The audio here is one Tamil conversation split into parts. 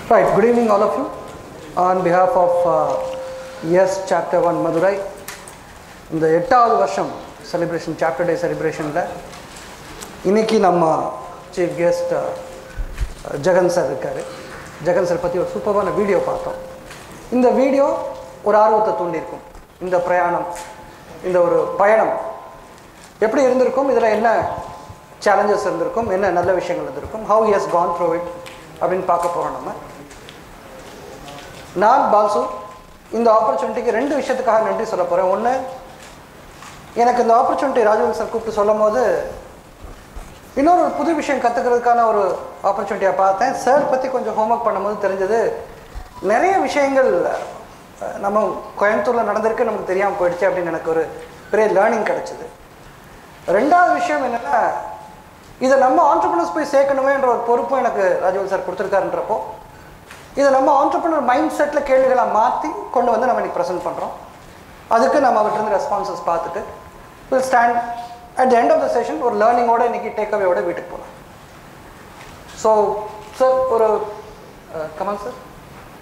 Right, good evening all of you. On behalf of yes chapter 1 Madurai, இந்த 8வது வருஷம் செலிப்ரேஷன் சாப்டர் டே செலிப்ரேஷனில் இன்றைக்கி நம்ம சீஃப் கெஸ்ட் ஜெகன் சார் இருக்கார். ஜெகன் சார் பற்றி ஒரு சூப்பரான வீடியோ பார்த்தோம். இந்த வீடியோ ஒரு ஆர்வத்தை தூண்டியிருக்கும். இந்த பிரயாணம், இந்த ஒரு பயணம் எப்படி இருந்திருக்கும், இதில் என்ன சேலஞ்சஸ் இருந்திருக்கும், என்ன நல்ல விஷயங்கள் இருந்திருக்கும், how he has gone through it அப்படின்னு பார்க்க போகிறோம். நம்ம நான் பால்சு இந்த ஆப்பர்ச்சுனிட்டிக்கு 2 விஷயத்துக்காக நன்றி சொல்ல போகிறேன். ஒன்று, எனக்கு இந்த ஆப்பர்ச்சுனிட்டி ராஜவேல் சார் கூப்பிட்டு சொல்லும் போது இன்னொரு புது விஷயம் கற்றுக்கிறதுக்கான ஒரு ஆப்பர்ச்சுனிட்டியாக பார்த்தேன். சார் பற்றி கொஞ்சம் ஹோம்ஒர்க் பண்ணும்போது தெரிஞ்சது நிறைய விஷயங்கள் நம்ம கோயம்புத்தூரில் நடந்திருக்கு, நமக்கு தெரியாமல் போயிடுச்சு அப்படின்னு எனக்கு ஒரு பெரிய லேர்னிங் கிடச்சிது. 2வது விஷயம் என்னென்னா, இதை நம்ம ஆண்டர்ப்ரனர்ஸ் போய் சேர்க்கணுமேன்ற ஒரு பொறுப்பும் எனக்கு ராஜவேல் சார் கொடுத்துருக்காருன்றப்போ இதை நம்ம ஆண்டர்ப்ரனர் மைண்ட் செட்டில் கேள்விகளை மாற்றி கொண்டு வந்து நம்ம இன்றைக்கி ப்ரெசென்ட் பண்ணுறோம். அதுக்கு நம்ம அவர்கிட்ட ரெஸ்பான்சஸ் பார்த்துட்டு will stand at the end of the session ஒரு லேர்னிங்கோட இன்றைக்கி டேக்அவேயோட வீட்டுக்கு போகலாம். ஸோ சார் ஒரு Kamal sir,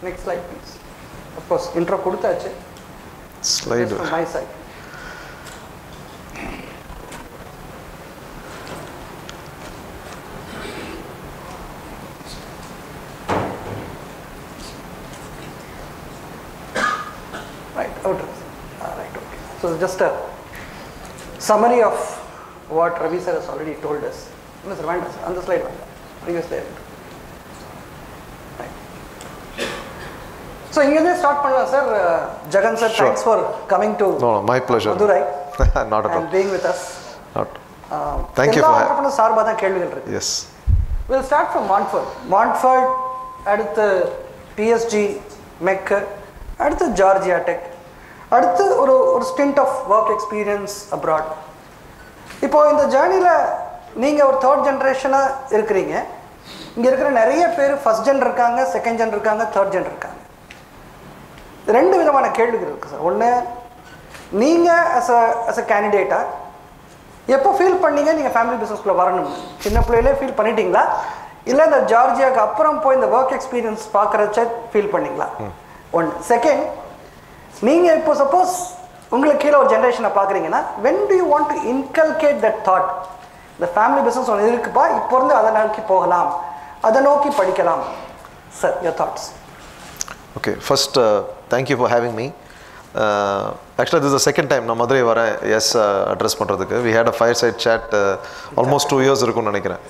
next slide please. Of course intro கொடுத்தாச்சு. Slide my side. So just a summary of what Ravi sir has already told us. Mr. Vandus, on the slide, previous slide. Right. So here start panna sir. Jegan sir, sure. Thanks for coming to my pleasure. Madurai. Not at all. And being with us. Not. Thank you for having us. Yes. We'll start from Montfort. Montfort, அடுத்து PSG, Mecca, அடுத்து Georgia Tech. அடுத்து ஒரு stint of work experience abroad. இப்போது இந்த ஜேர்னியில் நீங்கள் ஒரு 3rd ஜென்ரேஷனாக இருக்கிறீங்க. இங்கே இருக்கிற நிறைய பேர் ஃபஸ்ட் ஜென் இருக்காங்க, செகண்ட் ஜென் இருக்காங்க, 3rd ஜென் இருக்காங்க. 2 விதமான கேள்விகள் இருக்குது சார். ஒன்று, நீங்கள் அஸ் அ கேண்டிடேட்டாக எப்போ ஃபீல் பண்ணீங்க நீங்கள் ஃபேமிலி பிஸ்னஸ்குள்ளே வரணும்? சின்ன பிள்ளையிலே ஃபீல் பண்ணிட்டீங்களா, இல்லை இந்த ஜார்ஜியாவுக்கு அப்புறம் போய் இந்த ஒர்க் எக்ஸ்பீரியன்ஸ் பார்க்குறச்ச ஃபீல் பண்ணிங்களா? ஒன்று. செகண்ட், நீங்கள் இப்போ சப்போஸ் உங்களுக்கு கீழே ஒரு ஜென்ரேஷனை பார்க்குறீங்கன்னா, when do you want to inculcate that thought? இந்த ஃபேமிலி பிஸ்னஸ் ஒன்று இருக்குப்பா, இப்போ இருந்து அதை நோக்கி போகலாம், அதை நோக்கி படிக்கலாம். Sir, your thoughts? Okay, first thank you for having me. Actually this is the second time நான் மதுரை வரேன் எஸ் அட்ரஸ் பண்ணுறதுக்கு. we had a fireside chat almost 2 years இருக்கும்னு நினைக்கிறேன்.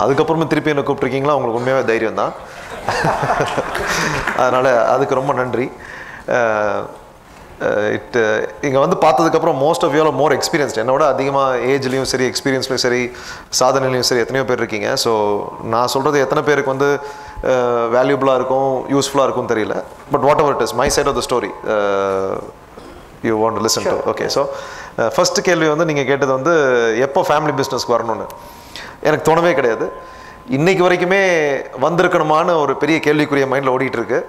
அதுக்கப்புறமே திருப்பி என்ன கூப்பிட்ருக்கீங்களா, உங்களுக்கு உண்மையாகவே தைரியம் தான். அதனால் அதுக்கு ரொம்ப நன்றி. இங்கே வந்து பார்த்ததுக்கப்புறம் most of you are more experienced. என்னோட அதிகமாக ஏஜ்லேயும் சரி, எக்ஸ்பீரியன்ஸ்லையும் சரி, சாதனையிலையும் சரி எத்தனையோ பேர் இருக்கீங்க. ஸோ நான் சொல்கிறது எத்தனை பேருக்கு வந்து வேல்யூபுளாக இருக்கும், யூஸ்ஃபுல்லாக இருக்கும்னு தெரியல. But whatever it is, my side of the story you want to listen to. Okay, so first கேள்வி வந்து நீங்கள் கேட்டது வந்து எப்போ ஃபேமிலி பிஸ்னஸ்க்கு வரணும்னு எனக்கு தோணவே கிடையாது. இன்றைக்கு வரைக்குமே வந்திருக்கணுமான ஒரு பெரிய கேள்விக்குரிய மைண்டில் ஓடிட்டுருக்கு.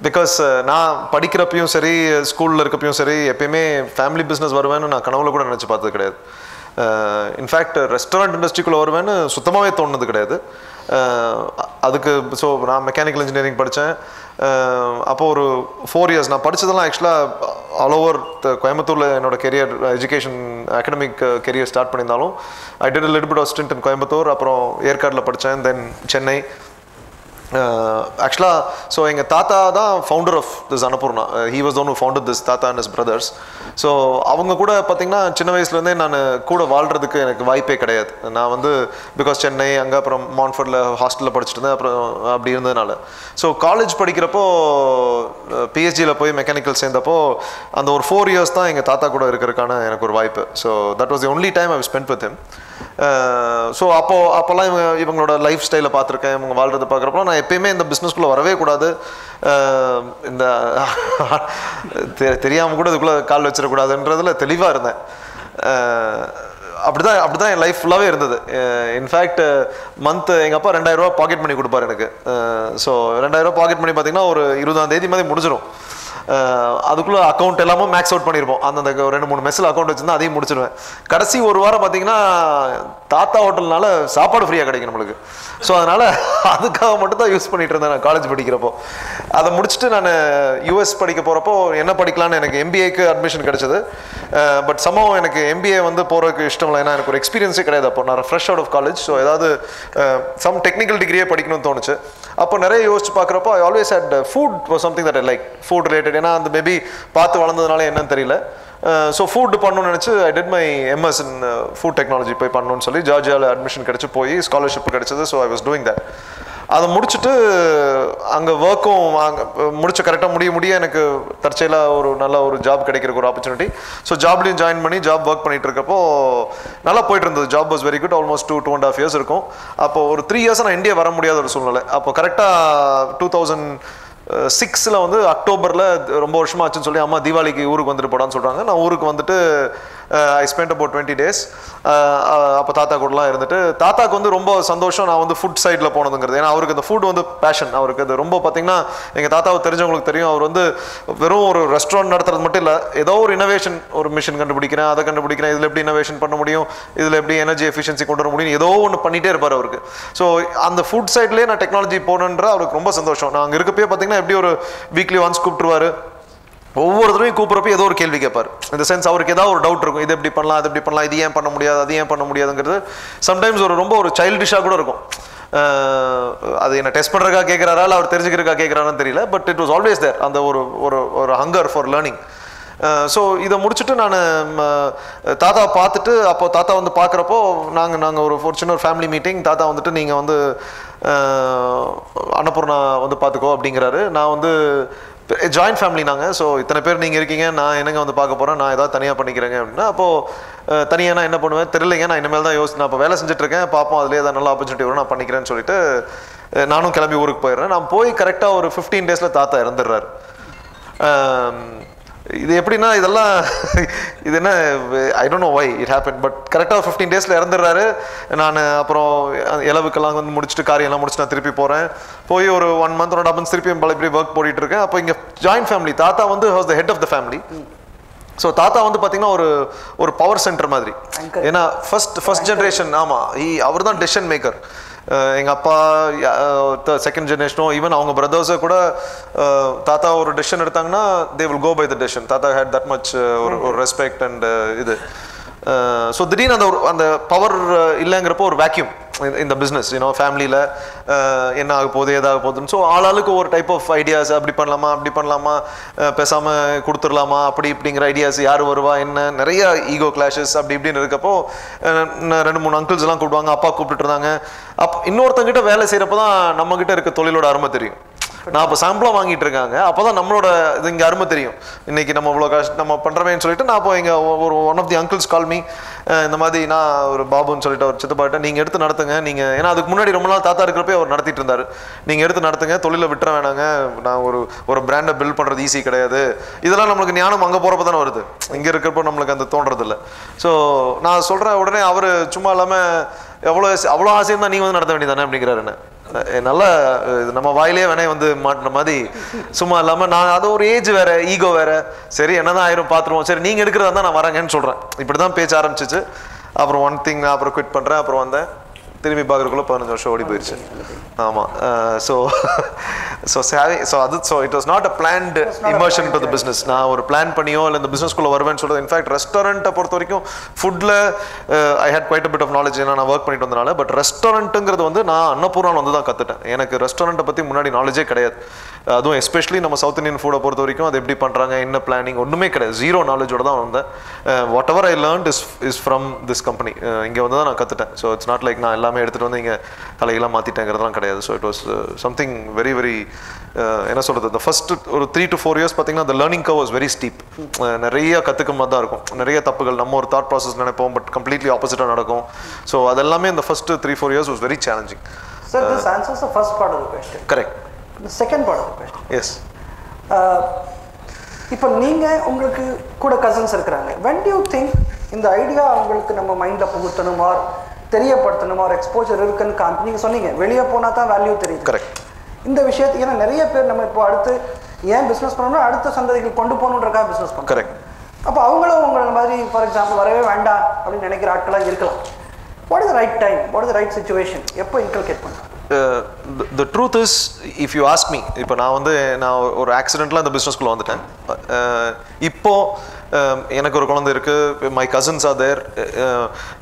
பிகாஸ் நான் படிக்கிறப்பையும் சரி, ஸ்கூலில் இருக்கப்பையும் சரி, எப்பயுமே ஃபேமிலி பிஸ்னஸ் வருவேன்னு நான் கனவுல கூட நினச்சி பார்த்தது கிடையாது. இன்ஃபேக்ட் ரெஸ்டாரண்ட் இண்டஸ்ட்ரிக்குள்ளே வருவேன்னு சுத்தமாகவே தோணுது கிடையாது. அதுக்கு ஸோ நான் மெக்கானிக்கல் இன்ஜினியரிங் படித்தேன். அப்போது ஒரு 4 years நான் படித்ததெல்லாம் ஆக்சுவலாக ஆல் ஓவர் கோயம்புத்தூரில் என்னோடய career, education, academic career start பண்ணியிருந்தாலும் I did a little bit of stint in Coimbatore. அப்புறம் ஏற்காடில் படித்தேன், தென் சென்னை. ஆக்சுவலாக ஸோ எங்கள் தாத்தா தான் founder of this Annapoorna. He was one who founded this, தாத்தா அண்ட் ஹிஸ் பிரதர்ஸ். ஸோ அவங்க கூட பார்த்திங்கன்னா சின்ன வயசுலேருந்தே நான் கூட வாழ்கிறதுக்கு எனக்கு வாய்ப்பே கிடையாது. நான் வந்து பிகாஸ் சென்னை, அங்கே அப்புறம் மான்ஃபோர்டில் ஹாஸ்டலில் படிச்சுட்டு இருந்தேன். அப்புறம் அப்படி இருந்ததுனால ஸோ காலேஜ் படிக்கிறப்போ பிஹெச்டியில் போய் மெக்கானிக்கல் சேர்ந்தப்போ அந்த ஒரு 4 years தான் எங்கள் தாத்தா கூட இருக்கிறதுக்கான எனக்கு ஒரு வாய்ப்பு. So that was the only time I spend with him. So அப்போல்லாம் இவங்களோட லைஃப் ஸ்டைலை பார்த்துருக்கேன், இவங்க வாழ்கிறத பார்க்குறப்போ நான் எப்பயுமே இந்த பிஸ்னஸ்குள்ளே வரவே கூடாது, இந்த தெரியாமல் கூட இதுக்குள்ளே கால் வச்சிடக்கூடாதுன்றதுல தெளிவாக இருந்தேன். அப்படி தான் என் லைஃப் ஃபுல்லாகவே இருந்தது. இன்ஃபேக்ட் மந்த் எங்கள் அப்பா 2000 ரூபா பாக்கெட் மணி கொடுப்பார் எனக்கு. ஸோ 2000 ரூபா பாக்கெட் மணி பார்த்திங்கன்னா ஒரு 20ஆம் தேதி மாதிரி முடிஞ்சிடும். அதுக்குள்ளே அக்கௌண்ட் எல்லாமே மேக்ஸ் அவுட் பண்ணியிருப்போம். அந்த 2-3 மெஸ்ஸில் அக்கௌண்ட் வச்சுருந்தா அதையும் முடிச்சிடுவேன். கடைசி ஒரு வாரம் பார்த்தீங்கன்னா தாத்தா ஹோட்டல்னால சாப்பாடு ஃப்ரீயாக கிடைக்கும் நம்மளுக்கு. ஸோ அதனால் அதுக்காக மட்டும் தான் யூஸ் பண்ணிட்டு இருந்தேன் நான் காலேஜ் படிக்கிறப்போ. அதை முடிச்சுட்டு நான் யூஎஸ் படிக்க போகிறப்போ என்ன படிக்கலான்னு எனக்கு எம்பிஏக்கு அட்மிஷன் கிடைச்சது. பட் சம்பவம் எனக்கு எம்பிஏ வந்து போகிறதுக்கு இஷ்டம் இல்லை. ஏன்னா எனக்கு ஒரு எக்ஸ்பீரியன்ஸே கிடையாது. அப்போ நான் ஃப்ரெஷ் அவுட் ஆஃப் காலேஜ். ஸோ ஏதாவது சம் டெக்னிக்கல் டிகிரியே படிக்கணும்னு தோணுச்சு. அப்போ நிறைய யோசிச்சு பார்க்குறப்போ I always had food was something that I like, food related. ஏன்னா அந்த மேபி பார்த்து வளர்ந்ததுனால என்னன்னு தெரியல. ஸோ ஃபுட் பண்ணணும்னு நினச்சி I did my MS in food technology போய் பண்ணணும்னு சொல்லி ஜார்ஜியாவில் அட்மிஷன் கிடச்சி போய் ஸ்காலர்ஷிப் கிடச்சிது. So I was doing that. அதை முடிச்சுட்டு அங்கே ஒர்க்கும் முடிச்சு கரெக்டாக முடிய எனக்கு தற்செயலாக ஒரு நல்ல ஒரு ஜாப் கிடைக்கிறக்கு ஒரு ஆப்பர்ச்சுனிட்டி. ஸோ ஜாப்லையும் ஜாயின் பண்ணி ஜாப் ஒர்க் பண்ணிட்டு இருக்கப்போ நல்லா போயிட்டு இருந்தது. Job was very good. Almost 2.5 years இருக்கும். அப்போ ஒரு 3 years நான் இந்தியா வர முடியாத ஒரு சூழ்நிலை. அப்போ கரெக்டாக 2006 வந்து அக்டோபரில் ரொம்ப வருஷமா ஆச்சுன்னு சொல்லி அம்மா தீபாவளிக்கு ஊருக்கு வந்துட்டு போடான்னு சொல்கிறாங்க. நான் ஊருக்கு வந்துட்டு ஐ ஸ்பெண்ட் அபவுட் 20 days. அப்போ தாத்தா கூடலாம் இருந்துட்டு தாத்தாக்கு வந்து ரொம்ப சந்தோஷம் நான் வந்து ஃபுட் சைடில் போனதுங்கிறது. ஏன்னா அவருக்கு அந்த ஃபுட் வந்து பேஷன். அவருக்கு அது ரொம்ப பார்த்தீங்கன்னா எங்கள் தாத்தாவை தெரிஞ்சவங்களுக்கு தெரியும். அவர் வந்து வெறும் ஒரு ரெஸ்டாரண்ட் நடத்துறது மட்டும் இல்லை, ஏதோ ஒரு இனோவேஷன், ஒரு மிஷின் கண்டுபிடிக்கிறேன், அதை கண்டுபிடிக்கிறேன், இதில் எப்படி இனோவேஷன் பண்ண முடியும், இதில் எப்படி எனர்ஜி எஃபிஷியன்சி கொண்டு வர முடியும், ஏதோ ஒன்று பண்ணிகிட்டே இருப்பார் அவருக்கு. ஸோ அந்த ஃபுட் சைட்லேயே நான் டெக்னாலஜி போகணுன்ற அவருக்கு ரொம்ப சந்தோஷம். நான் அங்கே இருக்கப்பே பார்த்தீங்கன்னா எப்படி ஒரு வீக்லி ஒன்ஸ் கூப்பிட்டுருவார். ஒவ்வொரு தடவையும் கூப்பிட்றப்ப ஏதோ ஒரு கேள்வி கேட்பார். இந்த சென்ஸ் அவருக்கு ஏதாவது ஒரு டவுட் இருக்கும். இது எப்படி பண்ணலாம், அது எப்படி பண்ணலாம், இது ஏன் பண்ண முடியாது, அது ஏன் பண்ண முடியாதுங்கிறது சம்டைம்ஸ் ரொம்ப ஒரு சைல்டிஷாக கூட இருக்கும். அது என்ன டெஸ்ட் பண்ணுறதுக்காக கேட்குறாரா இல்லை அவர் தெரிஞ்சுக்கிறதுக்காக கேட்குறாரான்னு தெரியல. But it was always there அந்த ஒரு ஹங்கர் ஃபார் லேர்னிங். ஸோ இதை முடிச்சுட்டு நான் தாத்தாவை பார்த்துட்டு அப்போ தாத்தா வந்து பார்க்குறப்போ நாங்கள் ஒரு சின்ன ஒரு ஃபேமிலி மீட்டிங். தாத்தா வந்துட்டு நீங்கள் வந்து அன்னபூர்ணா வந்து பார்த்துக்கோ அப்படிங்கிறாரு. நான் வந்து ஜாயின்ட் ஃபேமிலி நாங்கள். ஸோ இத்தனை பேர் நீங்கள் இருக்கீங்க, நான் என்னங்க வந்து பார்க்க போகிறேன், நான் ஏதாவது தனியாக பண்ணிக்கிறேங்க அப்படின்னா அப்போது தனியாக நான் என்ன பண்ணுவேன் தெரியலைங்க, நான் இனிமேல் தான் நான் இப்போ வேலை செஞ்சுட்ருக்கேன், பார்ப்போம் அதிலே ஏதாவது நல்ல ஆப்பர்ச்சுனிட்டி வரும், நான் பண்ணிக்கிறேன்னு சொல்லிட்டு நானும் கிளம்பி ஊருக்கு போயிடுறேன். நான் போய் கரெக்டாக ஒரு 15 days தாத்தா இறந்துடுறாரு. இது எப்படின்னா இதெல்லாம் இது என்ன I don't know why it happen. பட் கரெக்டாக 15 days இறந்துடுறாரு. நான் அப்புறம் இலவுக்கெல்லாம் வந்து முடிச்சுட்டு காரியெல்லாம் முடிச்சுட்டு நான் திருப்பி போகிறேன். போய் ஒரு 1 month 1.5 months திருப்பி இப்படி ஒர்க் போயிட்டு இருக்கேன். அப்போ இங்கே ஜாயின்ட் ஃபேமிலி. தாத்தா வந்து was the head of the family. So தாத்தா வந்து பார்த்தீங்கன்னா ஒரு பவர் சென்டர் மாதிரி. ஏன்னா ஃபர்ஸ்ட் ஜென்ரேஷன். ஆமாம், அவர் தான் டெசிஷன் மேக்கர். எங்கள் அப்பா செகண்ட் ஜெனரேஷனோ ஈவன் அவங்க பிரதர்ஸை கூட தாத்தா ஒரு டெசிஷன் எடுத்தாங்கன்னா they will go by the decision. தாத்தா ஹேட் தட் மச் ஒரு ரெஸ்பெக்ட் அண்ட் இது. ஸோ திடீர்னு அந்த பவர் இல்லைங்கிறப்போ ஒரு வேக்யூம் இந்த பிஸ்னஸ் ஃபேமிலியில் என்ன ஆக போகுது ஏதாக போகுதுன்னு. ஸோ ஆளாளுக்கு ஒரு டைப் ஆஃப் ஐடியாஸ், அப்படி பண்ணலாமா பேசாமல் கொடுத்துடலாமா இப்படிங்கிற ஐடியாஸ், யார் வருவா என்ன, நிறைய ஈகோ கிளாஷஸ் அப்படி இப்படின்னு இருக்கப்போ 2-3 அங்கிள்ஸ் எல்லாம் கூப்பிடுவாங்க. அப்பா கூப்பிட்டு இருந்தாங்க. இன்னொருத்தங்கிட்ட வேலை செய்கிறப்போ தான் நம்மகிட்ட இருக்க தொழிலோட அருமை தெரியும். நான் இப்போ சம்பளம் வாங்கிட்டு இருக்காங்க, அப்போ தான் நம்மளோட இது இங்கே அருமை தெரியும். இன்னைக்கு நம்ம இவ்வளோ நம்ம பண்ணுறவேன்னு சொல்லிட்டு நான் இப்போ இங்கே one of the uncles call me. இந்த மாதிரி நான் ஒரு பாபுன்னு சொல்லிட்டு அவர் சித்தப்பாட்ட நீங்கள் எடுத்து நடத்துங்க. நீங்கள் ஏன்னா அதுக்கு முன்னாடி ரொம்ப நாள் தாத்தா இருக்கிறப்பே அவர் நடத்திட்டு இருந்தார். நீங்கள் எடுத்து நடத்துங்க, தொழிலை விட்டுற வேணாங்க, நான் ஒரு பிராண்டை பில்ட் பண்ணுறது ஈஸி கிடையாது. இதெல்லாம் நம்மளுக்கு ஞானம் அங்கே போகிறப்ப தானே வருது, இங்கே இருக்கிறப்போ நம்மளுக்கு அந்த தோன்றது இல்லை. ஸோ நான் சொல்கிறேன் உடனே அவர் சும்மா இல்லாமல் அவ்வளோ ஆசையும் தான் நீங்கள் வந்து நடத்த வேண்டியதானே அப்படிங்கிறாரு. என்ன நல்லா நம்ம வாயிலே வேணே வந்து மாட்டின மாதிரி சும்மா இல்லாமல் நான் அது ஒரு ஏஜ் வேற, ஈகோ வேற. சரி என்னதான் ஆயிரும் பார்த்துருவோம், சரி நீங்கள் எடுக்கிறதா தான் நான் வரேங்கன்னு சொல்கிறேன். இப்படி தான் பேச்ச ஆரம்பிச்சிச்சு. அப்புறம் ஒன் திங் நான் அப்புறம் குவிட் பண்ணுறேன். அப்புறம் வந்தேன், திரும்பி பார்க்குறக்குள்ள 15 வருஷம் ஓடி போயிடுச்சு. ஆமாம். So it was not a plant immersion to the business. நான் ஒரு பிளான் பண்ணியோ இல்லை இந்த பிஸ்னஸ்குள்ளே வருவேன்னு சொல்கிறது. இன்ஃபேக்ட் ரெஸ்டாரண்ட்டை பொறுத்த வரைக்கும் ஃபுட்டில் I had quite a bit of knowledge, ஏன்னா நான் ஒர்க் பண்ணிட்டு வந்தனால. பட் ரெஸ்டாரண்ட்டுங்கிறது வந்து நான் அன்னபூர்ணாவில் வந்து தான் கற்றுட்டேன். எனக்கு ரெஸ்டாரண்ட்டை பற்றி முன்னாடி நாலேஜே கிடையாது. அதுவும் எஸ்பெஷலி நம்ம சவுத் இந்தியன் ஃபுட்டை பொறுத்த வரைக்கும் அது எப்படி பண்ணுறாங்க, என்ன பிளானிங், ஒன்றுமே கிடையாது. ஜீரோ நாலேஜோட தான் வந்தேன். Whatever I learned is from this company. இங்கே வந்து தான் நான் கற்றுட்டேன். ஸோ இட்ஸ் நாட் லைக் நான் எல்லாமே எடுத்துகிட்டு வந்து இங்கே தலையெல்லாம் மாற்றிட்டேங்கிறதுலாம் கிடையாது. So it was something very very என்ன சொல்கிறது, இந்த ஃபர்ஸ்ட் ஒரு 3 to 4 years பார்த்தீங்கன்னா அந்த learning curve was very steep. நிறைய கற்றுக்க மாதிரி தான் இருக்கும், நிறைய தப்புகள். நம்ம ஒரு தாட் ப்ராசஸ் நினைப்போம், பட் கம்ப்ளீட்லி ஆப்போசிட்டாக நடக்கும். ஸோ அதெல்லாமே இந்த first 3-4 years was very challenging. Sir, this answers the first part of the question. Correct. The second part of the question. Yes. இப்போ நீங்கள் உங்களுக்கு கூட கசின்ஸ் இருக்கிறாங்க. when do you think இந்த ஐடியா அவங்களுக்கு நம்ம மைண்டில் புகுத்தணும், ஆர் தெரியப்படுத்தணும், ஆர் எக்ஸ்போஜர் இருக்குன்னு நீங்கள் சொன்னீங்க வெளியே போனால் தான் வேல்யூ தெரியுது. கரெக்ட். இந்த விஷயத்துக்கு ஏன்னா நிறைய பேர் நம்ம இப்போ அடுத்து ஏன் பிஸ்னஸ் பண்ணணும்னா அடுத்த சந்ததிகள் கொண்டு போகணுன்றக்காக பிஸ்னஸ் பண்ணணும். கரெக்ட். அப்போ அவங்களும் உங்களை மாதிரி ஃபார் எக்ஸாம்பிள் வரவே வேண்டாம் அப்படின்னு நினைக்கிற ஆட்களாக இருக்கலாம். What is the right time, what is the right situation, எப்போ இன்கல்கேட் பண்ணலாம்? The truth is, if you ask me, இப்போ நான் ஒரு ஆக்சிடென்ட்ல அந்த பிஸ்னஸ்குள்ளே வந்துட்டேன். இப்போ எனக்கு ஒரு குழந்தை இருக்குது, மை கசின்ஸ் ஆர் தேர்.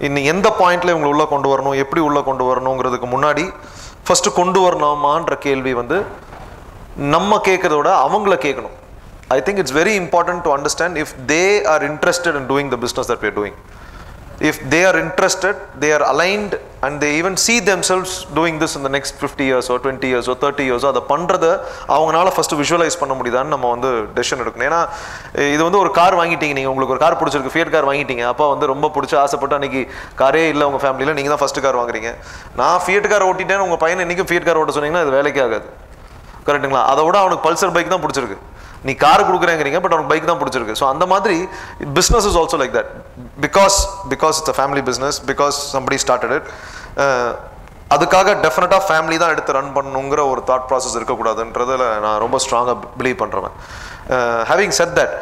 இன்னும் எந்த பாயிண்ட்ல இவங்களை உள்ளே கொண்டு வரணும், எப்படி உள்ளே கொண்டு வரணுங்கிறதுக்கு முன்னாடி ஃபஸ்ட்டு கொண்டு வரணுமான்ற கேள்வி வந்து நம்ம கேட்குறத விட அவங்கள கேட்கணும். I think it's very important to understand if they are interested in doing the business that we are doing. If they are interested, they are aligned, and they even see themselves doing this in the next 50 years or 20 years or 30 years, அதை பண்ணுறதை அவங்களால ஃபஸ்ட்டு விஷுவலைஸ் பண்ண முடியுதான்னு நம்ம வந்து டெசிஷன் எடுக்கணும். ஏன்னா இது வந்து ஒரு கார் வாங்கிட்டீங்க, நீங்கள் உங்களுக்கு ஒரு கார் பிடிச்சிருக்கு, ஃபியட் கார் வாங்கிட்டீங்க, அப்போ வந்து ரொம்ப பிடிச்சி ஆசைப்பட்டு அன்றைக்கி காரே இல்லை உங்கள் ஃபேமிலியில், நீங்கள் தான் ஃபஸ்ட்டு கார் வாங்குறீங்க. நான் ஃபியட் கார் ஓட்டிட்டேன், உங்கள் பையன் இன்றைக்கும் ஃபியட் கார் ஓட்ட சொன்னீங்கன்னா அது வேலைக்கே ஆகாது. கரெக்டுங்களா? அதை விட அவனுக்கு பல்சர் பைக் தான் பிடிச்சிருக்கு, நீ கார் கொடுக்குறேங்கிறீங்க, பட் அவனுக்கு பைக் தான் பிடிச்சிருக்கு. ஸோ அந்த மாதிரி business is also like that. Because it's a family business, because somebody started it. அதுக்காக டெஃபினட்டாக ஃபேமிலி தான் எடுத்து ரன் பண்ணணுங்கிற ஒரு தாட் ப்ராசஸ் இருக்கக்கூடாதுன்றதில் நான் ரொம்ப ஸ்ட்ராங்காக பிலீவ் பண்ணுறேன். ஹேவிங் செட் தட்,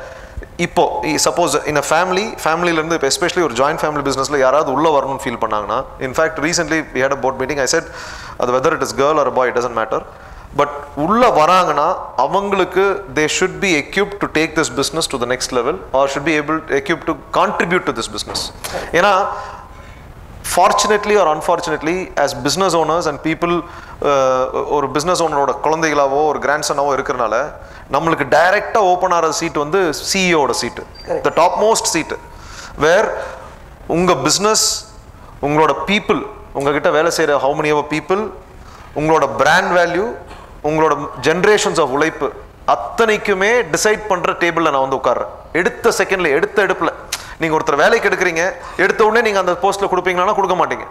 இப்போ சப்போஸ் இன் அ ஃபேமிலியிலேருந்து இப்போ எஸ்பெஷலி ஒரு ஜாயின்ட் ஃபேமிலி பிஸ்னஸில் யாராவது உள்ளே வரணும்னு ஃபீல் பண்ணாங்கன்னா, in fact recently we had a board meeting, I said அது whether it is girl or boy, it doesn't matter, but உள்ள வராங்கன்னா அவங்களுக்கு they should be equipped to take this business to the next level or should be equipped to contribute to this business. ஏன்னா fortunately or unfortunately as business owners and people ஒரு business owner-ஓட குழந்தைகளாவோ ஒரு கிராண்ட்சனாவோ இருக்கிறனால நம்மளுக்கு டைரெக்டாக ஓப்பன் ஆகிற சீட் வந்து சிஇஓட சீட்டு, the topmost சீட்டு, வேர் உங்கள் பிஸ்னஸ், உங்களோட பீப்புள், உங்ககிட்ட வேலை செய்கிற how many of people, உங்களோட பிராண்ட் வேல்யூ, உங்களோட ஜென்ரேஷன்ஸ் ஆஃப் உழைப்பு அத்தனைக்குமே டிசைட் பண்ணுற டேபிளில் நான் வந்து உட்கார்றேன். எடுத்த செகண்ட்ல, எடுத்த எடுப்பில் நீங்கள் ஒருத்தர் வேலைக்கு எடுக்கிறீங்க, எடுத்த உடனே நீங்கள் அந்த போஸ்ட்டில் கொடுப்பீங்களா? கொடுக்க மாட்டீங்க.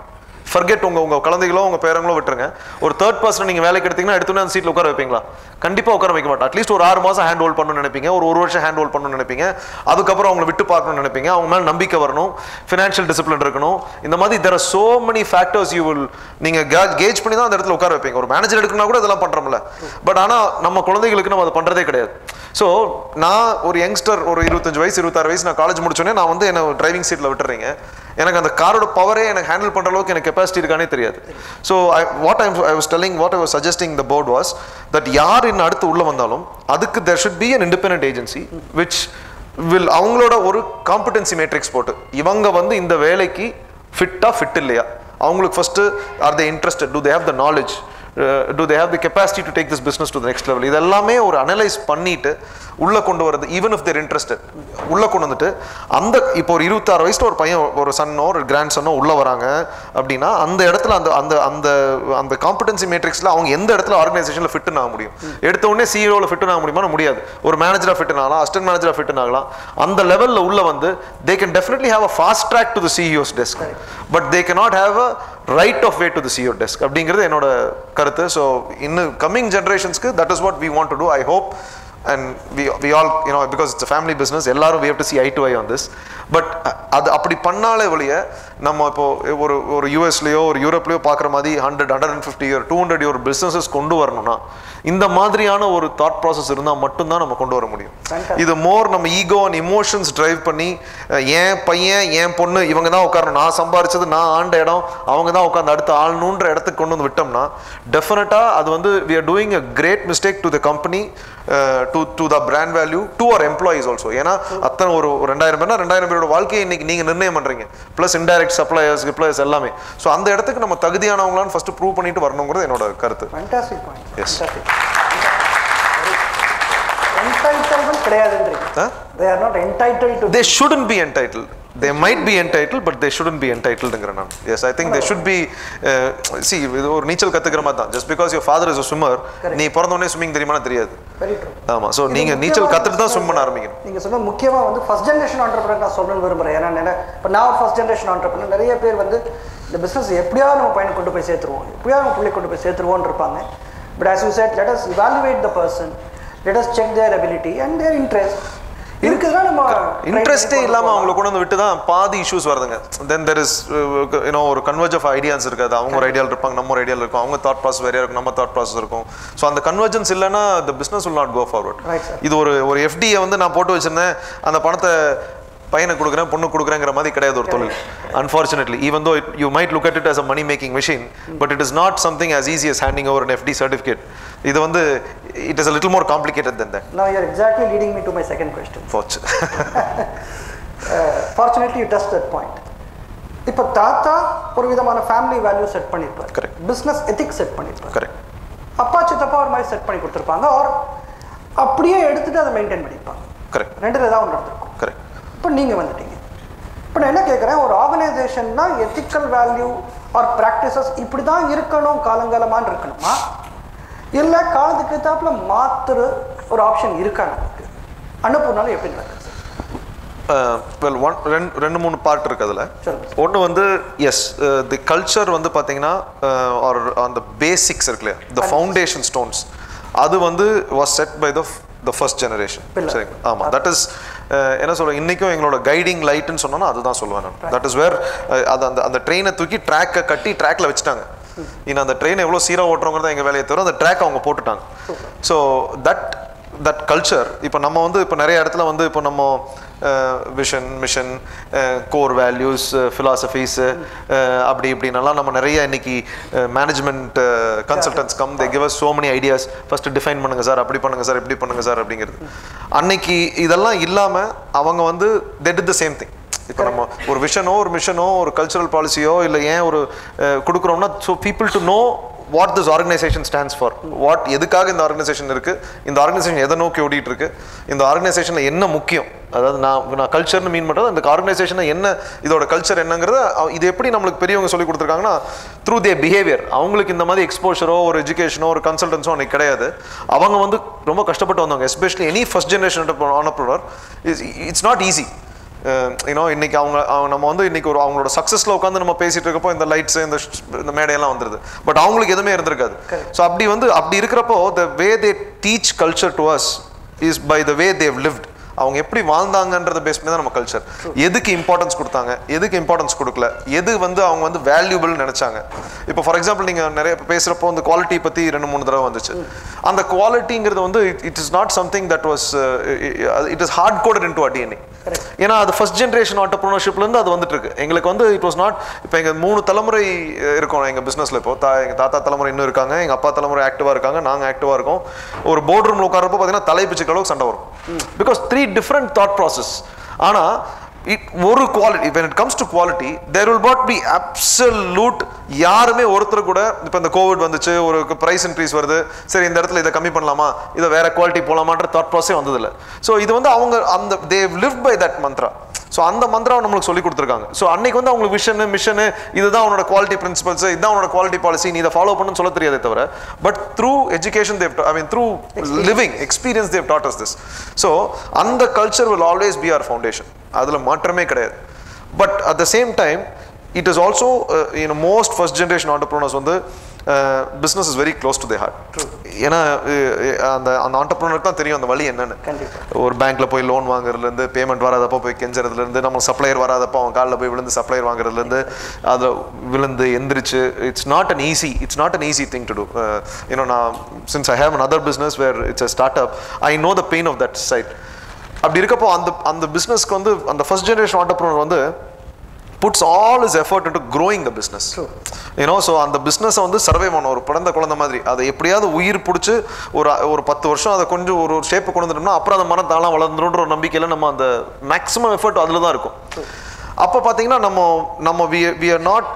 ஃபர்கெட், உங்கள் குழந்தைகளோ உங்கள் பேரங்களோ விட்டுருங்க. ஒரு தேர்ட் பர்சன் நீங்கள் வேலைக்கு எடுத்தீங்கன்னா எடுத்தோடனே அந்த சீட்டில் உட்கார வைப்பீங்களா? கண்டிப்பாக உட்கார வைக்க மாட்டோம். அட்லீஸ்ட் ஒரு 6 மாதம் ஹேண்ட் ஹோல்ட் பண்ணணும்னு நினைப்பீங்க, ஒரு வருஷம் ஹேண்ட் ஹோல்ட் பண்ணணும்னு நினைப்பீங்க. அதுக்கப்புறம் அவங்களை விட்டு பார்க்கணும்னு நினைப்பீங்க. அவங்க மேலே நம்பிக்கை வரணும், ஃபினான்ஷியல் டிசிப்ளின் இருக்கணும். இந்த மாதிரி there are so many factors you will நீங்கள் கேஜ் பண்ணி தான் அந்த இடத்துல உட்கார வைப்பீங்க. ஒரு மேனேஜர் எடுக்கணும்னா கூட இதெல்லாம் பண்ணுறோம்ல, பட் ஆனால் நம்ம குழந்தைகளுக்கு நம்ம அதை பண்ணுறதே கிடையாது. ஸோ நான் ஒரு யங்ஸ்டர், ஒரு 25 வயசு 26 வயசு, நான் காலேஜ் முடிச்சோடனே நான் வந்து என்ன டிரைவிங் சீட்டில் விட்டுறீங்க, எனக்கு அந்த காரோட பவரே எனக்கு ஹேண்டில் பண்ணுற அளவுக்கு எனக்கு கெப்பாசிட்டி இருக்கானே தெரியாது. So I was suggesting the board was that யார் இன்னும் அடுத்து உள்ளே வந்தாலும் அதுக்கு there should be an independent agency which will அவங்களோட ஒரு காம்படன்சி மேட்ரிக்ஸ் போட்டு இவங்க வந்து இந்த வேலைக்கு ஃபிட் இல்லையா, அவங்களுக்கு first are they interested, do they have the knowledge, do they have the capacity to take this business to the next level, இதெல்லாமே ஒரு அனலைஸ் பண்ணிட்டு உள்ள கொண்டு வரது. ஈவன் இஃப் தேர் இன்ட்ரெஸ்டட் உள்ள கொண்டு வந்துட்டு அந்த இப்போ ஒரு 26 வயசுல ஒரு பையன், ஒரு சன்னோ ஒரு கிராண்ட் சன்னோ உள்ள வராங்க அப்படின்னா அந்த இடத்துல அந்த அந்த அந்த அந்த காம்படன்சி மேட்ரிக்ஸ்ல அவங்க எந்த இடத்துல ஆர்கனைசேஷன்ல ஃபிட்னு ஆக முடியும்? எடுத்த உடனே சிஇஓல ஃபிட்னு ஆக முடியுமா? முடியாது. ஒரு மேனேஜரா ஃபிட்னு ஆகலாம், அசிஸ்டன்ட் மேனேஜரா ஃபிட்னு ஆகலாம். அந்த லெவல்ல உள்ள வந்து they can definitely have a fast track to the CEO's desk, but they cannot have a right of way to the CEO desk அப்படிங்கிறது என்னோட கருத்து. ஸோ இன்னும் coming ஜென்ரேஷன்ஸ்க்கு that is what we want to do. I hope and we all, you know, because it's a family business, எல்லாரும் we have to see eye to eye on this. But அது அப்படி பண்ணாலே வழிய நம்ம இப்போ ஒரு யூஎஸ்லேயோ ஒரு யூரோப்லேயோ பார்க்குற மாதிரி 100, 150 இயர் 200 இயர் பிஸ்னஸஸ் கொண்டு வரணும்னா இந்த மாதிரியான ஒரு தாட் ப்ராசஸ் இருந்தால் மட்டும்தான் நம்ம கொண்டு வர முடியும். இது மோர் நம்ம ஈகோ அண்ட் இமோஷன்ஸ் டிரைவ் பண்ணி என் பையன் என் பொண்ணு இவங்க தான் உட்காரணும், நான் சம்பாரிச்சது நான் ஆண்ட இடம் அவங்க தான் உட்காந்து அடுத்து ஆளணுன்ற இடத்துக்கு கொண்டு வந்து விட்டோம்னா டெஃபினட்டாக அது வந்து we are doing a great mistake to the company, to the brand value, to our employees also. ஏன்னா அத்தனை ஒரு 2000 பேர்னா 2000 பேரோட வாழ்க்கையை இன்னைக்கு நீங்கள் நிர்ணயம் பண்ணுறீங்க, ப்ளஸ் இன்டைரக்ட் சப்ளையர்ஸ் ரிப்ளையர்ஸ் எல்லாமே. ஸோ அந்த இடத்துக்கு நம்ம தகுதியானவங்களான்னு ஃபஸ்ட்டு ப்ரூவ் பண்ணிட்டு வரணுங்கிறது என்னோட கருத்து. Fantastic point. Yes. Entitlement கிடையாதுன்றீங்க. They are not entitled to. They shouldn't be entitled. They might be entitled, but they shouldn't be entitled. Yes, I think they should be. See, ஒரு நீச்சல் கத்துக்கிற மாதிரி தான். Just because your father is a swimmer, நீ பிறந்தோடனே ஸ்விம்மிங் தெரியுமா? தெரியாது. Very true. ஆமா. ஸோ நீங்கள் நீச்சல் கற்றுட்டு தான் ஸ்விம் பண்ண ஆரம்பிக்கணும். நீங்கள் சொன்ன முக்கியமாக வந்து ஃபர்ஸ்ட் ஜென்ரேஷன் ஆண்டர்பிரனர் நான் சொல்லணும்னு விரும்புகிறேன். ஏன்னா இப்போ நான் ஃபர்ஸ்ட் ஜென்ரேஷன் ஆண்டர்பிரனர், நிறைய பேர் வந்து இந்த பிஸ்னஸ் எப்படியாவது நம்ம பையனை கொண்டு போய் சேர்த்துருவோம், எப்படியாவது நம்ம பிள்ளை கொண்டு போய் சேர்த்துருவோன்னு இருப்பாங்க. But as you said, let us evaluate the person, let us check their ability and their interest. இருக்குதுன்னா நம்ம இன்ட்ரெஸ்டே இல்லாமல் அவங்களை கொண்டு வந்து விட்டு தான் பாதி இஷ்யூஸ் வருதுங்க. தென் தெர் இஸ் ஒரு கன்வர்ஜ் ஆஃப் ஐடியாஸ் இருக்காது. அவங்க ஒரு ஐடியாவில் இருப்பாங்க, நம்ம ஒரு ஐடியாவில் இருக்கும். அவங்க தாட் ப்ராசஸ் வேறையாக இருக்கும், நம்ம தாட் ப்ராசஸ் இருக்கும். ஸோ அந்த கன்வர்ஜன்ஸ் இல்லைன்னா the business will not go forward. இது ஒரு எஃப்டியை வந்து நான் போட்டு வச்சிருந்தேன், அந்த பணத்தை பையனை கொடுக்குறேன் பொண்ணு கொடுக்குறேங்கிற மாதிரி கிடையாது ஒரு தொழில். Unfortunately even though you might look at it as a money making machine, but it is not something as easy as handing over an FD certificate. இது வந்து it is a little more complicated than that. Now you are exactly leading me to my second question. Fortunately you touched that point. இப்போ தாத்தா ஒரு விதமான ஃபேமிலி வேல்யூ செட் பண்ணியிருப்பார், கரெக்ட். பிஸ்னஸ் எத்திக்ஸ் செட் பண்ணியிருப்பார், கரெக்ட். அப்பா சித்தப்பா ஒரு மாதிரி செட் பண்ணி கொடுத்துருப்பாங்க, ஆர் அப்படியே எடுத்துட்டு அதை மெயின்டைன் பண்ணியிருப்பாங்க. கரெக்ட். ரெண்டுல ஏதாவது ஒன்று எடுத்துருக்கோம். கரெக்ட். இப்போ நீங்கள் வந்துட்டீங்க. இப்போ நான் என்ன கேட்குறேன், ஒரு ஆர்கனைசேஷன்னா எத்திக்கல் வேல்யூ ஆர் ப்ராக்டிசஸ் இப்படி தான் இருக்கணும் காலங்காலமான்னு இருக்கணுமா, இல்லை காலத்துக்கு ஏற்றாப்புல மாற்றுற ஒரு ஆப்ஷன் இருக்கா நமக்கு? அனுப்புனாலும் எப்படி நடக்குது சார்? ரெண்டு மூணு பார்ட் இருக்குது அதில். ஒன்று வந்து எஸ் தி கல்ச்சர் வந்து பார்த்தீங்கன்னா ஆர் அந்த பேசிக்ஸ் இருக்கு இல்லையா, த ஃபவுண்டேஷன் ஸ்டோன்ஸ், அது வந்து was set by the first generation. சரிங்க. ஆமாம், தட் இஸ் என்ன சொல்ல, இன்றைக்கும் எங்களோட கைடிங் லைட்டுன்னு சொன்னோன்னா அதுதான் சொல்லுவேன் நான். தட் இஸ் வேர் அது அந்த ட்ரெயினை தூக்கி ட்ராக்கை கட்டி ட்ராக்ல வச்சுட்டாங்க. இன்னும் அந்த ட்ரெயின் எவ்வளோ சீராக ஓட்டுறோங்கிறத எங்கள் வேலையை தவிர அந்த ட்ராக் அவங்க போட்டுட்டாங்க. ஸோ தட் கல்ச்சர் இப்போ நம்ம வந்து இப்போ நிறைய இடத்துல வந்து இப்போ நம்ம விஷன் மிஷன் கோர் வேல்யூஸ் ஃபிலாசபிஸு அப்படி இப்படின்னலாம் நம்ம நிறைய இன்னைக்கு management consultants come they give us so many ideas. First define பண்ணுங்க சார், அப்படி பண்ணுங்க சார், இப்படி பண்ணுங்க சார் அப்படிங்கிறது. அன்னைக்கு இதெல்லாம் இல்லாமல் அவங்க வந்து they did the same thing. இப்போ நம்ம ஒரு விஷனோ ஒரு மிஷனோ ஒரு கல்ச்சுரல் பாலிசியோ இல்லை ஏன் ஒரு கொடுக்குறோம்னா so people to know what this organisation stands for, what எதுக்காக இந்த ஆர்கனைசேஷன் இருக்குது, இந்த ஆர்கனைசேஷன் எதை நோக்கி ஓடிட்டு இருக்கு, இந்த ஆர்கனைசேஷனில் என்ன முக்கியம். அதாவது நான் கல்ச்சர்னு மீன் பண்ணுறது அந்த ஆர்கனைசேஷனை என்ன, இதோட கல்ச்சர் என்னங்கிறத இது எப்படி நம்மளுக்கு பெரியவங்க சொல்லி கொடுத்துருக்காங்கன்னா த்ரூ தேர் பிஹேவியர். அவங்களுக்கு இந்த மாதிரி எக்ஸ்போஷரோ ஒரு எஜுகேஷனோ ஒரு கன்சல்டன்ஸோ அன்றைக்கி கிடையாது. அவங்க வந்து ரொம்ப கஷ்டப்பட்டு வந்தவங்க. Especially any first generation entrepreneur it's not easy. இன்னைக்கு நம்ம வந்து இன்னைக்கு ஒரு அவங்களோட சக்ஸஸ்ல உட்காந்து நம்ம பேசிட்டு இருக்கப்போ இந்த லைட்ஸ் இந்த மேடையெல்லாம் வந்துருது, பட் அவங்களுக்கு எதுவுமே இருந்திருக்காது. ஸோ அப்படி இருக்கிறப்போ the way they teach culture to us is by the way they lived. அவங்க எப்படி வாழ்ந்தாங்கன்றத பேஸ் பண்ணி தான் நம்ம கல்ச்சர். எதுக்கு இம்பார்ட்டன்ஸ் கொடுத்தாங்க, எதுக்கு இம்பார்ட்டன்ஸ் கொடுக்கல, எது வந்து அவங்க வந்து வேல்யூபிள் நினைச்சாங்க. இப்போ ஃபார் எக்ஸாம்பிள் நீங்கள் நிறைய பேசுகிறப்போ இந்த குவாலிட்டி பற்றி 2-3 தடவை வந்துச்சு. அந்த குவாலிட்டிங்கிறது வந்து it is not something that was it is hard coded into our DNA. ஏன்னா அது ஃபர்ஸ்ட் ஜென்ரேஷன் ஆண்டர்ப்ரனர்ஷிப்லேருந்து அது வந்துட்டு இருக்கு. எங்களுக்கு வந்து இட் வாஸ் நாட், இப்போ எங்கள் 3 தலைமுறை இருக்கோம் எங்கள் பிஸ்னஸில். இப்போ எங்கள் தாத்தா தலைமுறை இன்னும் இருக்காங்க, எங்கள் அப்பா தலைமுறை ஆக்டிவாக இருக்காங்க, நாங்கள் ஆக்டிவாக இருக்கோம். ஒரு போர்ட் ரூமில் உட்காரப்போ பார்த்தீங்கன்னா தலை பிச்சுக்கிற அளவுக்கு சண்டை வரும். Because 3 different thought process. ஆனால் ஒரு quality, when it comes to quality there will not be absolute. யாருமே ஒருத்தர் கூட இப்போ இந்த கோவிட் வந்துச்சு, ஒரு ப்ரைஸ் இன்க்ரீஸ் வருது, சரி இந்த இடத்துல இதை கம்மி பண்ணலாமா, இதை வேற குவாலிட்டி போகலாமான்ற தாட் ப்ராசஸே வந்ததில்லை. ஸோ இது வந்து அவங்க அந்த they live by that mantra. So அந்த மந்திராவை நம்மளுக்கு சொல்லி கொடுத்துருக்காங்க. ஸோ அன்னைக்கு வந்து அவங்களுக்கு விஷனு மிஷனு இதுதான் உன்னோட குவாலிட்டி பிரின்சிபல்ஸ், இதுதான் உன்னோட குவாலிட்டி பாலிசி, நீ இதை ஃபாலோ பண்ணுன்னு சொல்ல தெரியாதே தவிர, but through education through living experience they taught us this. So அந்த culture will always be our foundation, அதில் மாற்றமே கிடையாது. But at the same time it is also most first generation entrepreneurs வந்து business is very close to the heart. ஏன்னா அந்த ஆண்டர்ப்ரனருக்கு தான் தெரியும் அந்த வழி என்னன்னு. ஒரு பேங்க்ல போய் லோன் வாங்குறதுலேருந்து, பேமெண்ட் வராதப்போ போய் கெஞ்சறதுலேருந்து, நம்ம சப்ளையர் வராதப்போ அவன் காலில் போய் விழுந்து சப்ளையர் வாங்குறதுலேருந்து, அதை விழுந்து எந்திரிச்சு, it's not an easy thing to do. நான் since I have another business where it's a startup, I know the pain of that side. அப்படி இருக்கப்போ அந்த பிஸ்னஸ்க்கு வந்து அந்த ஃபர்ஸ்ட் ஜென்ரேஷன் ஆண்டர்ப்ரனர் வந்து puts all his effort into growing the business. So அந்த பிஸ்னஸை வந்து சர்வே பண்ண ஒரு பிறந்த குழந்தை மாதிரி அதை எப்படியாவது உயிர் பிடிச்சி ஒரு 10 வருஷம் அதை கொஞ்சம் ஒரு ஷேப்பு கொண்டு வந்துட்டோம்னா அப்புறம் அந்த மரம் தாளாக வளர்ந்துருன்ற ஒரு நம்பிக்கையில் நம்ம அந்த மேக்ஸிமம் எஃபர்ட் அதில் தான் இருக்கும். அப்போ பார்த்தீங்கன்னா நம்ம we are not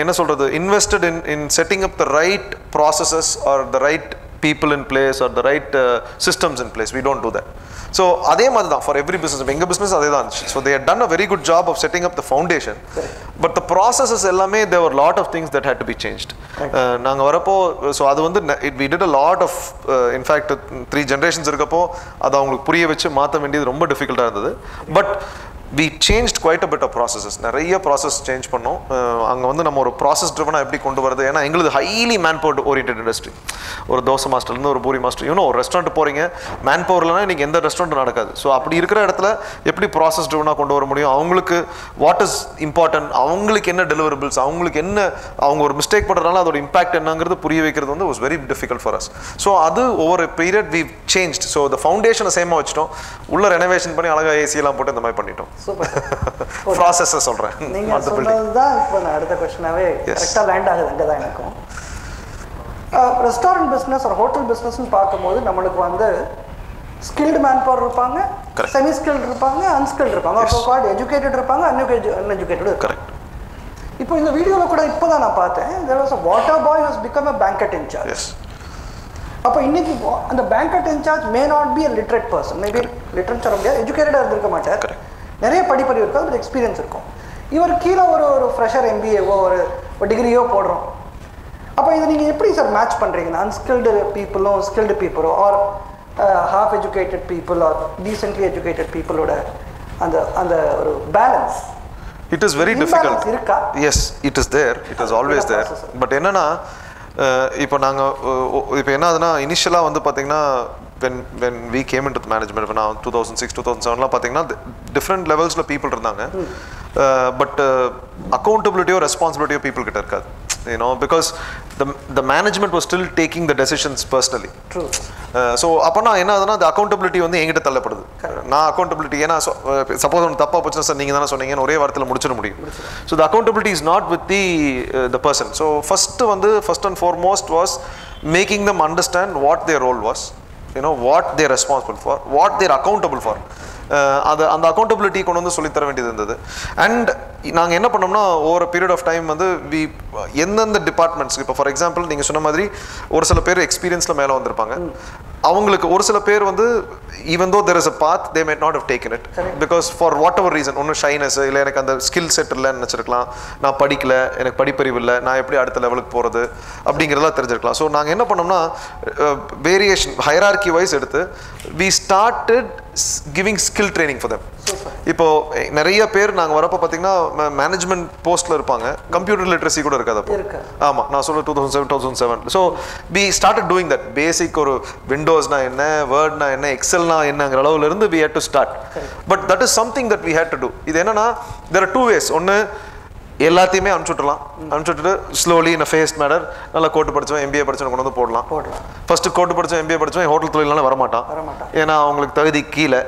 என்ன சொல்கிறது invested in setting up the right processes or the right people in place or the right systems in place. We don't do that. So அதே மாதிரி தான் ஃபார் எவ்ரி பிஸ்னஸ். எங்கள் பிஸ்னஸ் அதே தான் இருந்துச்சு. So they had done a very good job of setting up the foundation, but the processes எல்லாமே there were a lot of things that had to be changed. நாங்கள் வரப்போ ஸோ அது வந்து we did a lot of in fact 3 generations இருக்கப்போ அதை அவங்களுக்கு புரிய வச்சு மாற்ற வேண்டியது ரொம்ப டிஃபிகல்ட்டாக இருந்தது. But we changed quite a bit of processes. நிறைய ப்ராசஸ் சேஞ்ச் பண்ணோம். அங்கே வந்து நம்ம ஒரு ப்ராசஸ் ட்ரிவனாக எப்படி கொண்டு வரது, ஏன்னா எங்களுக்கு highly manpower oriented industry. ஒரு தோசை மாஸ்டர்லேருந்து ஒரு பூரி மாஸ்டர், இன்னும் ஒரு ரெஸ்டாரண்ட் போகிறீங்க, மேன் பவர்லனா இன்றைக்கி எந்த ரெஸ்டாரண்ட் நடக்காது. ஸோ அப்படி இருக்கிற இடத்துல எப்படி ப்ராசஸ் ட்ரிவனாக கொண்டு வர முடியும், அவங்களுக்கு வாட் இஸ் இம்பார்ட்டன்ட், அவங்களுக்கு என்ன டெலிவரபிள்ஸ், அவங்களுக்கு என்ன, அவங்க ஒரு மிஸ்டேக் பண்ணுறதுனால அதோட இம்பாக்ட் என்னங்கிறது புரிய வைக்கிறது வந்து was very difficult for us. So அது ஒவ்வொரு period we change. So the ஃபவுண்டேஷனை சேமாக வச்சுட்டோம், உள்ள ரெனோவேஷன் பண்ணி அழகாக ஏசியெல்லாம் போட்டு இந்த மாதிரி பண்ணிட்டோம். சூப்பர். ப்ராசஸை சொல்கிறேன். நீங்கள் சொன்னது தான் இப்போ நான் அடுத்த கொஸ்டினாவே கரெக்டாக லேண்ட் ஆகுது. அங்கே தான் எனக்கும் ரெஸ்டாரண்ட் பிஸ்னஸ் ஒரு ஹோட்டல் பிஸ்னஸ்ன்னு பார்க்கும்போது நம்மளுக்கு வந்து ஸ்கில்டு மேன் பவர் இருப்பாங்க, செமி ஸ்கில்டு இருப்பாங்க, அன்ஸ்கில்டு இருப்பாங்க, அப்போ கால்ட் எஜுகேட்டட் இருப்பாங்க, அன்எஜுகேட்டட். கரெக்ட். இப்போ இந்த வீடியோவில் கூட இப்போ தான் நான் பார்த்தேன், there was a water boy who has become a banquet in charge. அப்போ இன்னைக்கு அந்த banquet incharge may not be a literate person, maybe literate சொல்ல முடியாது, எஜுகேட்டடாக இருந்திருக்க மாட்டார், நிறைய படிப்பறிவு இருக்கும், அது எக்ஸ்பீரியன்ஸ் இருக்கும். இவர் கீழே ஒரு ஃப்ரெஷர் எம்பிஏவோ ஒரு டிகிரியோ போடுறோம். அப்போ இதை நீங்கள் எப்படி சார் மேட்ச் பண்ணுறீங்கன்னா அன்ஸ்கில்டு பீப்புளும் ஸ்கில்டு பீப்புளோ or half educated people or decently educated people ஓட அந்த அந்த ஒரு balance? It is very difficult. Yes, it is there, it is always there. But என்னன்னா இப்போ நாங்கள் இப்போ என்ன ஆகுதுன்னா இனிஷியலாக வந்து பார்த்தீங்கன்னா when we came into the management இப்போ நான் 2006 2007 பார்த்தீங்கன்னா டிஃப்ரெண்ட் லெவல்ஸில் பீப்புள் இருந்தாங்க. பட் அக்கௌண்டபிலிட்டியோ ரெஸ்பான்சிபிலிட்டியோ பீப்புள் கிட்ட இருக்காது. You know, because the management was still taking the decisions personally. True. So அப்பனா என்ன ஆகுதுன்னா the accountability வந்து என்கிட்ட தள்ளப்படுது. நான் accountability ஏன்னா சப்போஸ் ஒன்று தப்பாக போச்சுன்னா சார் நீங்கள் தானே சொன்னீங்கன்னு ஒரே வாரத்தில் முடிச்சிட முடியும். So the accountability is not with the person. So first and foremost was making them understand what their role was, you know, what they're responsible for, what they're accountable for. அந்த அக்கௌண்டபிலிட்டி கொண்டு வந்து சொல்லித்தர வேண்டியது இருந்தது. அண்ட் நாங்கள் என்ன பண்ணோம்னா ஓவர் பீரியட் ஆஃப் டைம் வந்து எந்தெந்த டிபார்ட்மெண்ட்ஸ், இப்போ ஃபார் எக்ஸாம்பிள் நீங்கள் சொன்ன மாதிரி ஒரு சில பேர் எக்ஸ்பீரியன்ஸில் மேலே வந்திருப்பாங்க, அவங்களுக்கு ஒரு சில பேர் வந்து even though there is a path they might not have taken it because for whatever reason, ஒன்று ஷைனஸ் இல்லை எனக்கு அந்த ஸ்கில் செட் இல்லைன்னு நினச்சிருக்கலாம், நான் படிக்கல, எனக்கு படிப்பறிவு இல்லை, நான் எப்படி அடுத்த லெவலுக்கு போகிறது அப்படிங்கிறதெல்லாம் தெரிஞ்சிருக்கலாம். ஸோ நாங்கள் என்ன பண்ணோம்னா வேரியேஷன் ஹைரார்கி வைஸ் எடுத்து we started giving skill training for them. இப்போ நிறைய பேர் நாங்கள் வரப்போ பார்த்தீங்கன்னா மேனேஜ்மெண்ட் போஸ்ட்டில் இருப்பாங்க, கம்ப்யூட்டர் லிட்ரஸி கூட இருக்காது அப்போ. ஆமாம், நான் சொல்ல 2007. So we started doing that பேசிக் ஒரு விண்டோஸ்னா என்ன, வேர்ட்னா என்ன, எக்ஸல்னா என்னங்கிற அளவுல இருந்து we had to start. But that is something that we had to do. இது என்னன்னா there are two ways. ஒன்று எல்லாத்தையுமே அனுப்பிச்சுட்டு ஸ்லோலி இன் ஃபேஸ்ட் மேனர் நல்லா கோட்டு படித்தவன் எம்பிஏ படித்தவன் கொண்டு வந்து போடலாம். ஃபஸ்ட்டு கோட்டு படித்தவன் எம்பிஏ படித்தவன் ஹோட்டல் தொழிலான வரமாட்டான், ஏன்னா அவங்களுக்கு தகுதி கீழே.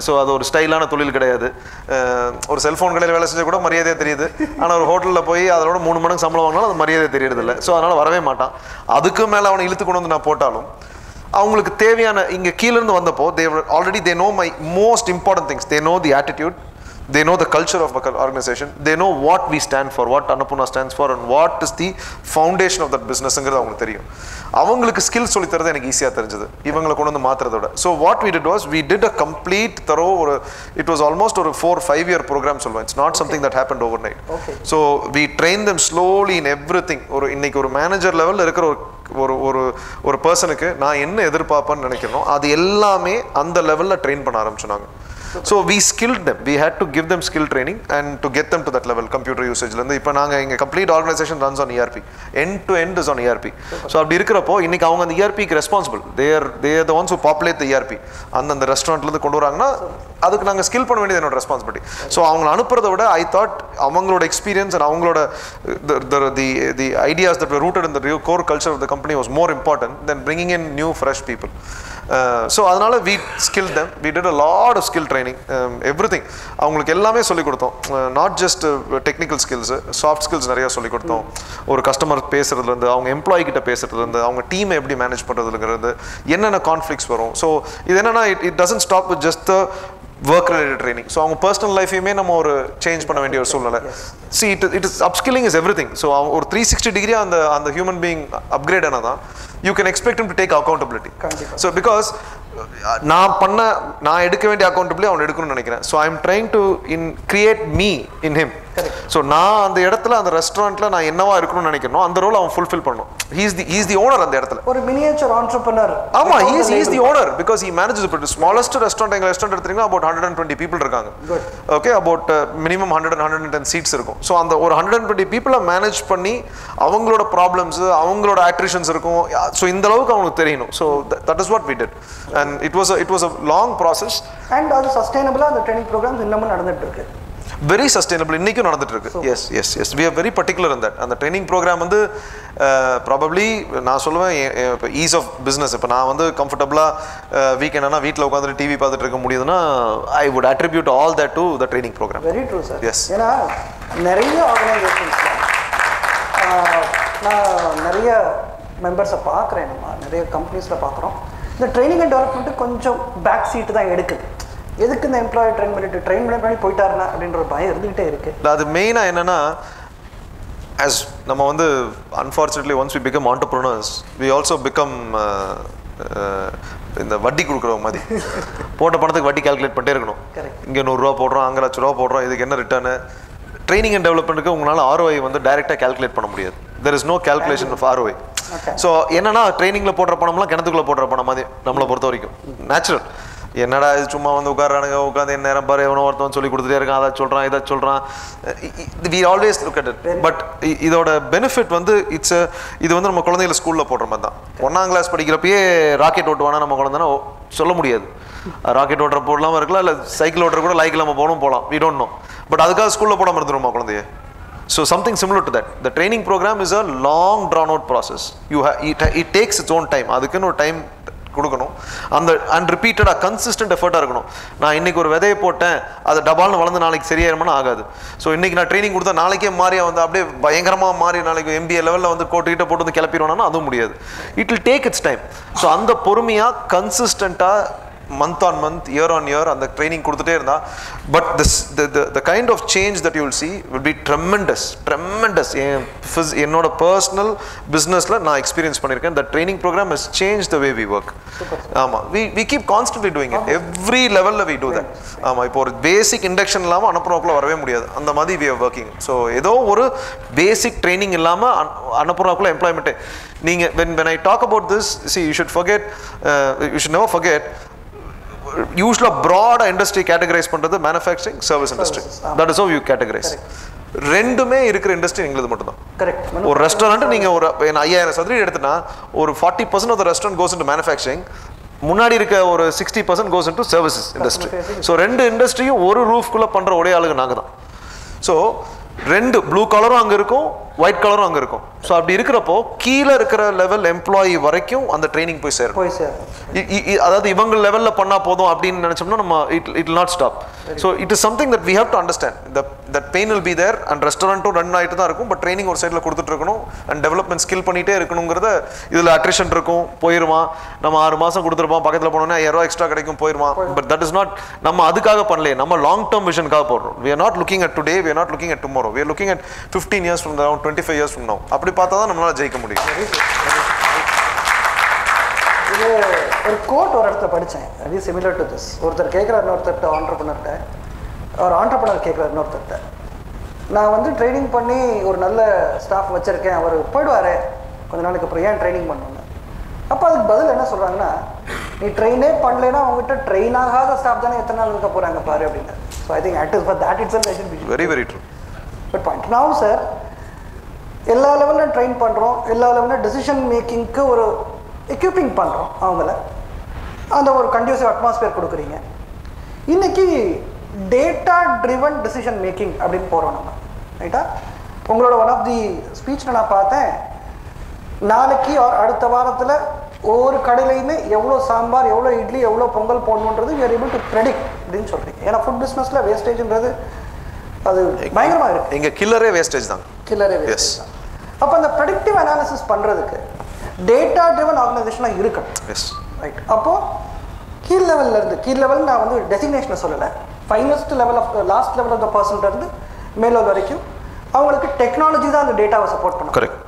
ஸோ அது ஒரு ஸ்டைலான தொழில் கிடையாது. ஒரு செல்ஃபோன் கடையில் வேலை செஞ்சால் கூட மரியாதையாக தெரியுது, ஆனால் ஒரு ஹோட்டலில் போய் அதோட 3 மடங்கு சம்பளம் வாங்கினாலும் அது மரியாதை தெரியறதில்லை. ஸோ அதனால் வரவே மாட்டான். அதுக்கு மேலே அவனை இழுத்து கொண்டு வந்து நான் போட்டாலும் அவங்களுக்கு தேவையான இங்கே கீழேருந்து வந்தப்போ they know my most important things. They know the attitude, they know the culture of the organization, they know what we stand for, what Annapurna stands for, and what is the foundation of that businessங்கிறது அவங்களுக்கு தெரியும். அவங்களுக்கு ஸ்கில் சொல்லி தரது எனக்கு ஈஸியாக தெரிஞ்சது, இவங்களை கொண்டு வந்து மாற்றுறதோட. So what we did was we did a complete thorough it was almost ஒரு 4-5 year program சொல்லுவேன். It's not something that happened overnight. So we trained them slowly in everything. இன்னைக்கு ஒரு மேனேஜர் லெவலில் இருக்கிற ஒரு பர்சனுக்கு நான் என்ன எதிர்பார்ப்பேன்னு நினைக்கிறோம் அது எல்லாமே அந்த லெவலில் ட்ரெயின் பண்ண ஆரம்பிச்சோம். So we skilled them. We had to give them skill training and to get them to that level. Computer usage la இப்போ நாங்கள் எங்கள் complete organization runs on ERP. End to end is on ERP. So அப்படி இருக்கிறப்போ இன்னைக்கு அவங்க அந்த ERPக்கு responsible. They are the ones who populate the ERP. அந்த ரெஸ்டாரண்ட்லேருந்து கொண்டு வராங்கன்னா அதுக்கு நாங்கள் ஸ்கில் பண்ண வேண்டியது என்னோட ரெஸ்பான்சிபிலிட்டி. ஸோ அவங்களை அனுப்புறதை விட ஐ தாட் அவங்களோட எக்ஸ்பீரியன்ஸ் அண்ட் அவங்களோட the ideas that were rooted in the core culture of the company was more important than bringing in new fresh people. So அதனால we skilled them. We did a lot of skill training, everything. அவங்களுக்கு எல்லாமே சொல்லிக் கொடுத்தோம். Not just technical skills, soft skills நிறைய சொல்லிக் கொடுத்தோம். ஒரு கஸ்டமர் பேசுறதுலேருந்து, அவங்க எம்ப்ளாயி கிட்ட பேசுறதுலேருந்து, அவங்க டீமை எப்படி மேனேஜ் பண்ணுறதுங்கிறது, என்னென்ன கான்ஃப்ளிக்ஸ் வரும். ஸோ இது என்னன்னா it doesn't stop with just the work related training. So அவங்க பர்சனல் லைஃபையுமே நம்ம ஒரு சேஞ்ச் பண்ண வேண்டிய ஒரு சூழ்நிலை. See it is upskilling is everything. So ஒரு 360 degree அந்த ஹியூமன் பீயிங் அப்கிரேட் ஆனதான் you can expect him to take accountability. So because நான் எடுக்க வேண்டிய accountability அவன் எடுக்கணும்னு நினைக்கிறேன். So I am trying to create me in him. So நான் அந்த இடத்துல அந்த ரெஸ்டாரண்ட்ல நான் என்னவா இருக்கணும்னு நினைக்கிறனோ அந்த ரோல் அவன் ஃபுல்ஃபில் பண்ணணும். ஹீஸ் தி ஓனர் அந்த இடத்துல. ஒரு மினியேச்சர் ஆண்டர்பிரினர். ஆமா, he's the owner because he manages the smallest restaurant. எங்க ரெஸ்டாரண்ட் எடுத்தீங்கன்னா about 120 people இருக்காங்க. ஓகே, about minimum 110 seats இருக்கும். ஸோ அந்த ஒரு 120 people மேனேஜ் பண்ணி அவங்களோட ப்ராப்ளம்ஸ் அவங்களோட ஆட்ரிஷன்ஸ் இருக்கும். ஸோ இந்த அளவுக்கு அவங்களுக்கு தெரியணும். So that is what we did and it was a long process. And அது சஸ்டைனபிளா அந்த ட்ரெய்னிங் ப்ரோக்ராம்ஸ் இன்னமும் நடந்துட்டு இருக்கு. வெரி சஸ்டைனபிள் இன்னைக்கும் நடந்துட்டு இருக்கு. Yes yes yes we are very particular in that. அந்த ட்ரைனிங் ப்ரோக்ராம் வந்து ப்ராபப்ளி நான் சொல்லுவேன் இப்போ ஈஸ் ஆஃப் பிஸ்னஸ். இப்போ நான் வந்து கம்ஃபர்டபுளாக வீக்கெண்ட் ஆனால் வீட்டில் உட்காந்துட்டு டிவி பார்த்துட்டு இருக்க முடியுதுன்னா I would attribute all that to the training programme. Very true sir. Yes, ஏன்னா நிறைய ஆர்கனைசேஷன்ஸில் நான் நிறைய மெம்பர்ஸை பார்க்குறேன், நம்ம நிறைய கம்பெனிஸில் பார்க்குறோம். இந்த ட்ரைனிங் அண்ட் டெவலப்மெண்ட்டு கொஞ்சம் பேக் சீட்டு தான் எடுக்குது. எதுக்கு இந்த எம்ப்ளாயி ட்ரெயின் பண்ணி போயிட்டாருனா அப்படின்ற ஒரு பயம் இருந்துகிட்டே இருக்கு. அது மெயினாக என்னன்னா, as நம்ம வந்து unfortunately once we become entrepreneurs we also become இந்த வட்டி கொடுக்குறவங்க மாதிரி போட்ட பணத்துக்கு வட்டி கால்குலேட் பண்ணிட்டே இருக்கணும். இங்கே 100 ரூபா போடுறோம், அங்கே 1,00,000 ரூபா போடுறோம், இதுக்கு என்ன ரிட்டர்னு. ட்ரைனிங் அண்ட் டெவலப்மெண்ட்டுக்கு உங்களால் ROI வந்து டைரெக்டாக கால்குலேட் பண்ண முடியாது. there is no calculation of ROI. So என்னன்னா ட்ரைனிங்கில் போடுற பணம்லாம் கிணத்துக்குள்ளே போடுற பணம் மாதிரி நம்மளை பொறுத்த வரைக்கும் நேச்சுரல். என்னடா இது சும்மா வந்து உட்காரானுங்க, உட்காந்து என்ன நேரம் பாரு எவனோ ஒருத்தவன் சொல்லி கொடுத்துட்டே இருக்கான், அதை சொல்கிறான் இதை சொல்கிறான். We always look at it. But இதோட பெனிஃபிட் வந்து இது வந்து நம்ம குழந்தைகளை ஸ்கூலில் போடுற மாதிரி தான். 1ஆம் கிளாஸ் படிக்கிறப்பயே ராக்கெட் ஓட்டுவானா நம்ம குழந்தைனா சொல்ல முடியாது. ராக்கெட் ஓட்டுற போடலாம் இருக்கலாம், இல்லை சைக்கிள் ஓட்டுற கூட லைக்கில் நம்ம போகலாம், வி டோன்ட் நோ. பட் அதுக்காக ஸ்கூலில் போடாமல் இருந்துருமா குழந்தைய. So something similar to that. The training program is a long drawn out process. It takes its own time. அதுக்குன்னு ஒரு டைம் கொடுக்கணும். அந்த அண்ட் ரிப்பீட்டடாக கன்சிஸ்டன்ட் எஃபர்ட்டாக இருக்கணும். நான் இன்றைக்கி ஒரு விதையை போட்டேன், அது டபால்னு வளர்ந்து நாளைக்கு சரியாயிருமான்னு ஆகாது. ஸோ இன்றைக்கி நான் ட்ரைனிங் கொடுத்தா நாளைக்கே மாறி வந்து அப்படியே பயங்கரமாக மாறி நாளைக்கு MBA லெவலில் வந்து கோட்டுக்கிட்ட போட்டு வந்து கிளப்பிடுவானா அதுவும் முடியாது. It will take it's time. So அந்த பொறுமையாக கன்சிஸ்டண்ட்டாக month on month, year on year அந்த ட்ரைனிங் கொடுத்துட்டே இருந்தா, but the kind of change that you will see will be tremendous. என்னோட பர்சனல் பிஸ்னஸில் நான் எக்ஸ்பீரியன்ஸ் பண்ணியிருக்கேன். the training program has changed the way we work. ஆமாம், we keep constantly doing it. every level we do that. ஆமாம், இப்போ ஒரு பேசிக் இண்டக்ஷன் இல்லாமல் அனுப்புறோக்குள்ள வரவே முடியாது. அந்த மாதிரி we are working. ஸோ ஏதோ ஒரு பேசிக் ட்ரைனிங் இல்லாமல் அனுப்புறோக்குள்ள எம்ப்ளாய்மெண்ட்டு நீங்கள் when I talk about this, see, you should never forget யூஸ்வலாக ப்ராடாக இண்டஸ்ட்ரி கேட்டகரைஸ் பண்ணுறது manufacturing, service industry. That is how you categorize. ரெண்டுமே இருக்கிற இண்டஸ்ட்ரி எங்களுக்கு மட்டும் தான். ஒரு ரெஸ்டாரண்ட் நீங்கள் ஒரு 5000 சதுரடி எடுத்துனா ஒரு 40% of the restaurant goes into manufacturing, முன்னாடி இருக்க ஒரு 60% goes into services industry. So ரெண்டு இண்டஸ்ட்ரியும் ஒரு ரூஃப்குள்ளே பண்ணுற ஒரே ஆளுங்க நாங்கள் தான். ஸோ ரெண்டு ப்ளூ கலரும் அங்கே இருக்கும், ஒயிட் கலரும் அங்கே இருக்கும். ஸோ அப்படி இருக்கிறப்போ கீழே இருக்கிற லெவல் எம்ப்ளாயி வரைக்கும் அந்த ட்ரைனிங் போய் சேரும். அதாவது இவங்க லெவலில் பண்ணால் போதும் அப்படின்னு நினச்சோம்னா நம்ம it will not stop. So it is something that we have to understand. That pain will be there. And ரெஸ்டாரண்ட்டும் ரன் ஆகிட்டு தான் இருக்கும். பட் ட்ரைனிங் ஒரு சைடில் கொடுத்துட்டு இருக்கணும் அண்ட் டெவலப்மெண்ட் ஸ்கில் பண்ணிகிட்டே இருக்கணுங்கிறத. இதில் அட்ரிஷன் இருக்கும், போயிடுவான். நம்ம 6 மாதம் கொடுத்துருப்போம், பக்கத்தில் போனோன்னா 1000 ரூபா எக்ஸ்ட்ரா கிடைக்கும், போயிடுவான். பட் தட் இஸ் நாட், நம்ம அதுக்காக பண்ணலையே, நம்ம லாங் டேர்ம் விஷனுக்காக போடுறோம். we are not looking at today, we are not looking at tomorrow, we are looking at 15 years from now, 25 years from now. அப்படி பார்த்தா தான் நம்மளால ஜெயிக்க முடியும். இது ஒரு கோட் ஒரு இடத்துல படித்தேன், அது சிமிலர் டு திஸ். ஒருத்தர் கேட்குறாரு இன்னொருத்தர்கிட்ட, ஆண்டர்பிரினர்கிட்ட, ஒரு ஆண்டர்பிரினர் கேட்குறாரு இன்னொருத்தர்கிட்ட, நான் வந்து ட்ரைனிங் பண்ணி ஒரு நல்ல ஸ்டாஃப் வச்சுருக்கேன், அவர் போயிடுவார் கொஞ்ச நாளைக்கு அப்புறம், ஏன் ட்ரைனிங் பண்ணணுன்னு. அப்போ அதுக்கு பதில் என்ன சொல்கிறாங்கன்னா, நீ ட்ரெயினே பண்ணலைன்னா அவங்ககிட்ட ட்ரெயின் ஆகாத ஸ்டாஃப் தானே எத்தனை நாள் இருக்க போகிறாங்க பாரு அப்படின்னு. So I think at is for that it's very very true. But point now sir, எல்லா லெவலில் ட்ரெயின் பண்ணுறோம், எல்லா லெவலில் டெசிஷன் மேக்கிங்க்கு ஒரு எக்யூப்பிங் பண்ணுறோம் அவங்கள, அந்த ஒரு கண்டியூசிவ் அட்மாஸ்பியர் கொடுக்குறீங்க. இன்றைக்கி டேட்டா ட்ரிவன் டெசிஷன் மேக்கிங் அப்படின்னு போகிறோம் நம்ம, ரைட்டா? உங்களோட ஒன் ஆஃப் தி ஸ்பீச்சில் நான் பார்த்தேன், நாளைக்கு அடுத்த வாரத்தில் ஒவ்வொரு கடையிலையுமே எவ்வளோ சாம்பார், எவ்வளோ இட்லி, எவ்வளோ Pongal போடணுன்றது we are able to predict அப்படின்னு சொல்கிறீங்க. ஏன்னா ஃபுட் பிஸ்னஸில் வேஸ்டேஜ்ன்றது அது பயங்கரமாக இருக்குது. எங்கள் கில்லரே வேஸ்டேஜ் தான். கில்லரே வேஸ்டேஜ் தான். அப்போ அந்த ப்ரெடிக்டிவ் அனாலிசிஸ் பண்ணுறதுக்கு டேட்டா ட்ரிவன் ஆர்கனைசேஷனாக இருக்கணும். ரைட். அப்போது கீழ் லெவல் நான் வந்து டெசிக்னேஷனை சொல்லலை, finest level of last level of the பர்சன்லேருந்து மேலே வரைக்கும் அவங்களுக்கு டெக்னாலஜி தான் அந்த டேட்டாவை சப்போர்ட் பண்ணும். கரெக்ட்.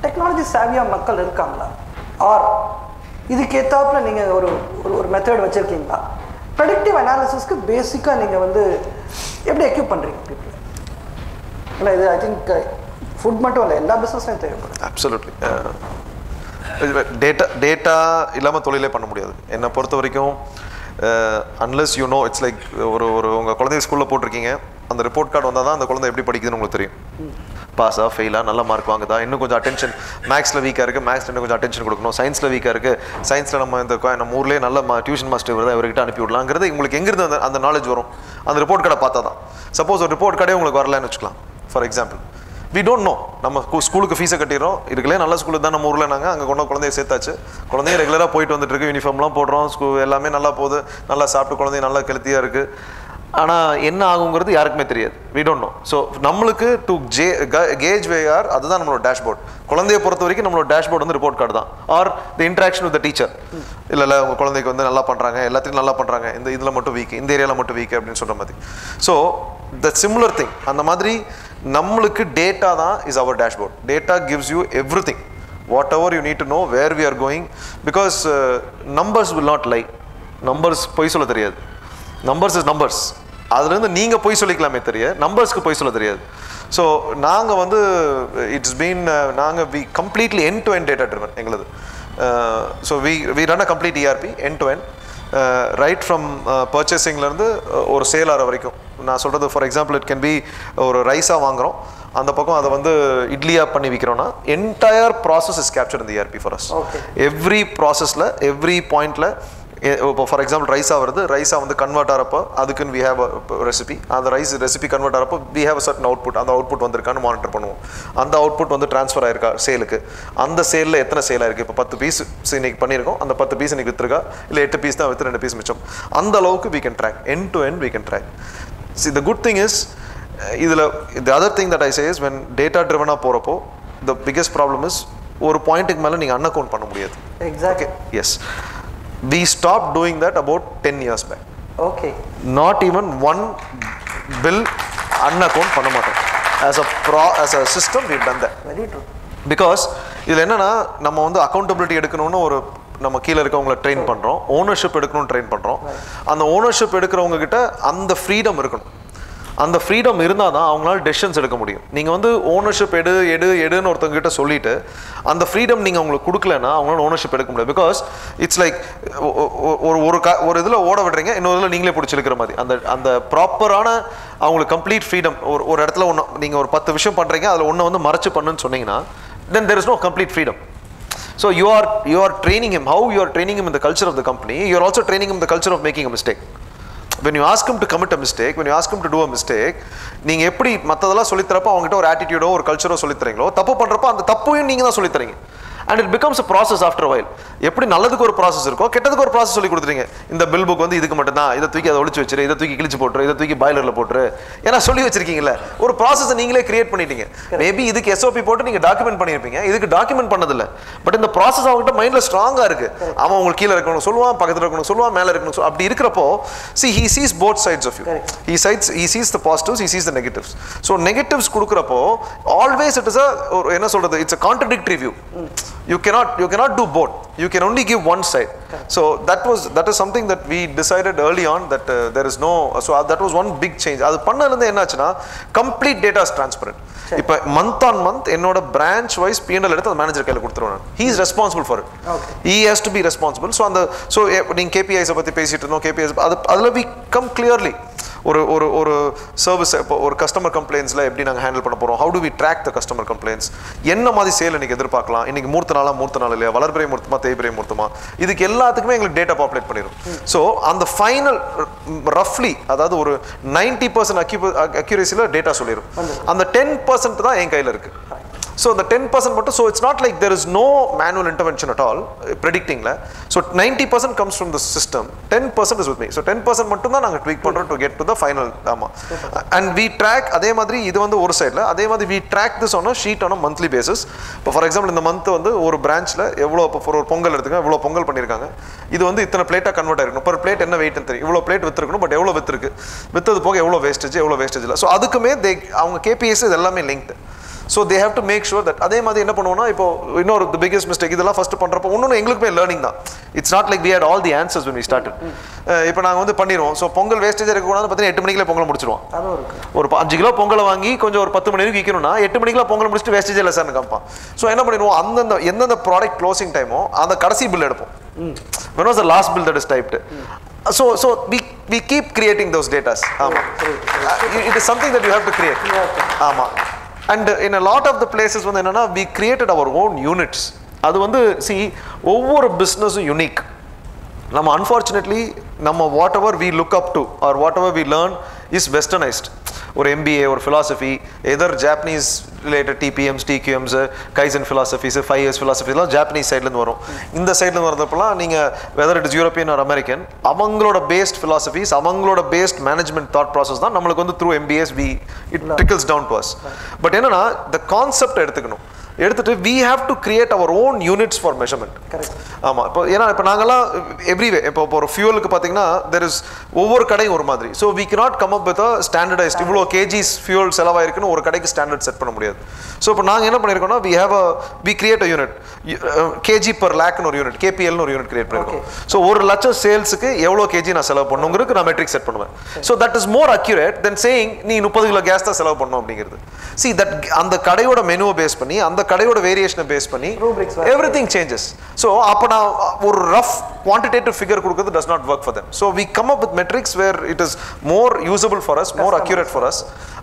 டெக்னாலஜி சாவியாக மக்கள் இருக்காங்களா, ஆர் இதுக்கு ஏற்றாப்புல நீங்கள் ஒரு ஒரு மெத்தட் வச்சுருக்கீங்களா? ப்ரெடிக்டிவ் அனாலிசிஸ்க்கு பேசிக்காக நீங்கள் வந்து எப்படி எக்யூப் பண்ணுறீங்க பீப்புள்? இல்லை இது ஐ திங்க் ஃபுட் மட்டும் இல்லை, எல்லா பிஸ்னஸ்லையும் தேவைப்படும். அப்சல்யூட்லி. டேட்டா இல்லாமல் தொழிலே பண்ண முடியாது என்னை பொறுத்த வரைக்கும். Unless you know, it's like ஒரு உங்கள் குழந்தைய ஸ்கூலில் போட்டிருக்கீங்க, அந்த ரிப்போர்ட் கார்டு வந்தால் தான் அந்த குழந்தை எப்படி படிக்குதுன்னு உங்களுக்கு தெரியும். பாஸா ஃபெயிலாக, நல்ல மார்க் வாங்குதா, இன்னும் கொஞ்சம் அட்டென்ஷன், மேக்ஸில் வீக்காக இருக்குது, மேக்ஸில் இன்னும் கொஞ்சம் அட்டென்ஷன் கொடுக்கணும், சயின்ஸில் வீக்காக இருக்குது, சயின்ஸில் நம்ம ஊர்லேயே நல்ல டியூஷன் மாஸ்டர் வருது, அவர்கிட்ட அனுப்பி விடலாங்கிறது உங்களுக்கு எங்கிருந்து அந்த நாலேஜ் வரும்? அந்த ரிப்போர்ட் கார்டை பார்த்தா தான். சப்போஸ் ஒரு ரிப்போர்ட் கார்டே உங்களுக்கு வரலன்னு வச்சுக்கலாம். For example, we don't know. நம்ம ஸ்கூலுக்கு ஃபீஸை கட்டிடுறோம், இருக்குல்லே நல்ல ஸ்கூலுக்கு தான் நம்ம ஊரில் நாங்கள் அங்கே கொண்டு குழந்தைய சேர்த்தாச்சு, குழந்தைய ரெகுலராக போயிட்டு வந்துட்டு இருக்கு, யூனிஃபார்ம்லாம் போடுறோம், எல்லாமே நல்லா போகுது, நல்லா சாப்பிட்டு குழந்தைய நல்லா கெளுத்தியாக இருக்குது. ஆனால் என்ன ஆகுங்கிறது யாருக்குமே தெரியாது. We don't know. ஸோ நம்மளுக்கு டு கேஜ் வேஆர், அதுதான் நம்மளோட டேஷ்போர்ட். குழந்தைய பொறுத்த வரைக்கும் நம்மளோட டேஷ்போர்ட் வந்து ரிப்போர்ட் கார்டு தான், or the interaction with the teacher. இல்லை உங்கள் குழந்தைக்கு வந்து நல்லா பண்ணுறாங்க, எல்லாத்தையும் நல்லா பண்ணுறாங்க, இந்த இதில் மட்டும் வீக், இந்த ஏரியாவில் மட்டும் வீக் அப்படின்னு சொல்கிற மாதிரி. ஸோ த சிமிலர் திங், அந்த மாதிரி நம்மளுக்கு டேட்டா தான் is our dashboard. Data gives you everything, whatever you need to know where we are going. Because numbers will not lie. Numbers பொய் சொல்ல தெரியாது. Numbers is numbers. அதுலேருந்து நீங்கள் போய் சொல்லிக்கலாமே தெரிய, நம்பர்ஸ்க்கு போய் சொல்ல தெரியாது. ஸோ நாங்கள் வந்து இட்ஸ் பீன், நாங்கள் we completely end to end data driven எங்களது. So we run a complete ERP end to end, right from பர்ச்சேசிங்லேருந்து ஒரு சேல் ஆகிற வரைக்கும். நான் சொல்கிறது for example, it can be ஒரு ரைஸாக வாங்குகிறோம், அந்த பக்கம் அதை வந்து இட்லியாக பண்ணி விற்கிறோன்னா என்டையர் ப்ராசஸ் இஸ் கேப்சர்ட் இந்த ERP ஃபார் அஸ். எவ்ரி ப்ராசஸில், எவ்ரி பாயிண்டில், இப்போ ஃபார் எக்ஸாம்பிள் ரைஸாக வருது, ரைஸாக வந்து கன்வெர்ட் ஆகிறப்போ அதுக்குன்னு வி ஹேவ் அ ரெசிபி, அந்த ரெசிபி கன்வெர்ட் ஆகிறப்போ we have a certain output, அந்த அவுட்புட் வந்திருக்கான்னு மானிட்டர் பண்ணுவோம். அந்த அவுட்புட் வந்து ட்ரான்ஸ்ஃபர் ஆயிருக்கா சேலுக்கு, அந்த சேலில் எத்தனை சேல் ஆயிருக்கு, இப்போ 10 பீஸ் இன்னைக்கு பண்ணியிருக்கோம், அந்த 10 பீஸ் இன்னைக்கு விற்றுருக்கா, இல்லை 8 பீஸ் தான் விற்று 2 பீஸ் மிச்சம், அந்த அளவுக்கு we can track, end to end we can track. See the good thing is, இதில் the other thing that I say is, when data ட்ரிவனாக போகிறப்போ த பிக்கெஸ்ட் ப்ராப்ளம் இஸ், ஒரு பாயிண்ட்டுக்கு மேலே நீங்கள் அன்அக்கவுண்ட் பண்ண முடியாது. Exactly. Yes. We stopped doing that about 10 years back. Okay. Not even one bill unaccount பண்ண மாட்டோம். As a system we've done that. Very true. Because இதில் என்னன்னா, நம்ம வந்து அக்கௌண்டபிலிட்டி எடுக்கணும்னு ஒரு நம்ம கீழே இருக்கவங்களை ட்ரெயின் பண்ணுறோம், ஓனர்ஷிப் எடுக்கணும்னு ட்ரெயின் பண்ணுறோம். அந்த ஓனர்ஷிப் எடுக்கிறவங்க கிட்ட அந்த ஃப்ரீடம் இருக்கணும். அந்த ஃப்ரீடம் இருந்தால் தான் அவங்களால டெசிஷன்ஸ் எடுக்க முடியும். நீங்கள் வந்து ஓனர்ஷிப் எடுன்னு ஒருத்தவங்க கிட்ட சொல்லிட்டு அந்த ஃப்ரீடம் நீங்கள் அவங்களுக்கு கொடுக்கலன்னா அவங்களால ஓனர்ஷிப் எடுக்க முடியாது. பிகாஸ் இட்ஸ் லைக் ஒரு இதில் ஓட விடுறீங்க, இன்னொரு இதில் நீங்களே பிடிச்சிருக்கிற மாதிரி. அந்த ப்ராப்பரான அவங்களுக்கு கம்ப்ளீட் ஃப்ரீடம். ஒரு இடத்துல ஒன்று நீங்கள் ஒரு 10 விஷயம் பண்ணுறீங்க, அதில் ஒன்று வந்து மறைச்சு பண்ணுன்னு சொன்னீங்கன்னா then there is no complete freedom. So you are training him. How you are training him in the culture of the company, you are also training him in the culture of making a mistake. When you ask him to commit a mistake, when you ask him to do a mistake, நீங்க எப்படி மத்ததெல்லாம் சொல்லி தரப்ப அவங்ககிட்ட ஒரு ஆட்டிடியூடோ ஒரு கல்ச்சரோ சொல்லி தரீங்களோ, தப்பு பண்றப்ப அந்த தப்பையும் நீங்க தான் சொல்லி தரீங்க. And it becomes a process after a while. எப்படி நல்லதுக்கு ஒரு ப்ராசஸ் இருக்கோ, கெட்டதுக்கு ஒரு ப்ராசஸ் சொல்லி கொடுத்துறீங்க. இந்த பில் புக் வந்து இதுக்கு மட்டும் தான், இதை தூக்கி அதை ஒளிச்சு வச்சிரு, இதை தூக்கி கிழிச்சு போட்டுரு, இதை தூக்கி பாய்லரில் போட்டுரு, ஏன்னா சொல்லி வச்சிருக்கீங்கல்ல. ஒரு ப்ராசஸை நீங்களே கிரியேட் பண்ணிட்டீங்க. மேபி இதுக்கு SOP போட்டு நீங்க டாக்குமெண்ட் பண்ணியிருப்பீங்க, இதுக்கு டாக்குமெண்ட் பண்ணதில்லை. பட் இந்த ப்ராசஸ் அவங்ககிட்ட மைண்ட்ல ஸ்ட்ராங்கா இருக்கு. அவன் உங்களுக்கு கீழே இருக்கணும் சொல்லுவான், பக்கத்தில் இருக்கணும் சொல்லுவான், மேலே இருக்கணும் சொல்லுவான். அப்படி இருக்கிறப்போ he sees both sides of you. He sees the positives, he sees the negatives. So negatives கொடுக்கிறப்போ always it is என்ன சொல்றது, it's a contradictory view. You cannot do both. You can only give one side. So that is something that we decided early on, that there is no, so that was one big change. அது பண்ணதுல என்ன ஆச்சுன்னா, complete data is transparent. இப்போ month on month என்னோட branch wise P&L எடுத்து அந்த மேனேஜர் கையில கொடுத்துருவேன். He is responsible for it. He has to be responsible. So நீங்க KPIs பத்தி பேசிட்டு இருந்தோம், KPIs அதுல we come clearly. ஒரு சர்வீஸ், இப்போ ஒரு கஸ்டமர் கம்ப்ளைண்ட்ஸில் எப்படி நாங்கள் ஹேண்டில் பண்ண போகிறோம், how do we track the customer complaints, என்ன மாதிரி சேல் இன்னைக்கு எதிர்பார்க்கலாம், இன்னைக்கு மூர்த்த நாள் இல்லையா, வளர்பிறை மூர்த்தமா தேய்பிறை மூர்த்தமா, இதுக்கு எல்லாத்துக்குமே எங்களுக்கு டேட்டா பாப்புலேட் பண்ணிடும். ஸோ அந்த ஃபைனல் ரஃப்லி, அதாவது ஒரு 90% அக்யூரேசியில் டேட்டா சொல்லிடும். அந்த 10% தான் என் கையில் இருக்குது. So the 10% மட்டும், so it's not like there is no manual intervention at all predicting la. So 90% comes from the system, 10% is with me. So 10% மட்டும் தான் நாங்க tweak பண்றோம் to get to the final. ஆமா. And we track, அதே மாதிரி இது வந்து ஒரு சைடுல, அதே மாதிரி we track this on a sheet on a monthly basis. இப்போ ஃபார் எக்ஸாம்பிள் இந்த மந்த் வந்து ஒரு பிரான்ச்ல எவ்வளோ, இப்போ ஒரு பொங்கல் எடுத்துக்க எவ்வளோ பொங்கல் பண்ணியிருக்காங்க, இது வந்து இத்தனை பிளேட்டாக கன்வெர்ட் ஆயிருக்கணும், per பிளேட் என்ன வெயிட்னு தெரியும், இவ்வளோ பிளேட் வித்துருக்கணும், பட் எவ்வளோ வித்துருக்கு, வித்தது போக எவ்வளோ வேஸ்டேஜ் இல்லை. ஸோ அதுக்குமே அவங்க KPIs இது எல்லாமே linked. So they have to make sure that. அதே மாதிரி என்ன பண்ணுவோம்னா இப்போ இன்னொரு தி பிகெஸ்ட் மிஸ்டேக் இதெல்லாம் ஃபர்ஸ்ட் பண்ணுறப்போ இன்னொன்று எங்களுக்குமே லேர்னிங் தான். It's not like we had all the answers when we started. இப்போ நாங்கள் வந்து பண்ணிடுவோம். ஸோ பொங்கல் வேஸ்டேஜ் இருக்கக்கூடாது பார்த்தீங்கன்னா 8 மணிக்குள்ள பொங்கல் முடிச்சிடுவோம். ஒரு 5 கிலோ பொங்கலை வாங்கி கொஞ்சம் ஒரு 10 மணி வரைக்கும் விற்கணும்னா 8 மணிக்குள்ள பொங்கல் முடிச்சுட்டு வேஸ்டேஜ் இல்லை சார்னு காப்பான். ஸோ என்ன பண்ணிடுவோம், அந்தந்த எந்தெந்த ப்ராடக்ட் க்ளோசிங் டைமோ அந்த கடைசி பில் எடுப்போம். when was the last bill that is typed? So we keep creating those data. It is something that you have to create. And in a lot of the places வந்து என்னன்னா we created our own units. அது வந்து see ஒவ்வொரு பிஸ்னஸும் யூனிக். நம்ம unfortunately நம்ம whatever we look up to or whatever we learn is westernized. ஒரு MBA ஒரு philosophy either Japanese related TPMs TQMs Kaizen philosophies 5 years philosophies எல்லாம் Japanese side ல இருந்து வரும். இந்த சைடுல இருந்து வரதப்பலாம் நீங்க whether it is European or American அவங்களோட based philosophies அவங்களோட based management thought process தான் நம்மளுக்கு வந்து through MBAs it trickles down to us. But என்னன்னா the concept எடுத்துக்கணும். எடுத்துட்டு we have to create our own units for measurement. Correct. ஆமா. இப்போ ஏன்னா இப்போ நாங்கலாம் எவ்ரிவே இப்போ ஒரு ஃபியூலுக்கு பார்த்தீங்கன்னா there is ஒவ்வொரு கடையும் ஒரு மாதிரி. So we cannot come up with a standardized இவ்வளோ kgs fuel செலவாயிருக்குன்னு ஒரு கடைக்கு ஸ்டாண்டர்ட் செட் பண்ண முடியாது. ஸோ இப்போ நாங்கள் என்ன பண்ணியிருக்கோம்னா we create a unit kg per lakhன்னு ஒரு யூனிட் KPLன்னு ஒரு யூனிட் கிரியேட் பண்ணியிருக்கோம். ஸோ 1 லட்சம் சேல்ஸுக்கு எவ்வளோ கேஜி நான் செலவு பண்ணுங்கிறதுக்கு நான் மெட்ரிக் செட் பண்ணுவேன். So that is more accurate then saying நீ 30 கிலோ கேஸ் தான் செலவு பண்ணணும் அப்படிங்கிறது. See that அந்த கடையோட மெனுவை பேஸ் பண்ணி அந்த கடையோட வேரியேஷனை பேஸ் பண்ணி everything changes. So அப்போ நான் ஒரு ரஃப் குவான்டிடேட்டிவ் ஃபிகர் கொடுக்கிறது does not work for them. So we come up with metrics where it is more usable for us, more accurate for us.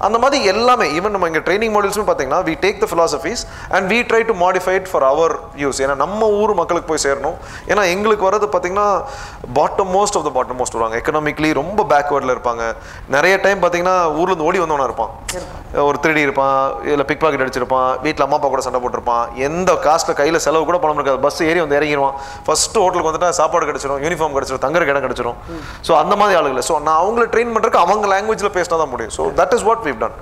அந்த மாதிரி எல்லாமே ஈவன் நம்ம இங்கே ட்ரைனிங் மாடியூல்ஸும் பார்த்தீங்கன்னா we take the philosophies and we try to modify it for our use. ஏன்னா நம்ம ஊர் மக்களுக்கு போய் சேரணும். ஏன்னா எங்களுக்கு வரது பார்த்தீங்கன்னா பாட்டம் மோஸ்ட் வருவாங்க. எக்கனாமிக்லி ரொம்ப பேக்வேர்டில் இருப்பாங்க. நிறைய டைம் பார்த்தீங்கன்னா ஊர்லேருந்து ஓடி வந்தவனா இருப்பான். ஒரு திருடி இருப்பான், இல்லை பிக் பாக்கெட் அடிச்சிருப்பான், வீட்டில் அம்மா அப்பா கூட சண்டை போட்டிருப்பான், எந்த காஸ்ட்டில் கையில் செலவு கூட பணம் இருக்காது, பஸ் ஏறி வந்து இறங்கிடுவான். ஃபஸ்ட்டு ஹோட்டலுக்கு வந்துட்டா சாப்பாடு கிடச்சிடும், யூனிஃபார்ம் கிடச்சிடும், தங்குற இடம் கிடச்சிடும். ஸோ அந்த மாதிரி ஆளுகளை ஸோ நான் அவங்கள ட்ரெயின் பண்ணுறதுக்கு அவங்க லாங்குவேஜில் பேசினா தான் முடியும். So that is what we've done.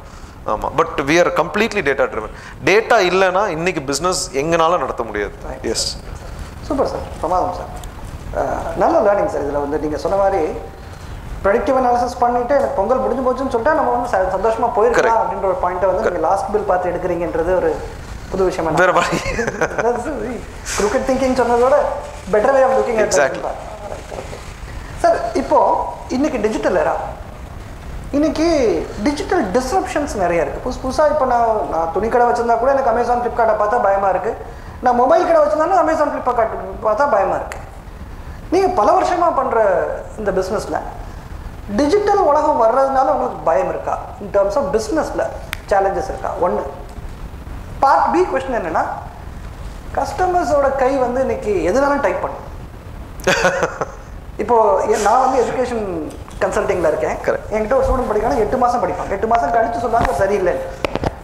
ஆமாம். But we are completely data driven. Data இல்லைன்னா இன்னைக்கு பிஸ்னஸ் எங்கனாலும் நடத்த முடியாது. எஸ். சூப்பர் சார், பிரமாதம் சார். நல்ல லேர்னிங் சார். இதில் வந்து நீங்கள் சொன்ன மாதிரி ப்ரெடிக்டிவ் அனாலிசிஸ் பண்ணிட்டு எனக்கு பொங்கல் முடிஞ்சு போச்சுன்னு சொல்லிட்டு நம்ம வந்து சந்தோஷமாக போயிருக்கலாம் அப்படின்ற ஒரு பாயிண்ட்டை வந்து நீங்கள் லாஸ்ட் பில் பார்த்து எடுக்கிறீங்கன்றது ஒரு புது விஷயமா. கிரிக்கெட் திங்கிங் சொன்னதோட better way of looking at sir. இப்போது இன்னைக்கு டிஜிட்டல் எரா, இன்னைக்கு டிஜிட்டல் டிஸ்ரப்ஷன்ஸ் நிறைய இருக்குது. புதுசாக இப்போ நான் துணி கடை வச்சுருந்தா கூட எனக்கு அமேசான் ஃப்ளிப்கார்ட்டை பார்த்தா பயமாக இருக்குது. நான் மொபைல் கடை வச்சுருந்தாலும் அமேசான் ஃப்ளிப்கார்ட் பார்த்தா பயமாக இருக்குது. நீங்கள் பல வருஷமாக பண்ணுற இந்த பிஸ்னஸில் டிஜிட்டல் உலகம் வர்றதுனால உங்களுக்கு பயம் இருக்கா? இன் டேர்ம்ஸ் ஆஃப் பிஸ்னஸில் சேலஞ்சஸ் இருக்கா? ஒன்று. பார்ட் பி கொஸ்டின் என்னென்னா, கஸ்டமர்ஸோட கை வந்து இன்னைக்கு எதுனாலும் டைப் பண்ணும். இப்போது நான் வந்து எஜுகேஷன் கன்சல்டிங்கில் இருக்கேன். என்கிட்ட ஒரு ஸ்டூடெண்ட் படிக்காமல் 8 மாதம் படிப்பான். 8 மாதம் கழிச்சு சொல்லுவாங்க சரியில்லை,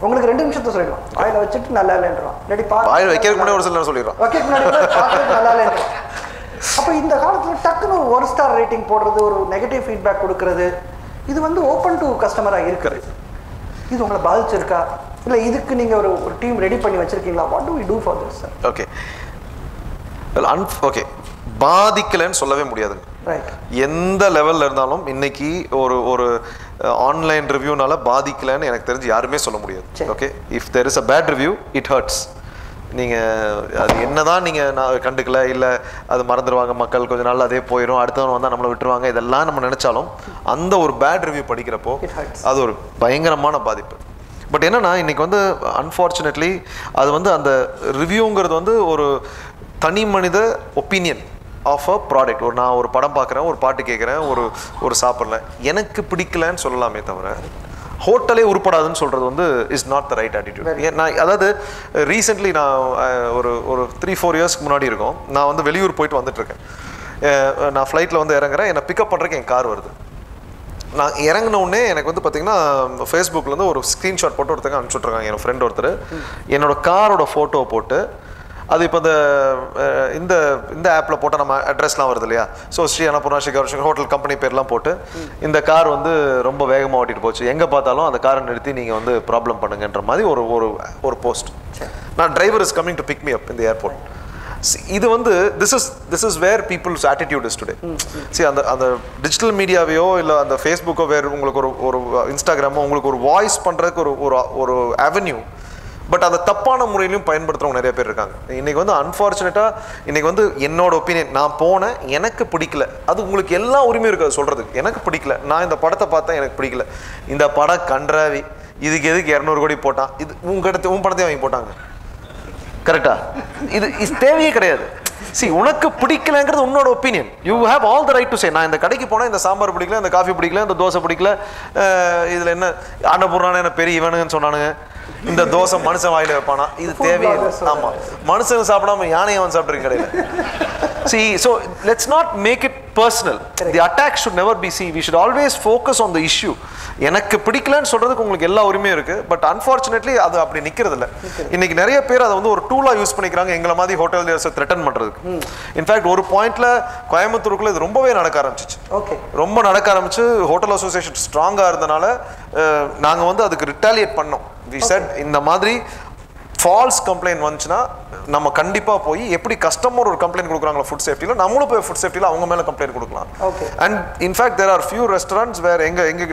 உங்களுக்கு 2 நிமிஷத்தை சொல்லிடுவான். வாயில் வச்சுட்டு நல்லா இல்லைன்றான். இல்லாட்டி வைக்கிறதுக்கு முன்னாடி ஒரு சில சொல்லிடுவான், வைக்கிறதுக்கு முன்னாடி நல்லா இல்லைன்றான். அப்போ இந்த காலத்தில் டக்குன்னு 1 ஸ்டார் ரேட்டிங் போடுறது, ஒரு நெகட்டிவ் ஃபீட்பேக் கொடுக்கறது, இது வந்து ஓப்பன் டு கஸ்டமராக இருக்குது. இது உங்களை பாதிச்சிருக்கா? இல்லை இதுக்கு நீங்கள் ஒரு டீம் ரெடி பண்ணி வச்சுருக்கீங்களா? What do we do for this sir? Okay okay பாதிக்கலைன்னு சொல்லவே முடியாதுங்க. ரைட். எந்த லெவலில் இருந்தாலும் இன்னைக்கு ஒரு ஆன்லைன் ரிவ்யூனால பாதிக்கலைன்னு எனக்கு தெரிஞ்சு யாருமே சொல்ல முடியாது. Okay, if there is a bad review it hurts. நீங்கள் அது என்னதான் நீங்கள் நான் கண்டுக்கல, இல்லை அது மறந்துடுவாங்க மக்கள், கொஞ்சம் நாள் அதே போயிடும், அடுத்தவங்க வந்தால் நம்மளை விட்டுருவாங்க, இதெல்லாம் நம்ம நினச்சாலும் அந்த ஒரு பேட் ரிவ்யூ படிக்கிறப்போ அது ஒரு பயங்கரமான பாதிப்பு. பட் என்னன்னா இன்னைக்கு வந்து அன்ஃபார்ச்சுனேட்லி அது வந்து அந்த ரிவ்யூங்கிறது வந்து ஒரு தனி மனித ஒப்பீனியன் ஆஃப் அ ப்ராடக்ட். நான் ஒரு படம் பார்க்குறேன், ஒரு பாட்டு கேட்குறேன், ஒரு சாப்பிட்றேன், எனக்கு பிடிக்கலன்னு சொல்லலாமே தவிர ஹோட்டலே உருப்படாதுன்னு சொல்கிறது வந்து is not the right attitude. நான் அதாவது ரீசெண்ட்லி நான் ஒரு 3-4 இயர்ஸ்க்கு முன்னாடி இருக்கும், நான் வந்து வெளியூர் போயிட்டு வந்துட்டுருக்கேன். நான் ஃப்ளைட்டில் வந்து இறங்குறேன், என்னை பிக்கப் பண்ணுறதுக்கு என் கார் வருது. நான் இறங்கின உடனே எனக்கு வந்து பார்த்தீங்கன்னா ஃபேஸ்புக்லேருந்து ஒரு ஸ்க்ரீன்ஷாட் போட்டு ஒருத்தங்க அனுப்பிச்சுட்ருக்காங்க. என் ஃப்ரெண்ட் ஒருத்தர் என்னோடய காரோட ஃபோட்டோவை போட்டு, அது இப்போ இந்த ஆப்பில் போட்டால் நம்ம அட்ரஸ்லாம் வருது இல்லையா, so Sri Annapoorna Srikar hotel company பேர்லாம் போட்டு இந்த கார் வந்து ரொம்ப வேகமாக ஓட்டிட்டு போச்சு, எங்கே பார்த்தாலும் அந்த காரை நிறுத்தி நீங்கள் வந்து ப்ராப்ளம் பண்ணுங்கன்ற மாதிரி ஒரு போஸ்ட். நான் driver is coming to pick me up இந்த ஏர்போர்ட். இது வந்து this is where people's attitude is today. சரி, அந்த டிஜிட்டல் மீடியாவையோ இல்லை அந்த ஃபேஸ்புக்கோ வேறு உங்களுக்கு ஒரு இன்ஸ்டாகிராமோ உங்களுக்கு ஒரு வாய்ஸ் பண்ணுறதுக்கு ஒரு அவென்யூ, பட் அதை தப்பான முறையிலையும் பயன்படுத்துகிறவங்க நிறைய பேர் இருக்காங்க. இன்றைக்கி வந்து அன்ஃபார்ச்சுனேட்டாக இன்றைக்கி வந்து என்னோட ஒப்பீனியன், நான் போனேன், எனக்கு பிடிக்கல, அது உங்களுக்கு எல்லா உரிமையும் இருக்காது சொல்கிறதுக்கு. எனக்கு பிடிக்கல, நான் இந்த படத்தை பார்த்தேன், எனக்கு பிடிக்கல, இந்த படம் கன்றாவி, இதுக்கு எதுக்கு 200 கோடி போட்டான், இது உன் படத்தையும் வாங்கி போட்டாங்க, கரெக்டா? இது தேவையே கிடையாது. சி, உனக்கு பிடிக்கலங்கிறது உன்னோட opinion. You have all the right to say, நான் இந்த கடைக்கு போனால் இந்த சாம்பார் பிடிக்கல, இந்த காஃபி பிடிக்கல, இந்த தோசை பிடிக்கல, இதில் என்ன அன்னபூர்ணான என்ன பெரிய இவனுங்கன்னு சொன்னானுங்க, இந்த தோசை மனுஷன் வாயில வைப்பானா, இது தேவையே இல்லை. ஆமாம், மனுஷன் சாப்பிடாம யானையை அவன் சாப்பிட்றீங்க கடையில். See, so let's not make it personal. The attack should never be seen. We should always focus on the issue. எனக்கு பிடிக்கலன்னு சொல்றதுக்கு உங்களுக்கு எல்லா உரிமையும் இருக்கு. பட் அன்ஃபார்ச்சுனேட்லி அது அப்படி நிக்கிறது இல்லை. இன்னைக்கு நிறைய பேர் அதை வந்து ஒரு டூலா யூஸ் பண்ணிக்கிறாங்க எங்களை மாதிரி ஹோட்டல்ஸ் த்ரெட்டன் பண்றதுக்கு. இன்ஃபேக்ட் ஒரு பாயிண்ட்ல கோயம்புத்தூருக்குள்ள இது ரொம்பவே நடக்க ஆரம்பிச்சிச்சு. ரொம்ப நடக்க ஆரம்பிச்சு ஹோட்டல் அசோசியேஷன் ஸ்ட்ராங்கா இருந்தனால நாங்க வந்து அதுக்கு ரிட்டாலியேட் பண்ணோம். We said இந்த மாதிரி ஃபால்ஸ் கம்ப்ளைண்ட் வந்துச்சுன்னா நம்ம கண்டிப்பாக போய் எப்படி கஸ்டமர் ஒரு கம்ப்ளைண்ட் கொடுக்குறாங்களா ஃபுட் சேஃப்டியில், நம்மளும் போய் ஃபுட் சேஃப்டியில் அவங்க மேலே கம்ப்ளைண்ட் கொடுக்கலாம். And in fact there are few restaurants where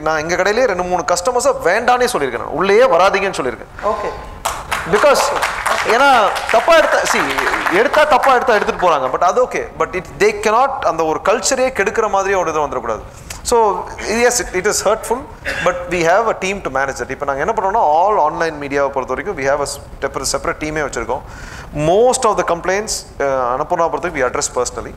நான் எங்கள் கடையிலே 2-3 கஸ்டமர்ஸை வேண்டானே சொல்லியிருக்கேன், நான் உள்ளேயே வராதிங்கன்னு சொல்லியிருக்கேன். பிகாஸ் ஏன்னா தப்பாக எடுத்தா தப்பாக எடுத்துகிட்டு போகிறாங்க. பட் அது ஓகே, பட் தே கேனாட் அந்த ஒரு கல்ச்சரே கெடுக்கிற மாதிரியே ஒரு இதை வந்துடக்கூடாது. So yes, it is hurtful, but we have a team to manage that. இப்போ நாங்கள் என்ன பண்ணுறோம்னா all online media பொறுத்த வரைக்கும் we have a separate team வச்சுருக்கோம். Most of the complaints அனுப்புனா பொறுத்தவரைக்கும் we address personally.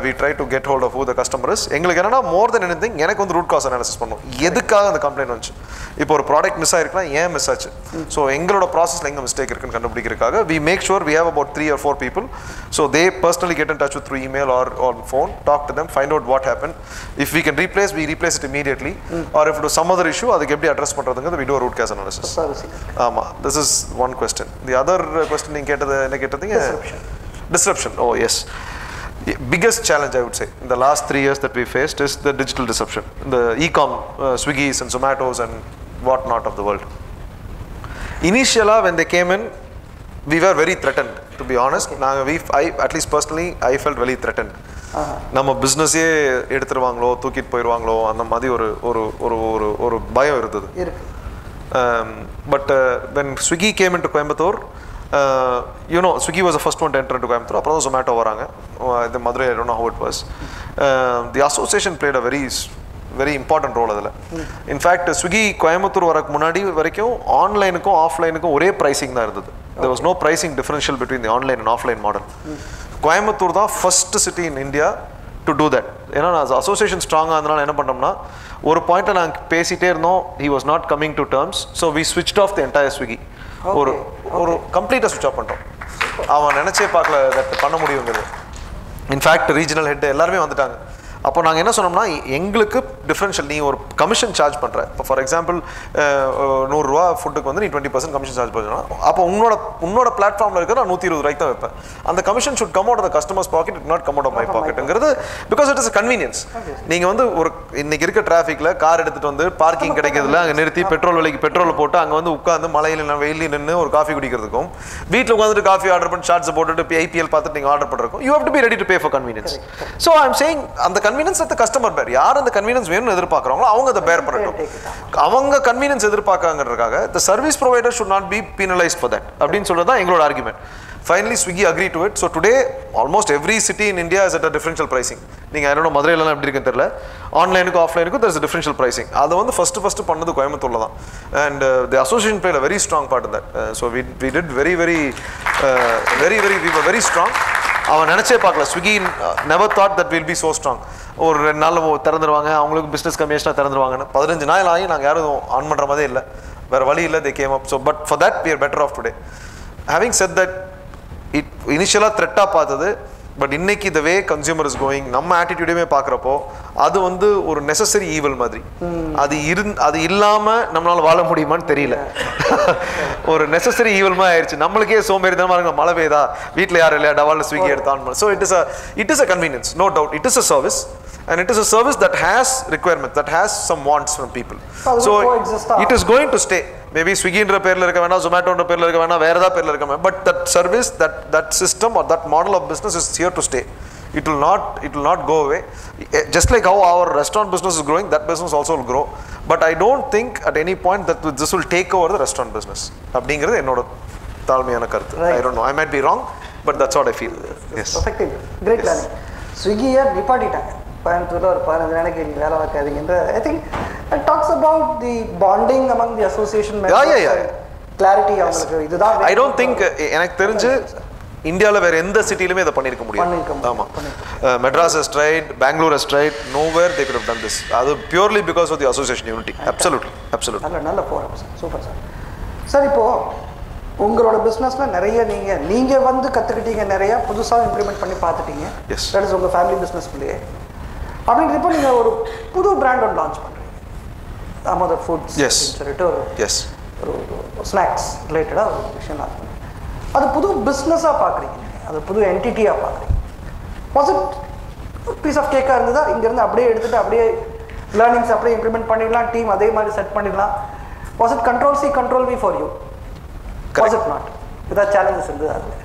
We try to get hold of who the customer is. எங்களுக்கு என்னன்னா more than anything எனக்கு வந்து root cause analysis பண்ணோம், எதுக்காக அந்த கம்ப்ளைண்ட் வந்துச்சு. இப்போ ஒரு ப்ராடக்ட் மிஸ் ஆயிருக்குன்னா ஏன் மிஸ் ஆச்சு, ஸோ எங்களோட ப்ராசஸில் எங்கே மிஸ்டேக் இருக்குன்னு கண்டுபிடிக்கிறதுக்காக we make sure we have about 3 or 4 people, so they personally get in touch with through email or on phone, talk to them, find out what happened. If we can replace, we replace it immediately, or if it was some other issue அதுக்கு எப்படி அட்ரஸ் பண்ணுறதுங்கிறது we do a root cause analysis. ஆமாம், this is one question. The other question நீங்கள் கேட்டது என்ன கேட்டதுங்க? Disruption. Oh yes. The biggest challenge I would say in the last 3 years that we faced is the digital disruption, the e-com, Swiggy's and Zomato's and what not of the world. Initially when they came in, we were very threatened, to be honest. I at least personally I felt very threatened. நம்ம பிஸ்னஸே எடுத்துருவாங்களோ தூக்கிட்டு போயிடுவாங்களோ அந்த மாதிரி ஒரு ஒரு ஒரு ஒரு ஒரு பயம் இருந்தது. But when Swiggy came into Coimbatore, you know, Swiggy was the first one to enter into Coimbatore. அப்புறம் தான் Zomato வராங்க. இந்த Madurai, I don't know how it was. The association played a very important role அதில். இன்ஃபேக்ட் ஸ்விக்கி கோயம்புத்தூர் வரக்கு முன்னாடி வரைக்கும் ஆன்லைனுக்கும் ஆஃப்லைனுக்கும் ஒரே ப்ரைஸிங் தான் இருந்தது. there was no pricing differential between the online and offline model. Coimbatore தான் first city in India to do that. ஏன்னா நான் அசோசியேஷன் ஸ்ட்ராங்காக இருந்தனால என்ன பண்ணோம்னா ஒரு பாயிண்ட்டை நாங்கள் பேசிகிட்டே இருந்தோம், he was not coming to terms, so we switched off the entire Swiggy. ஒரு கம்ப்ளீட்டாக ஸ்விட்ச் ஆஃப் பண்ணிட்டோம். அவன் நினச்சே பார்க்கல தட் பண்ண முடியுங்கிறது. இன்ஃபேக்ட் ரீஜனல் ஹெட் எல்லாருமே வந்துட்டாங்க. அப்போ நாங்கள் என்ன சொன்னோம்னா எங்களுக்கு டிஃப்ரென்ஷியல், நீ ஒரு கமிஷன் சார்ஜ் பண்ணுற, இப்போ ஃபார் எக்ஸாம்பிள் 100 ரூபா ஃபுட்டுக்கு வந்து நீ 20% கமிஷன் சார்ஜ் பண்ணுறா, அப்போ உன்னோட பிளாட்ஃபார்மில் இருக்கிற நான் 120 ரூபாய்க்கு தான் வைப்பேன். அந்த commission should come out of the customers pocket, it not come out of my பாக்கெட்டுங்கிறது. Because it is a convenience. நீங்கள் வந்து ஒரு இன்னைக்கு இருக்க டிராஃபிக்கில் கார் எடுத்துகிட்டு வந்து பார்க்கிங் கிடைக்கிறதுல அங்கே நிறுத்தி பெட்ரோல் விலைக்கு பெட்ரோல் போட்டு அங்கே வந்து உட்காந்து மலையில் வெயிலில் நின்று ஒரு காஃபி குடிக்கிறதுக்கும் வீட்டில் உட்காந்துட்டு காஃபி ஆர்டர் பண்ணி சார்ஜ் போட்டுட்டு ஐபிஎல் பார்த்துட்டு நீங்கள் ஆர்டர் பண்ணுறதுக்கும் you have to be ready to pay for convenience. So I am saying அந்த convenience at the customer bear. யார் அந்த கன்வீனியன்ஸ் வேணும்னு எதிர்பார்க்குறாங்களோ அவங்க அதை பேர் பண்ணட்டும். அவங்க convenience எதிர்பார்க்காங்கிறதுக்காக the service provider should not be penalized for that அப்படின்னு சொல்றது தான் எங்களோட argument. Finally Swiggy agreed to it. So today almost every city in India is at a differential pricing. நீங்க I don't know மதுரையிலலாம் எப்படி இருக்குன்னு தெரியல, ஆன்லைனுக்கு ஆஃப்லைனுக்கு there is a differential pricing. அதை வந்து ஃபர்ஸ்ட் பண்ணது கோயம்புத்தூர்ல தான். And the association played a very strong part in that. So we did very we were very strong. அவன் நினச்சே பார்க்கல. Swiggy never thought that will be so strong. ஒரு 2 நாள் திறந்துருவாங்க, அவங்களுக்கு பிஸ்னஸ் கம்மியாக திறந்துருவாங்கன்னு 15 நாள் ஆகி நாங்கள் யாரும் ஆன் பண்ணுற மாதிரியே இல்லை, வேறு வழி இல்லை. They came up. So but for that we are better off today. Having said that it இனிஷியலாக த்ரெட்டாக பார்த்தது, பட் இன்னைக்கு the way consumer is going நம்ம ஆட்டிடியூடையுமே பார்க்குறப்போ அது வந்து ஒரு நெசசரி ஈவல் மாதிரி. அது இல்லாமல் நம்மளால் வாழ முடியுமான்னு தெரியல. ஒரு நெசசரி ஈவல் மாதிரி ஆயிடுச்சு. நம்மளுக்கே சோம்பேறித்தனமாக இருக்க, மழை பெய்தா, வீட்டில் யாரும் இல்லையா, டவாலில் ஸ்விக்கி எடுத்தான். So it is a convenience, no doubt. It is a service and it is a service that has requirements, that has some wants from people. So it is going to stay. Maybe Swiggy என்ற பேர்ல இருக்க வேணா, Zomato என்ற பேர்ல இருக்க வேணா, வேற ஏதாவது பேர்ல இருக்க வேணா, but that service, that system or that model of business is here to stay. it will not go away. Just like how our restaurant business is growing, that business also will grow. But I don't think at any point that this will take over the restaurant business. அப்படிங்கிறது என்னோட தாழ்மையான கருத்து. I don't know, I might be wrong, but that's what I feel. Yes. Perfect. Great planning. ஸ்விக்கியை நிப்பாட்டிட்டாங்க கோயம்புத்தூரில் ஒரு 15 நாளைக்கு நீங்கள் வேலை பார்க்காதீங்கன்ற. I think it talks about the bonding among the association members. Clarity அவங்களுக்கு இதுதான். I don't think எனக்கு தெரிஞ்சு இந்தியாவில் வேற எந்த சிட்டிலுமே இதை பண்ணியிருக்க முடியாது. ஆமாம், Madras has tried, Bangalore has tried, nowhere they could have done this. அது purely because of the association unity. Absolutely. நல்ல போகிறோம் சார். Super sir. சார் இப்போது உங்களோட பிஸ்னஸில் நிறைய நீங்கள் வந்து கற்றுக்கிட்டீங்க, நிறையா புதுசாக இம்ப்ளிமெண்ட் பண்ணி பார்த்துட்டீங்க. தட் இஸ் உங்கள் ஃபேமிலி பிஸ்னஸ்க்குள்ளேயே. அப்படின்றப்போ நீங்கள் ஒரு புது பிராண்ட் ஒன்று லான்ச் பண்ணுறீங்க, அமோதர் ஃபுட்ஸ் சொல்லிட்டு ஒரு ஸ்நாக்ஸ் ரிலேட்டடாக ஒரு விஷயம் லான்ச் பண்ணுறீங்க. அது புது பிஸ்னஸாக பார்க்குறீங்க, அது புது என்டிட்டியாக பார்க்குறீங்க. வாஸ் இட் பீஸ் ஆஃப் கேக்காக இருந்ததா? இங்கேருந்து அப்படியே எடுத்துகிட்டு அப்படியே லேர்னிங்ஸ் அப்படியே இம்ப்ளிமெண்ட் பண்ணிடலாம், டீம் அதே மாதிரி செட் பண்ணிடலாம். Was it control C control V for you? Was it not? ஏதாவது சேலஞ்சஸ் இருந்தது? அதில்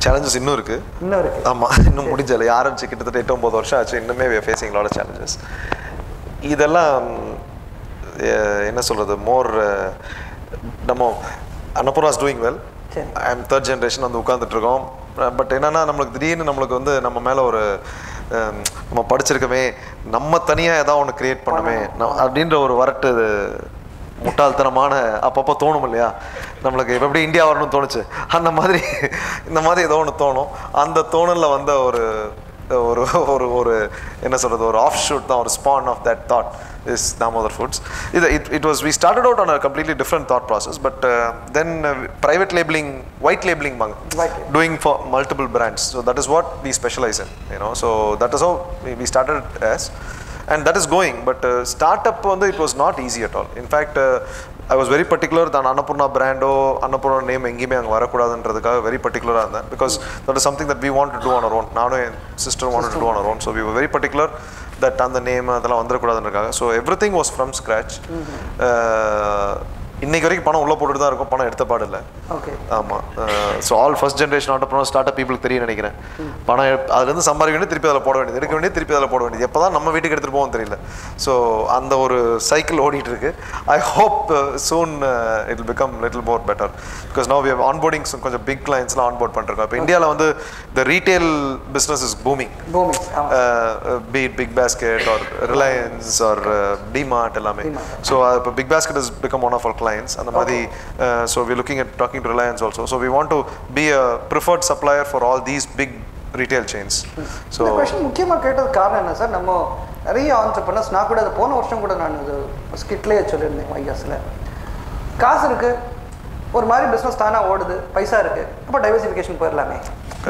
சேலஞ்சஸ் இன்னும் இருக்குது. ஆமாம், இன்னும் முடிஞ்சல. ஆரம்பிச்சு கிட்டத்தட்ட 8-9 வருஷம் ஆச்சு. இன்னுமே we are facing a lot of challenges. இதெல்லாம் என்ன சொல்கிறது, மோர் நம்ம Annapoorna is doing well. I am 3rd generation வந்து உட்காந்துட்ருக்கோம். பட் என்னென்னா நம்மளுக்கு திடீர்னு நம்மளுக்கு வந்து நம்ம மேலே ஒரு நம்ம படிச்சிருக்கமே, நம்ம தனியாக ஏதாவது ஒன்று க்ரியேட் பண்ணமே அப்படின்ற ஒரு வரட்டு முட்டாள்தனமான அப்பப்போ தோணும் இல்லையா நம்மளுக்கு. இப்போ எப்படி இந்தியா வரணும்னு தோணுச்சு, அந்த மாதிரி இந்த மாதிரி ஏதோ ஒன்று தோணும். அந்த தோணலில் வந்த ஒரு ஒரு ஒரு ஒரு என்ன சொல்கிறது, ஒரு ஆஃப் ஷூட் தான், ஒரு span of that thought is Damodar Foods. We started out on a completely different thought process, but then private labeling, white labeling, doing for multiple brands. So that is what we specialize in, so that is how we started as, and that is going. But startup it was not easy at all. In fact, I was very particular that Annapurna brand Annapurna name engime anga varakudadundradhukaga very particular on that, because that is something that we wanted to do on our own. Nanu and sister wanted to do on our own, so we were very particular that on the name adala vandaradundradhukaga. So everything was from scratch. இன்னைக்கு வரைக்கும் பணம் உள்ள போட்டுட்டு தான் இருக்கும், பணம் எடுத்த பாடு இல்லை. ஓகே, ஆமாம். So all first generation entrepreneur startup பீப்புளுக்கு தெரியும் நினைக்கிறேன். பணம் அதுலேருந்து சம்பாதிக்க வேண்டியது, திருப்பி அதில் போட வேண்டியது, எடுக்க வேண்டியது, திருப்பி அதில் போட வேண்டியது. எப்போ தான் நம்ம வீட்டுக்கு எடுத்துகிட்டு போவோம் தெரியல. ஸோ அந்த ஒரு சைக்கிள் ஓடிட்டு இருக்கு. I hope soon it will become little more better, because now we have onboarding கொஞ்சம் பிக் கிளைண்ட்ஸ்லாம் ஆன்போர்ட் பண்ணிருக்கோம். இப்போ இந்தியாவில் வந்து the retail business is booming. Be it Big Basket or Reliance or DMart எல்லாமே. ஸோ இப்போ Big Basket is become one of our clients and the madi so we're looking at talking to Reliance also, so we want to be a preferred supplier for all these big retail chains. So the question mukkiyama kettad kaaranam enna sir, nammo nariya entrepreneurs na kuda ad pona varsham kuda naan skit la sollirundhen IS la kaas irukku ஒரு மாதிரி பிஸ்னஸ் தானா ஓடுது, பைசா இருக்கு, அப்போ டைவர்சிஃபிகேஷன் போயிடலாமே,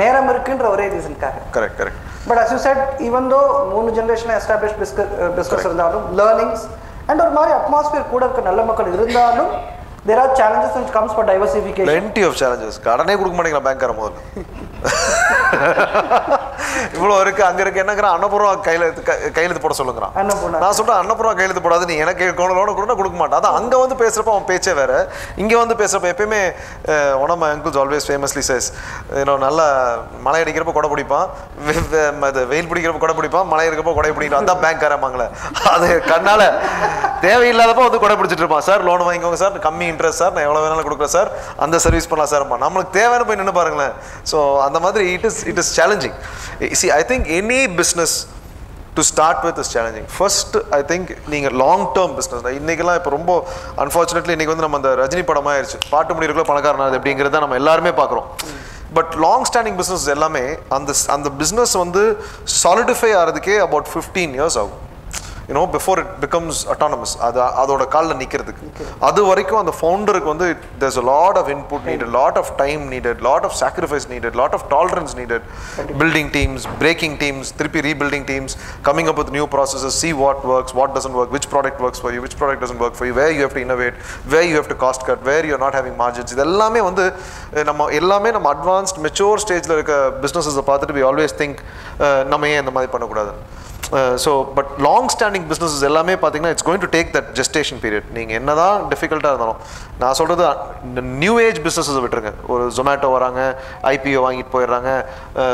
நேரம் இருக்குன்ற ஒரே ரீசனுக்காக. Correct. But as you said, even though 3 generation establish business இருந்தாலும் லேர்னிங்ஸ் அண்ட் ஒரு மாதிரி அட்மாஸ்பியர் கூட இருக்க நல்ல மக்கள் இருந்தாலும் there are challenges when it comes for diversification. Plenty of challenges. கடனே கொடுக்க மாட்டேங்கிறான் பேங்க்கார முதல்ல. இவ்வளோ இருக்கு, அங்கே இருக்கு, என்னங்கிற அன்னபூர்வா கையெழுத்து போட சொல்லுங்கிறான். நான் சொல்கிறேன் அன்னபூர்வா கையெழுத்து போடாது, நீ எனக்கு லோனை கொடுக்க மாட்டேன். அதான் அங்கே வந்து பேசுகிறப்ப அவன் பேச்சே வேறு, இங்கே வந்து பேசுகிறப்ப எப்பயுமே one of my uncles always famously says, நல்லா மழை அடிக்கிறப்ப கொடை பிடிப்பான், வெயில் பிடிக்கிறப்ப கொடை பிடிப்பான், மழை இருக்கப்போ கொடை பிடிக்கிறான். அதான் பேங்க்காரமாங்களே, அது கண்ணால் தேவையில்லாதப்போ வந்து கொடை பிடிச்சிட்டு இருப்பான். சார் லோன் வாங்கிக்கோங்க சார், கம்மி இன்ட்ரெஸ்ட் சார், நான் எவ்வளோ வேணாலும் கொடுக்குறேன் சார், அந்த சர்வீஸ் பண்ணலாம் சார். நம்மளுக்கு தேவையான போய் நின்று பாருங்களேன். ஸோ அந்த மாதிரி it is challenging. See, I think any business to start with is challenging. First, I think நீங்க long term business இன்னைக்கெல்லாம் இப்போ ரொம்ப அன்ஃபார்ச்சுனேட்லி இன்னைக்கு வந்து நம்ம அந்த ரஜினி படமாக ஆயிடுச்சு, பாட்டு முடிக்கிறதுக்குள்ள பணக்காரனாது அப்படிங்கிறத நம்ம எல்லாருமே பார்க்குறோம். பட் லாங் ஸ்டாண்டிங் பிஸ்னஸ் எல்லாமே அந்த பிஸ்னஸ் வந்து சாலிடிஃபை ஆகிறதுக்கே about 15 years ஆகும். Before it becomes autonomous, அதோட காலில் நிற்கிறதுக்கு. அது வரைக்கும் அந்த ஃபவுண்டருக்கு வந்து there's a lot of input needed, lot of time needed, lot of sacrifice needed, lot of tolerance needed. Building teams, breaking teams, திருப்பி rebuilding teams, coming up with new processes, see what works, what doesn't work, which product works for you, which product doesn't work for you, where you have to innovate, where you have to cost cut, where you're not having margins. இது எல்லாமே வந்து நம்ம அட்வான்ஸ்ட் மெச்சூர் ஸ்டேஜில் இருக்க பிஸ்னஸஸை பார்த்துட்டு we always think நம்ம ஏன் இந்த மாதிரி பண்ணக்கூடாது. So but long standing businesses எல்லாமே பார்த்தீங்கன்னா it's going to take that gestation period. நீங்கள் என்ன தான் டிஃபிகல்ட்டாக இருந்தாலும் நான் சொல்கிறது இந்த நியூ ஏஜ் பிஸ்னஸஸ் விட்டுருங்க. ஒரு ஜொமேட்டோ வராங்க, ஐபிஓ வாங்கிட்டு போயிடுறாங்க,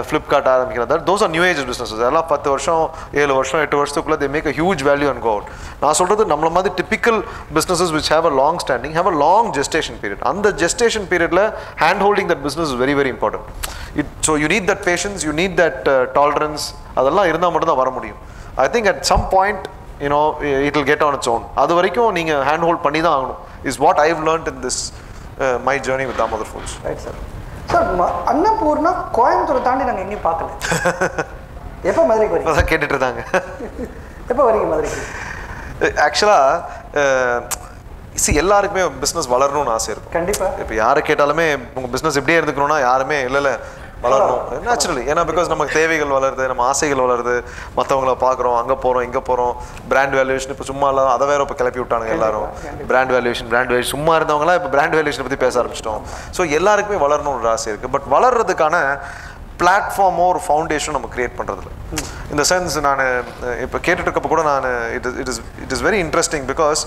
ஃப்ளிப்கார்ட் ஆரம்பிக்கிறது, those are new age businesses. அதெல்லாம் 10 வருஷம் 7 வருஷம் 8 வருஷத்துக்குள்ளே they make a huge value and go out. நான் சொல்கிறது நம்மள மாதிரி typical businesses which have a long standing have a long gestation period. அந்த ஜெஸ்டேஷன் பீரியடில் hand holding that business is very very important. So you need that patience, you need that tolerance. அதெல்லாம் இருந்தால் மட்டும் தான் வர முடியும். I think at some point, you know, it will get on its own. அது வரைக்கும் நீங்கள் ஹேண்ட் ஹோல்ட் பண்ணி தான் ஆகணும். Is what I have learnt in this my journey with Damodar Foods. Right sir. Sir Annapoorna கோயம்புத்தூரை தாண்டி நாங்கள் எங்கேயும் பார்க்கல. எப்போ மதுரைக்கு வரீங்க? அதான் கேட்டுட்டு இருந்தாங்க. எப்போ வரீங்க மதுரைக்கு? ஆக்சுவலாக எல்லாருக்குமே பிஸ்னஸ் வளரணும்னு ஆசை இருக்கும். கண்டிப்பாக. இப்போ யாரை கேட்டாலுமே உங்கள் பிஸ்னஸ் எப்படியே இருந்துக்கணும்னா யாருமே இல்லை வளரணும் நேச்சுரலி. ஏன்னா பிகாஸ் நமக்கு தேவைகள் வளருது, நம்ம ஆசைகள் வளருது, மற்றவங்கள பார்க்குறோம், அங்கே போகிறோம் இங்கே போகிறோம். பிராண்ட் வேல்யூஷன் இப்போ சும்மா இல்லை, அதை வேற இப்போ கிளப்பி விட்டானுங்க எல்லாரும். பிராண்ட் வேல்யூஷன் சும்மா இருந்தவங்களாம் இப்போ பிராண்ட் வேல்யூஷனை பற்றி பேச ஆரம்பிச்சிட்டோம். ஸோ எல்லாருக்குமே வளரணும்னு ஒரு ஆசை இருக்குது. பட் வளர்றதுக்கான பிளாட்ஃபார்மோ ஒரு ஃபவுண்டேஷன் நம்ம கிரியேட் பண்ணுறதில்ல. இந்த சென்ஸ் நான் இப்போ கேட்டுட்டு இருக்கப்போ கூட நான் it is very interesting because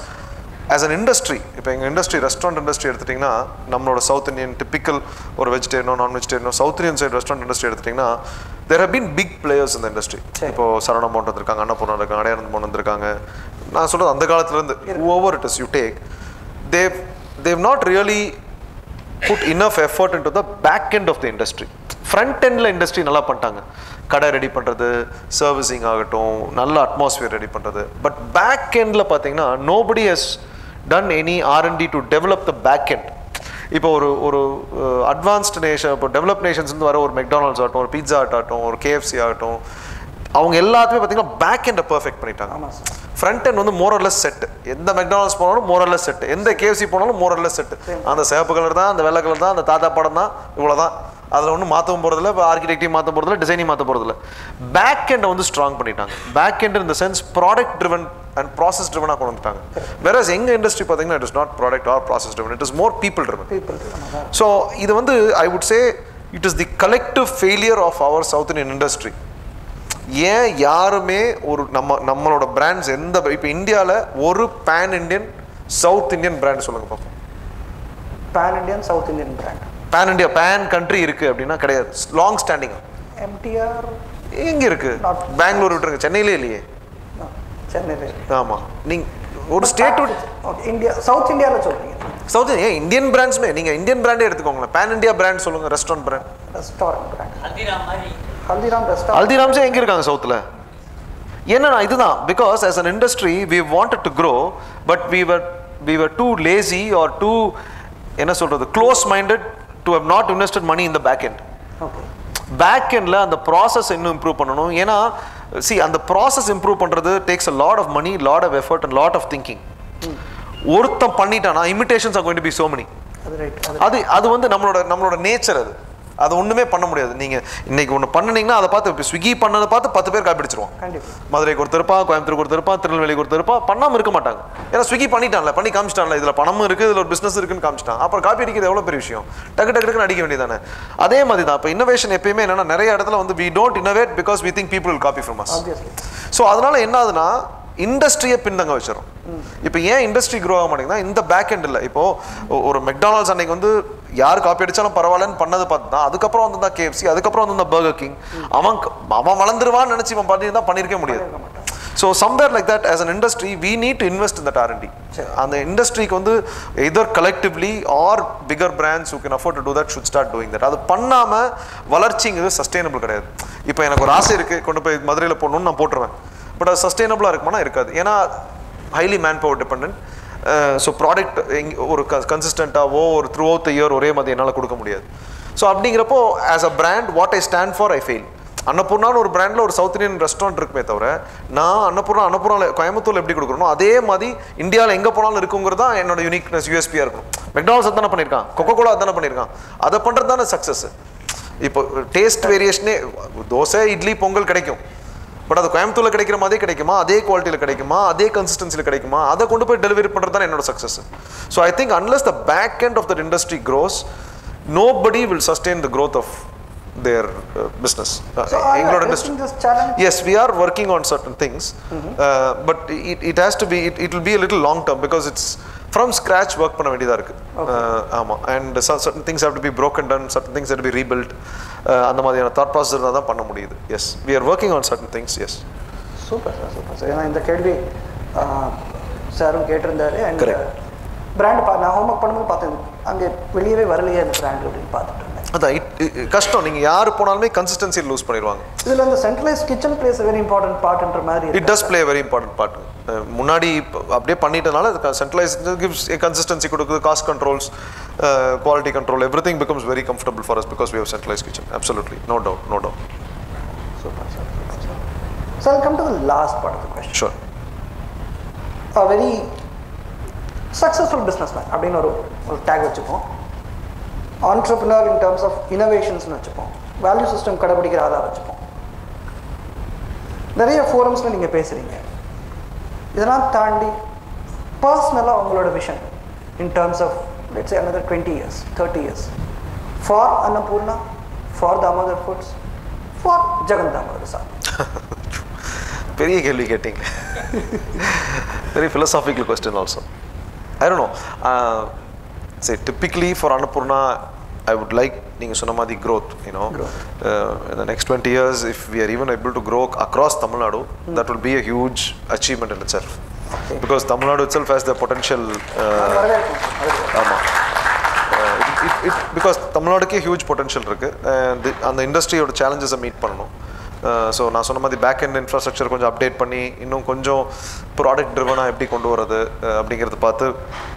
as an industry, இப்போ எங்கள் இண்டஸ்ட்ரி ரெஸ்டாரண்ட் இண்டஸ்ட்ரி எடுத்துட்டிங்கன்னா நம்மளோட சவுத் இந்தியன் டிப்பிக்கல் ஒரு வெஜிடேரியனோ நான் வெஜிடேரியனோ South Indian side restaurant industry எடுத்துட்டிங்கன்னா there have been big players இந்த இண்டஸ்ட்ரி. இப்போது சரவணம் போட்டு வந்திருக்காங்க, அன்னபூர்ணா இருக்காங்க, அடையாளம் போட்டு வந்திருக்காங்க. நான் சொல்கிறது அந்த காலத்துலேருந்து over it is you take they've not really put enough effort into the back end of the industry. Front எண்டில் இண்டஸ்ட்ரி நல்லா பண்ணிட்டாங்க, கடை ரெடி பண்ணுறது, சர்வீசிங் ஆகட்டும், நல்ல அட்மாஸ்பியர் ரெடி பண்ணுறது. பட் பேக் எண்டில் பார்த்தீங்கன்னா nobody has done any R&D to develop the back end. இப்போ ஒரு அட்வான்ஸ்ட் நேஷன், இப்போ டெவலப் நேஷன்ஸ்லேருந்து வர ஒரு மெக்டானல்ட்ஸ் ஆகட்டும், ஒரு பீட்சா ஹட் ஆகட்டும், ஒரு KFC ஆகட்டும், அவங்க எல்லாத்துமே பார்த்தீங்கன்னா பேக் எண்டை பர்ஃபெக்ட் பண்ணிட்டாங்க. ஃப்ரண்ட் எண்ட் வந்து மோரல்லஸ் செட்டு. எந்த மெக்டானல்ட்ஸ் போனாலும் மோரல்லஸ் செட்டு, எந்த KFC போனாலும் மோரல்லஸ் செட்டு. அந்த சிவப்பு கலர் தான், அந்த வெள்ளை கலர் தான், அந்த தாத்தா படம் தான், இவ்வளோதான். அதில் ஒன்றும் மாற்றவும் போகிறதில்ல, இப்போ ஆர்கிடெக்டையும் மாற்ற போகிறதில்ல, டிசைனையும் மாற்ற போகிறதில்ல. பேக் எண்டை வந்து ஸ்ட்ராங் பண்ணிட்டாங்க. பேக் எண்ட் இந்த sense product driven and process ட்ரிவனாக கொண்டு வந்துட்டாங்க. வேறஸ் எங்கள் இண்டஸ்ட்ரி பார்த்தீங்கன்னா it is not product or process driven, it is more people driven. So இது வந்து I would say it is the collective failure of our South Indian industry. ஏன் யாருமே ஒரு நம்மளோட பிராண்ட்ஸ் எந்த இப்போ இந்தியாவில் ஒரு pan Indian South Indian brand சொல்லுங்கள் பார்ப்போம். Pan Indian South Indian brand pan India pan country இருக்குது அப்படின்னா கிடையாது. லாங் ஸ்டாண்டிங் MTR எங்கே இருக்குது? பெங்களூர் விட்டுருங்க, சென்னையிலே இல்லையே. சென்னையிலே. ஆமாம். நீங்கள் ஒரு ஸ்டேட் இந்தியா சவுத் இந்தியாவில் சொல்கிறீங்க. சவுத் இந்தியா இந்தியன் பிராண்ட்ஸுமே நீங்கள் இந்தியன் பிராண்டே எடுத்துக்கோங்களேன். பேன் இண்டியா பிராண்ட் சொல்லுங்கள். Restaurant brand, restaurant brand Haldiram restaurant. ஹல்திராம்ஸே எங்கே இருக்காங்க சவுத்தில்? என்னன்னா இதுதான் because as an industry we wanted to grow but we were too lazy or too என்ன சொல்கிறது close minded to have not invested money in the back end. Okay. Back endல அந்த process இன்னும் improve பண்ணணும். ஏன்னா see அந்த process improve பண்றது takes a lot of money, lot of effort and lot of thinking. ஒருத்தன் பண்ணிட்டானா imitations are going to be so many. அது வந்து நம்மளோட நேச்சர். அது ஒன்றுமே பண்ண முடியாது. நீங்கள் இன்னைக்கு ஒன்று பண்ணினீங்கன்னா அதை பார்த்து இப்போ ஸ்விக்கி பண்ணதை பார்த்து 10 பேர் காப்பி அடிச்சிருவோம். மதுரைக்கு ஒருத்தருப்பான், கோயம்புத்தூருக்கு ஒருத்தருப்பான், திருநெல்வேலிக்கு ஒருத்தருப்பான், பண்ணாமல் இருக்க மாட்டாங்க. ஏன்னா ஸ்விக்கி பண்ணிட்டான்ல, பண்ணி காமிச்சிட்டான்ல, இதில் பணமும் இருக்குது, இதில் ஒரு பிஸ்னஸ் இருக்குன்னு காமிச்சிட்டான். அப்புறம் காப்பி அடிக்கிறது எவ்வளோ பெரிய விஷயம், டக்குன்னு அடிக்க வேண்டியதானே. அதே மாதிரி தான் இப்போ இன்னோவேஷன் எப்பயுமே என்னன்னா நிறைய இடத்துல வந்து we don't innovate because we think people will copy from us. So அதனால என்ன ஆகுதுன்னா இண்டஸ்ட்ரியை பின்தங்க வச்சிடும். இப்போ ஏன் இண்டஸ்ட்ரி க்ரோ ஆக மாட்டேங்குதுன்னா இந்த பேக் எண்ட் இல்லை. இப்போ ஒரு மெக்டானல்ட்ஸ் அன்னைக்கு வந்து யார் காப்பி அடிச்சாலும் பரவாயில்லன்னு பண்ணது பார்த்து தான் அதுக்கப்புறம் வந்து தான் KFC, அதுக்கப்புறம் வந்து பர்கர் கிங். அவன் வளர்ந்துருவான்னு நினச்சி இவன் பண்ணியிருந்தா பண்ணியிருக்க முடியாது. So somewhere like that as an industry we need to invest in that R&D. அந்த இண்டஸ்ட்ரிக்கு வந்து either collectively or bigger brands who can afford to do that should start doing that. அது பண்ணாமல் வளர்ச்சிங்கிறது சஸ்டைனபிள் கிடையாது. இப்போ எனக்கு ஒரு ஆசை இருக்குது, கொண்டு போய் மதுரையில் போடணும்னு நான் போட்டுருவேன். பட் அது சஸ்டைனபிளாக இருக்குமானா இருக்காது. ஏன்னா highly man power depend. So product ஒரு கன்சிஸ்டண்ட்டாவோ ஒரு த்ரூ அவுட் த இயர் ஒரே மாதிரி என்னால் கொடுக்க முடியாது. ஸோ அப்படிங்கிறப்போ as a brand what I stand for I fail. அன்னபூர்ணான்னு ஒரு பிராண்டில் ஒரு சவுத் இந்தியன் ரெஸ்டாரண்ட் இருக்குமே தவிர நான் அன்னபூர்ணாவில் கோயம்புத்தூரில் எப்படி கொடுக்கணும் அதே மாதிரி இந்தியாவில் எங்கே போனாலும் இருக்குங்கிறது தான் என்னோட யூனிக்னஸ், USP-யாக இருக்கும். மெக்டானல்ட்ஸ் தானே பண்ணியிருக்கான், கொக்கோகோலா தானே பண்ணியிருக்கான். அதை பண்ணுறது தானே சக்ஸஸ். இப்போ டேஸ்ட் வேரியேஷனே தோசை இட்லி பொங்கல் கிடைக்கும். பட் அது கோயம்புத்தூரில் கிடைக்கிற மாதிரி கிடைக்குமா, அதே குவாலிட்டியில் கிடைக்குமா, அதே கன்சிஸ்டன்சியில் கிடைக்குமா, அதை கொண்டு போய் டெலிவரி பண்ணுறது தான் என்னோட success. So I think unless the back end of that industry grows nobody will sustain the growth of their business. So are you addressing this challenge? Yes, we are working on certain things, but it has to be, it will be a little long term because it's from scratch work பண்ண வேண்டியதா இருக்கு. ஆமா, and certain things have to be broken down, certain things have to be rebuilt. அந்த மாதிரியான thought process இருந்தா தான் பண்ண முடியுது. Yes, we are working on certain things. Yes. Super sir, super sir. ஏன்னா இந்த கேள்வி சாரும் கேட்டிருந்தாரு. அண்ட் பிராண்ட் நான் ஹோம்ஒர்க் பண்ணும்போது பார்த்தேன், அங்கே வெளியவே வரலையே அந்த பிராண்ட் அப்படின்னு பார்த்துட்டு இருந்தேன். அதான் கஷ்டம். நீங்கள் யார் போனாலுமே கன்சிஸ்டன்சி லூஸ் பண்ணிடுவாங்க. இதில் அந்த centralise kitchen plays very important பார்ட்ன்ற மாதிரி. It does play very important part. முன்னாடி அப்படியே பண்ணிட்டனால சென்ட்ரலைஸ் கிவ்ஸ் கன்சிஸ்டன்சி கொடுக்குது, cost controls, quality control, everything becomes very comfortable for us because we have centralise kitchen. Absolutely, no doubt, no doubt. Super sir. So I'll come to the last part of the question. Sure. A very successful businessman அப்படின்னு ஒரு டேக் வச்சுப்போம். entrepreneur in terms of innovationsனு வச்சுப்போம். வேல்யூ சிஸ்டம் கடைபிடிக்கிற ஆளாக வச்சுப்போம். நிறைய ஃபோரம்ஸில் நீங்கள் பேசுகிறீங்க. இதெல்லாம் தாண்டி பர்சனலாக உங்களோட vision in terms of let's say another 20 years, 30 years for Annapurna, for Damodar Foods, for Jegan Damodar sir. பெரிய கேள்வி கேட்டீங்க. Very philosophical question also. I don't know. Say typically for Annapurna, I would like நீங்க சொன்ன மாதிரி growth, you know. In the next 20 years, if we are even able to grow across Tamil Nadu, that will be a huge achievement in itself. Okay. Because Tamil Nadu itself has the potential. Because Tamil Nadu ku huge potential இருக்கு. அந்த இண்டஸ்ட்ரியோட challenges மீட் பண்ணணும். ஸோ நான் சொன்ன மாதிரி பேக் எண்ட் இன்ஃப்ராஸ்ட்ரக்சர் கொஞ்சம் அப்டேட் பண்ணி இன்னும் கொஞ்சம் ப்ராடக்ட் ட்ரிவனாக எப்படி கொண்டு வரது அப்படிங்கிறத பார்த்து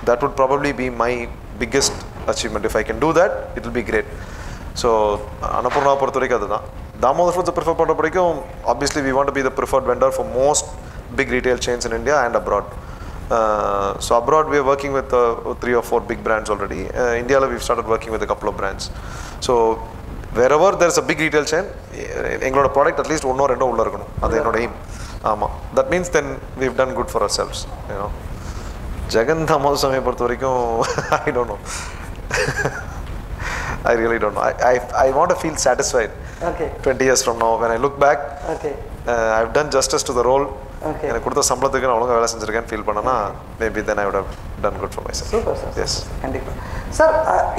that would probably be my biggest achievement. If I can do that it will be great. So Annapoorna பொறுத்த வரைக்கும் அதுதான். தாமோதர் ஃபுட்ஸை ப்ரிஃபர் பண்ணுற வரைக்கும் obviously we want to be the preferred vendor for most big retail chains in India and abroad. So abroad we are working with 3 or 4 big brands already. India we've started working with a couple of brands. So wherever there is a big retail chain, எங்களோட ப்ராடக்ட் அட்லீஸ்ட் ஒன்றோ ரெண்டோ உள்ளே இருக்கணும். அது என்னோட எய்ம். ஆமாம், that means then we've done good for ourselves, you know. Jagan Damodar சாமியை பொறுத்த வரைக்கும் I don't know. I really don't know. I want to feel satisfied. Okay. 20 years from now when I look back, okay, I've done justice to the role. Okay. எனக்கு கொடுத்த சம்பளத்துக்கு நான் ஒழுங்காக வேலை செஞ்சுருக்கேன்னு ஃபீல் பண்ணேன்னா maybe then I would have done good for myself. Super sir. Yes, கண்டிப்பாக சார்.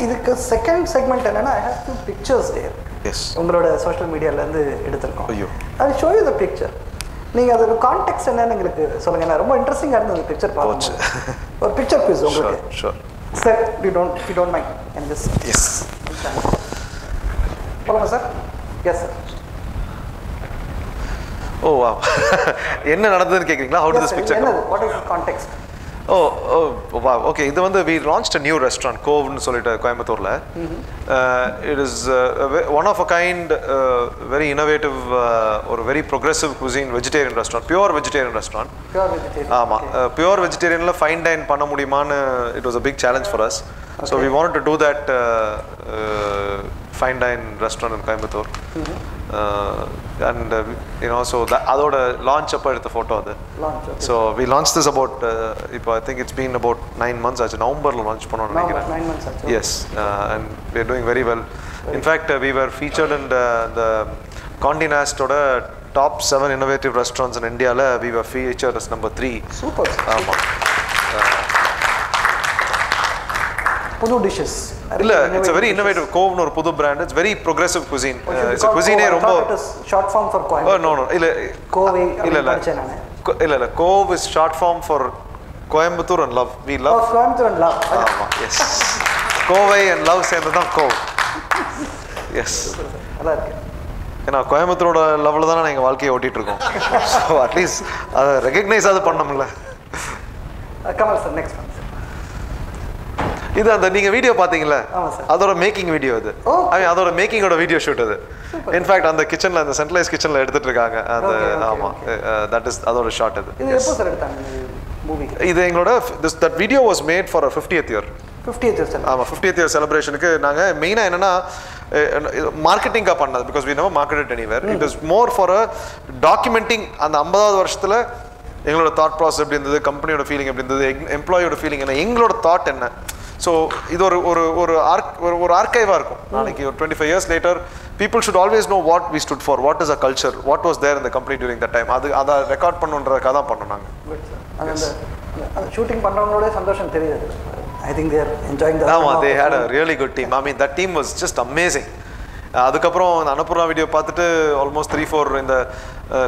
இதுக்கு செகண்ட் செக்மெண்ட் என்னன்னா, I have 2 pictures there. Yes, உங்களோட சோஷியல் மீடியாவிலேருந்து எடுத்திருக்கோம். ஐயோ, அது ஷோ யூ த பிக்சர். நீங்கள் அதோட கான்டெக்ட் என்னன்னு எங்களுக்கு சொல்லுங்கள். நான் ரொம்ப இன்ட்ரெஸ்டிங்காக இருந்தது அந்த பிக்சர் பார்த்து. ஒரு பிக்சர் குவிஸ் உங்களுக்கு. Sure sir, you don't mind and this. Yes, சொல்லுங்கள் sir. Yes sir. Oh wow, என்ன நடந்ததுன்னு கேட்குறீங்களா? How do this picture come? What is context? Oh wow, okay. இது வந்து we launched a new restaurant, கோவ்னு சொல்லிட்டு கோயம்புத்தூரில். It is one of a kind, very innovative, ஒரு very progressive cuisine vegetarian restaurant, pure vegetarian restaurant. Pure vegetarian. ஆமாம், pure vegetarianல ஃபைன் டைன் பண்ண முடியுமான்னு it was a big challenge for us. Okay. So we wanted to do that fine dine restaurant in Coimbatore. And you know, so that அதோட launch அப்போ எடுத்த ஃபோட்டோ அது. Launch, okay. So we launched this about இப்போ I think it's been about 9 months ஆச்சு. நவம்பரில் launch பண்ணோம்னு நினைக்கிறேன். 9 months ஆச்சு. Yes, and we are doing very well. In fact, we were featured in the Condé Nast ஓட top 7 innovative restaurants in India. We were featured as number 3. Super. ஆமாம். புது டிஷஸ் இல்ல, it's a very innovative. கோவ்னு ஒரு புது brand. It's very progressive cuisine. It's a cuisine ரொம்ப short form for Coimbatore. No, இல்ல கோவை. இல்ல Cove is short form for Coimbatore and love. We love. Oh, Coimbatore and love. ஆமா, yes. கோவை and love சேர்ந்து தான் கோவ். Yes. நல்லா இருக்கு. ஏன்னா கோயம்புத்தூரோட லெவலில் தானே எங்கள் வாழ்க்கையை ஓட்டிகிட்டு இருக்கோம். ஸோ அட்லீஸ்ட் அதை ரெகக்னைஸ் அது பண்ணோம்ல. Kamal sir, next one. இது அந்த நீங்கள் வீடியோ பார்த்தீங்களா, அதோட மேக்கிங் வீடியோ அது. அதோட மேக்கிங்கோட வீடியோ ஷூட் அது. இன்ஃபேக்ட் அந்த கிச்சனில், அந்த சென்ட்ரலைஸ் கிச்சனில் எடுத்துட்டு இருக்காங்க அந்த. ஆமாம், தட் இஸ் அதோட ஷாட் அது. இது எங்களோட that video was made for 50th year. 50th year. ஆமாம், 50th year செலிப்ரேஷனுக்கு நாங்கள் மெயினாக என்னென்னா மார்க்கெட்டிங்காக பண்ணது. Because we never marketed anywhere. It is more for a documenting அந்த 50வது வருஷத்தில் எங்களோட தாட் ப்ராசஸ் எப்படி இருந்தது, கம்பெனியோட ஃபீலிங் எப்படி இருந்தது, எம்ப்ளாயோட ஃபீலிங் என்ன, எங்களோட தாட் என்ன. ஸோ இது ஒரு ஆர்கைவாக இருக்கும். நாளைக்கு ஒரு 25 years later people should always know what we stood for, what is our culture, what was there in the company during that time. அதை ரெக்கார்ட் பண்ணுன்றதுக்காக தான் பண்ணோம் நாங்கள். அந்த ஷூட்டிங் பண்ணுறவங்களோட சந்தோஷம் தெரியுது. I think they are enjoying the. ஆமாம், they had a really good team. I mean that team was just amazing. அதுக்கப்புறம் அந்த அன்னபூர்ணா வீடியோ பார்த்துட்டு ஆல்மோஸ்ட் 3-4 இந்த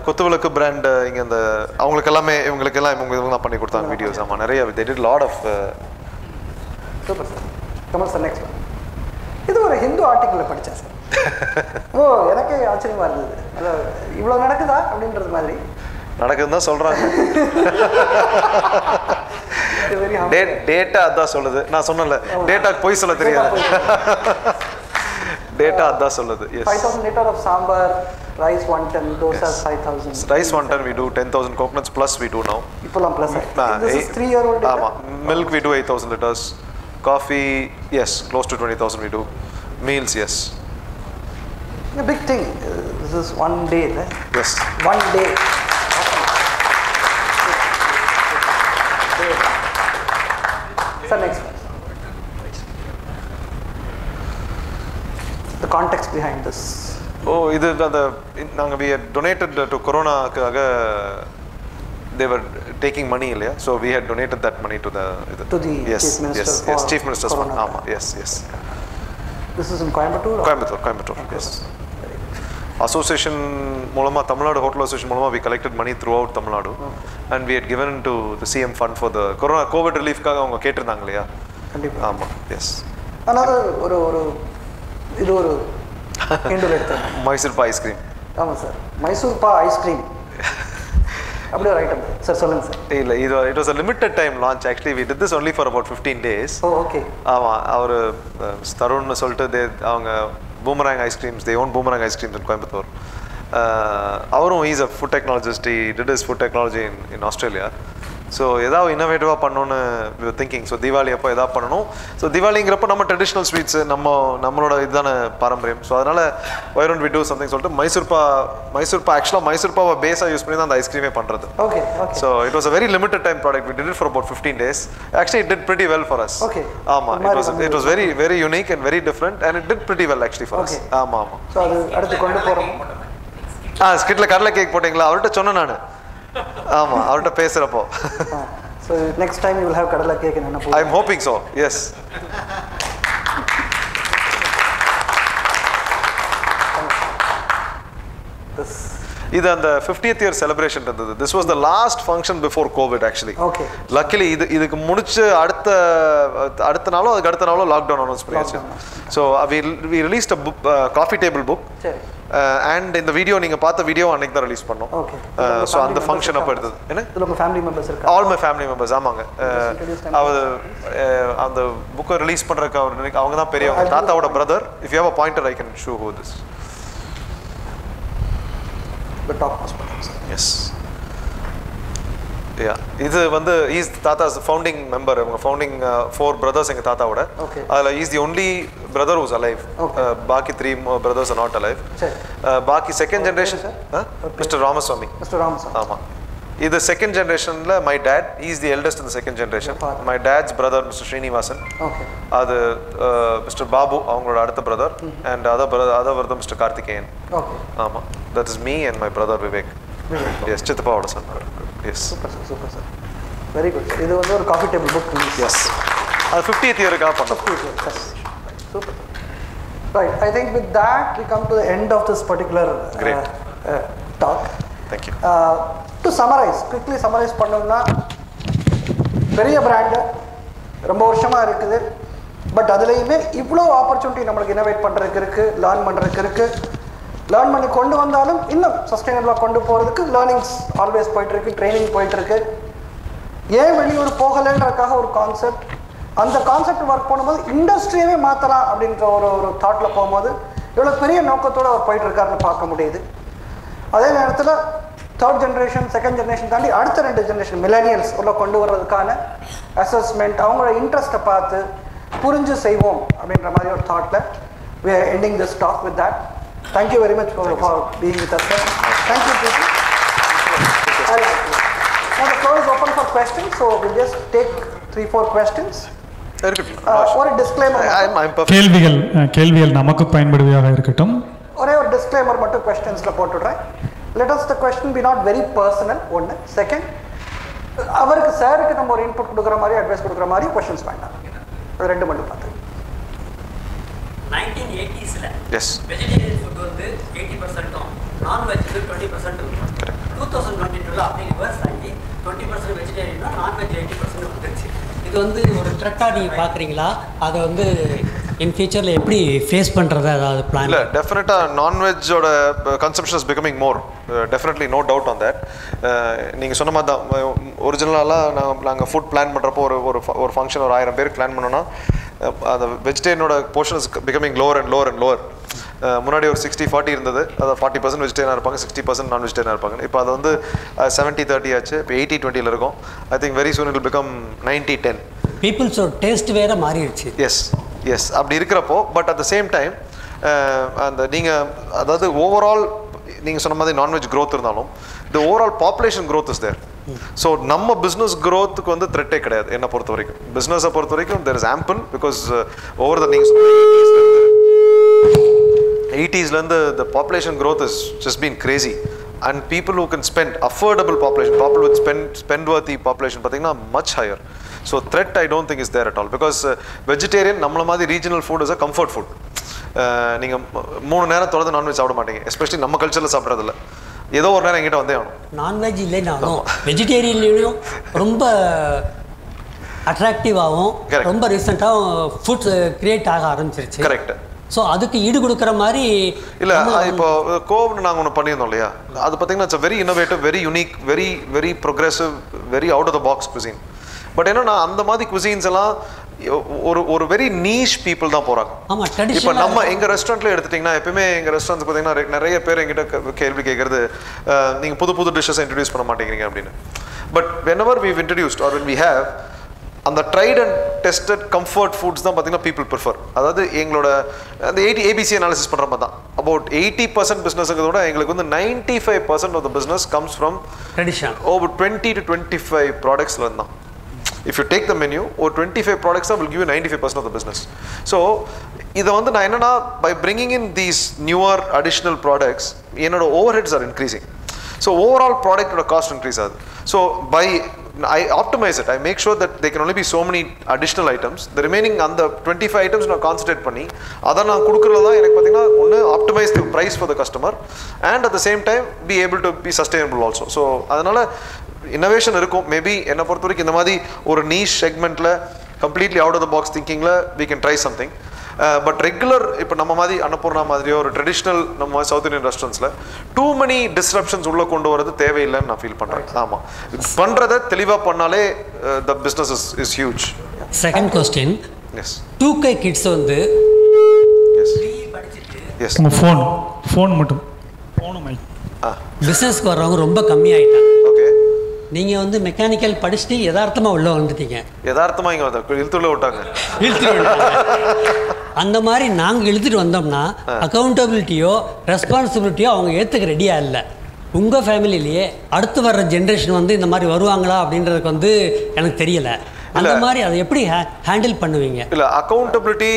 கொத்துவிளக்கு பிராண்ட் இங்கே இந்த அவங்களுக்கு எல்லாமே இவங்களுக்கெல்லாம் இவங்க தான் பண்ணி கொடுத்தாங்க வீடியோஸ். ஆமாம், நிறைய they did a lot of. Super sir. Kamal sir next. இது ஒரு ஹிந்து ஆர்டிக்கிளில் படித்தேன் சார். ஓ, எனக்கே ஆச்சரியமாக இருந்தது. அதாவது இவ்வளோ நடக்குதா அப்படின்றது மாதிரி நடக்குதுன்னு தான் சொல்கிறாங்க. டேட்டா அதான் சொல்லுது. நான் சொன்னல டேட்டாக்கு போய் சொல்ல தெரியாது. டேட்டா அதான் சொல்லுது. 5,000 liter of sambar, rice 110, dosa 5,000. Rice 110 we do 10,000 coconuts plus we do now. Ipolam plus. This is 3-year-old data. ஆமா, milk we do 8,000 liters. Coffee, yes, close to 20,000 we do. Meals, yes. A big thing. This is one day, right? Yes. One day. Sir, next one. The context behind this. Oh, இது அந்த நாங்கள் we had donated to Corona-க்காக they were taking money இல்லையா, so we had donated that money to the Chief Minister. Yes, Chief Minister's fund. ஆமா, yes. This is in Coimbatore? Coimbatore, yes. Association மூலமா, தமிழ்நாடு ஹோட்டல் அசோசியேஷன் மூலமா we collected money throughout Tamil Nadu, and we had given to the CM fund for the Corona COVID relief-க்காக அவங்க கேட்டிருந்தாங்க இல்லையா. கண்டிப்பா. ஆமா, yes. another இது ஒரு ஹிந்து எடுத்தேன். மைசூர் பா ஐஸ்கிரீம். ஆமாம் சார், மைசூர் பா ஐஸ்கிரீம் அப்படியே ஒரு ஐட்டம் சார். சொல்லுங்க சார். இல்லை, it was a limited time launch actually. We did this only for about 15 days. Oh, okay. ஆமாம், அவர் தருண்னு சொல்லிட்டு அவங்க boomerang ice creams, they own boomerang ice creams in Coimbatore. அவரும் he's a food technologist. He did his food technology in Australia. So ஏதாவது இன்னோவேட்டிவாக பண்ணணுன்னு திங்கிங். ஸோ தீபாவளி அப்போ எதாவது பண்ணணும். ஸோ தீபாவளிங்கிறப்ப நம்ம ட்ரெடிஷ்னல் ஸ்வீட்ஸு நம்மளோட இதுதான பாரம்பரியம். ஸோ அதனால் why don't we do something சொல்லிட்டு மைசூர்பா ஆக்சுவலாக மைசூர்பாவை பேஸாக யூஸ் பண்ணி தான் அந்த ஐஸ்கிரீமே பண்ணுறது. Okay. So it was a very limited time product. We did it for about 15 days. Actually it did pretty well for us. Okay. ஆமாம், it was very very unique and very different and it did pretty well actually for us. ஆமாம். ஸோ அது அடுத்து கொண்டு போகிறோம். ஸ்கிட்ல கடலை கேக் போட்டிங்களா? அவர்கிட்ட சொன்னேன் நான். ஆமா, அவர்கிட்ட பேசுறப்போ. So next time you will have கடலை cake in Annapurna. I am hoping so. Yes. இது அந்த 50th year celebration இருந்தது. This was the last function before COVID actually. Okay. Luckily இதுக்கு முடிச்சு அடுத்த நாளோ அதுக்கு அடுத்த நாளோ லாக்டவுன் அனௌன்ஸ் பண்ணியாச்சு. So we released a book, coffee table book. சரி. And இந்த வீடியோ நீங்க பார்த்த வீடியோ அன்னைக்கு தான் ரிலீஸ் பண்ணோம். ஓகே. சோ அந்த ஃபங்க்ஷன் அப்ப எடுத்தது. என்ன? இதுல உங்க ஃபேமிலி மெம்பர்ஸ் இருக்காங்க? All my family members. ஆமாங்க. அந்த புக்கை ரிலீஸ் பண்றதுக்கு அவங்க தான் பெரியவங்க. தாத்தாவோட brother. If you have a pointer I can show who this. The top most person. Yes. Yeah, இது வந்து he's Tata's founding member. அவங்க founding 4 brothers எங்க தாத்தாவோட. அதுல he's the only brother who's alive. பாக்கி 3 brothers are not alive. சரி. பாக்கி second generation Mr. Ramaswamy. ஆமா. இது second generationல my dad, he's the eldest in the second generation. My dad's brother Mr. Srinivasan. Okay. அது Mr. Babu அவங்களோட அடுத்த brother and other brother Mr. Karthikeyan. Okay. ஆமா. That is me and my brother Vivek. Yes, சித்தப்பாவோட son. Yes. Super sir. Very good. இது வந்து ஒரு coffee table book. Yes. அது 50th year-க்காக பண்ணோம். Super. Right. I think with that we come to the end of this particular talk. Thank you. To summarize, quickly summarize பண்ணோம்னா, பெரிய பிராண்டு ரொம்ப வருஷமா இருக்குது. பட் அதுலேயுமே இவ்வளோ ஆப்பர்ச்சுனிட்டி நம்மளுக்கு இனோவேட் பண்ணுறதுக்கு இருக்குது, லேர்ன் பண்ணுறதுக்கு இருக்குது. லேர்ன் பண்ணி கொண்டு வந்தாலும் இன்னும் சஸ்டைனபிளாக கொண்டு போகிறதுக்கு லேர்னிங்ஸ் ஆல்வேஸ் போயிட்டுருக்கு, ட்ரைனிங் போயிட்டுருக்கு. ஏன் வெளியூர் போகலைன்றதுக்காக ஒரு கான்செப்ட், அந்த கான்செப்ட் ஒர்க் பண்ணும்போது இண்டஸ்ட்ரியவே மாற்றலாம் அப்படின்ற ஒரு தாட்டில் போகும்போது இவ்வளோ பெரிய நோக்கத்தோடு அவர் போயிட்டுருக்காருன்னு பார்க்க முடியுது. அதே நேரத்தில் தேர்ட் ஜென்ரேஷன், செகண்ட் ஜென்ரேஷன் தாண்டி அடுத்த 2 ஜென்ரேஷன் மில்லேனியல்ஸ் உள்ள கொண்டு வர்றதுக்கான அசஸ்மெண்ட், அவங்களோட இன்ட்ரெஸ்ட்டை பார்த்து புரிஞ்சு செய்வோம் அப்படின்ற மாதிரி ஒரு தாட்டில் we are ending this talk with that. Thank you very much for being with us. Thank you, Preeti. Now the floor is open for questions, so we'll just take 3-4 questions ஒரு டிஸ்க்ளைமர், கேள்விகள் நமக்கு பயன்படுவதாக இருக்கட்டும். ஒரே ஒரு டிஸ்க்ளைமர் மட்டும் கொஸ்டின்ஸில் போட்டுடுறேன். Let us the question be not very personal. ஒன்று. செகண்ட், அவருக்கு சாருக்கு நம்ம ஒரு இன்புட் கொடுக்குற மாதிரி அட்வைஸ் கொடுக்குற மாதிரி கொஸ்டின்ஸ் வேண்டாம். அது ரெண்டு மட்டும் பார்த்து. 1980s வெஜிடேரியன் ஃபுட் வந்து 80%, நான்வெஜ் 20%. 2022 அப்படி ரிவர்ஸ் ஆகி 20% வெஜிடேரியன்னா நான்வெஜ் 80% வந்துருச்சு. இது வந்து ஒரு த்ரெட்டாக நீங்கள் பார்க்குறீங்களா? அதை வந்து இன் ஃபியூச்சரில் எப்படி ஃபேஸ் பண்ணுறது ஏதாவது பிளான்? இல்லை, டெஃபினட்டாக நான்வெஜ்ஜோட consumption is becoming more. Definitely no doubt on that. நீங்கள் சொன்ன மாதிரி தான், ஒரிஜினலாக நாங்கள் ஃபுட் பிளான் பண்ணுறப்போ ஒரு ஃபங்க்ஷன் ஒரு 1000 பேருக்கு பிளான் பண்ணோன்னா அந்த வெஜிடேரியனோட portion is becoming lower and lower and lower. முன்னாடி ஒரு 60-40 இருந்தது. அதை 40% வெஜிடேரியனாக இருப்பாங்க, 60% நான் வெஜிடேரியனாக இருப்பாங்க. இப்போ அது வந்து 70-30 ஆச்சு. இப்போ 80-20 இருக்கும். I think very soon it will become 90-10. பீப்புள்ஸோட டேஸ்ட் வேறு மாறிடுச்சு. எஸ் அப்படி இருக்கிறப்போ, but at the same time அந்த நீங்கள் அதாவது ஓவரால் நீங்கள் சொன்ன மாதிரி நான்வெஜ் க்ரோத் இருந்தாலும் the overall population growth is there. So நம்ம பிஸ்னஸ் க்ரோத்துக்கு வந்து த்ரெட்டே கிடையாது என்னை பொறுத்த வரைக்கும். பிஸ்னஸை பொறுத்த வரைக்கும் there is ample, because over the நீங்கள் 80s the population growth has just been crazy, and people who can spend affordable population, people with spend worthy population pathina much higher. So threat I don't think is there at all, because vegetarian nammala madhi regional food is a comfort food. நீங்க 3 நேரம் தொடர்ந்து நான்வெஜ் சாப்பிட மாட்டீங்க, எஸ்பெஷலி நம்ம கல்ச்சர்ல சாப்பிட்றது இல்லை. ஏதோ ஒரு நேரம் எங்கிட்ட வந்தே ஆகணும். நான்வெஜ் இல்லைனாலும் வெஜிடேரியன்லையும் ரொம்ப அட்ராக்டிவாகவும் ரொம்ப ரீசெண்டாகவும் ஃபுட்ஸ் கிரியேட் ஆக ஆரம்பிச்சிருச்சு. கரெக்ட். ஸோ அதுக்கு ஈடு கொடுக்குற மாதிரி இல்லை, இப்போ கோவிட் நாங்கள் ஒன்று பண்ணியிருந்தோம் இல்லையா, அது பார்த்தீங்கன்னா it's very innovative, very unique, very very progressive, very out of the box cuisine. But என்னன்னா அந்த மாதிரி குசின்ஸ் எல்லாம் ஒரு வெரி நீஷ் பீப்புள் தான் போகிறாங்க. இப்போ நம்ம எங்கள் ரெஸ்டாரண்ட்டில் எடுத்துட்டிங்கன்னா, எப்பவுமே எங்கள் ரெஸ்டாரண்ட்ஸ் பார்த்தீங்கன்னா நிறைய பேர் எங்கிட்ட கேள்வி கேட்குறது, நீங்கள் புது புது டிஷ்ஷஸ் இன்ட்ரடியூஸ் பண்ண மாட்டேங்கிறீங்க அப்படின்னு. But whenever we've introduced or when we have அந்த tried and tested comfort foods தான் பார்த்தீங்கன்னா பீப்புள் ப்ரிஃபர். அதாவது எங்களோட அந்த ABC அனாலிசிஸ் பண்ணுற மாதிரி தான் அபவுட் 80% பிஸ்னஸுங்கிறத விட எங்களுக்கு வந்து 95% of the business comes from tradition. Over 20 to 25 ப்ராடக்ட்ஸ்ல தான். If you take the menu, ஒரு 25 ப்ராடக்ட்ஸ் தான் will give you 95% of the business. So இதை வந்து நான் என்னன்னா, by bringing in these newer additional products என்னோட overheads are increasing. So overall ப்ராடக்டோட காஸ்ட் இன்க்ரீஸ் ஆகுது. So by I optimize it. I make sure that there can only be so many additional items. The remaining அந்த 25 items நான் கான்சன்ட்ரேட் பண்ணி அதை நான் கொடுக்குறது தான் எனக்கு பார்த்தீங்கன்னா ஒன்று optimise the price for the customer and at the same time be able to be sustainable also. So அதனால் இன்னோவேஷன் இருக்கும். மேபி என்னை பொறுத்த வரைக்கும் இந்த மாதிரி ஒரு நீஷ் செக்மெண்ட்டில் completely out of the box திங்கிங்கில் we can try something. But regular இப்போ நம்ம மாதிரி அன்னபூர்ணா மாதிரியோ ஒரு ட்ரெடிஷ்னல் நம்ம சவுத் இந்தியன் ரெஸ்டாரண்ட்ஸில் டூ மெனி டிஸ்ரப்ஷன்ஸ் உள்ளே கொண்டு வரது தேவையில்லைன்னு நான் ஃபீல் பண்ணுறேன். ஆமாம், பண்ணுறதை தெளிவாக பண்ணாலே the business is huge. Second question, yes 2K kids வந்து எஸ் ஃபோன் மட்டும் பிஸ்னஸ்க்கு வர்றவங்க ரொம்ப கம்மியாயிட்டாங்க. ஓகே, நீங்கள் வந்து மெக்கானிக்கல் படிச்சுட்டு யதார்த்தமாக உள்ளே வந்துட்டீங்க. யதார்த்தமாக இங்கே வந்து இழுத்துள்ள விட்டாங்க. அந்த மாதிரி நாங்கள் இழுத்துட்டு வந்தோம்னா அக்கௌண்டபிலிட்டியோ ரெஸ்பான்சிபிலிட்டியோ அவங்க ஏற்றுக்க ரெடியாக இல்லை. உங்கள் ஃபேமிலியிலேயே அடுத்து வர்ற ஜென்ரேஷன் வந்து இந்த மாதிரி வருவாங்களா அப்படின்றதுக்கு வந்து எனக்கு தெரியலை. அந்த மாதிரி அதை எப்படி ஹேண்டில் பண்ணுவீங்க? இல்லை, அக்கௌண்டபிலிட்டி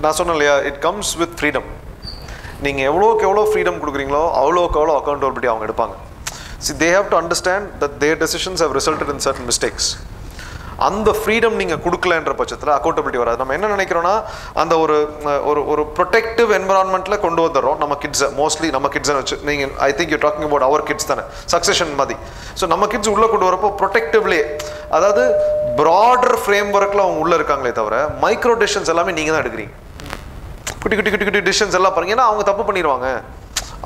நான் சொன்னேன் இல்லையா, இட் கம்ஸ் வித் ஃப்ரீடம். நீங்கள் எவ்வளோக்கு எவ்வளோ ஃப்ரீடம் கொடுக்குறீங்களோ அவ்வளோக்கு எவ்வளோ அக்கௌண்டபிலிட்டி அவங்க எடுப்பாங்க. See, they have to understand that their decisions have resulted in certain mistakes. அந்த ஃப்ரீடம் நீங்கள் கொடுக்கலன்ற பட்சத்தில் அக்கௌண்டபிலிட்டி வராது. நம்ம என்ன நினைக்கிறோன்னா, அந்த ஒரு ப்ரொடெக்டிவ் என்வரான்மெண்ட்டில் கொண்டு வந்துடுறோம் நம்ம கிட்ஸை. மோஸ்ட்லி நம்ம கிட்ஸை வச்சு நீங்கள் I think you talking about our kids தானே, சக்ஸஷன் மாதிரி. ஸோ நம்ம கிட்ஸ் உள்ளே கொண்டு வரப்போ ப்ரொடெக்டிவ்லேயே, அதாவது ப்ராடர் ஃப்ரேம் ஒர்க்கில் அவங்க உள்ளே இருக்காங்களே தவிர மைக்ரோ டிசிஷன்ஸ் எல்லாமே நீங்கள் தான் எடுக்கிறீங்க. குட்டி குட்டி குட்டி குட்டி டிசிஷன்ஸ் எல்லாம் பாருங்க. ஏன்னா அவங்க தப்பு பண்ணிடுவாங்க,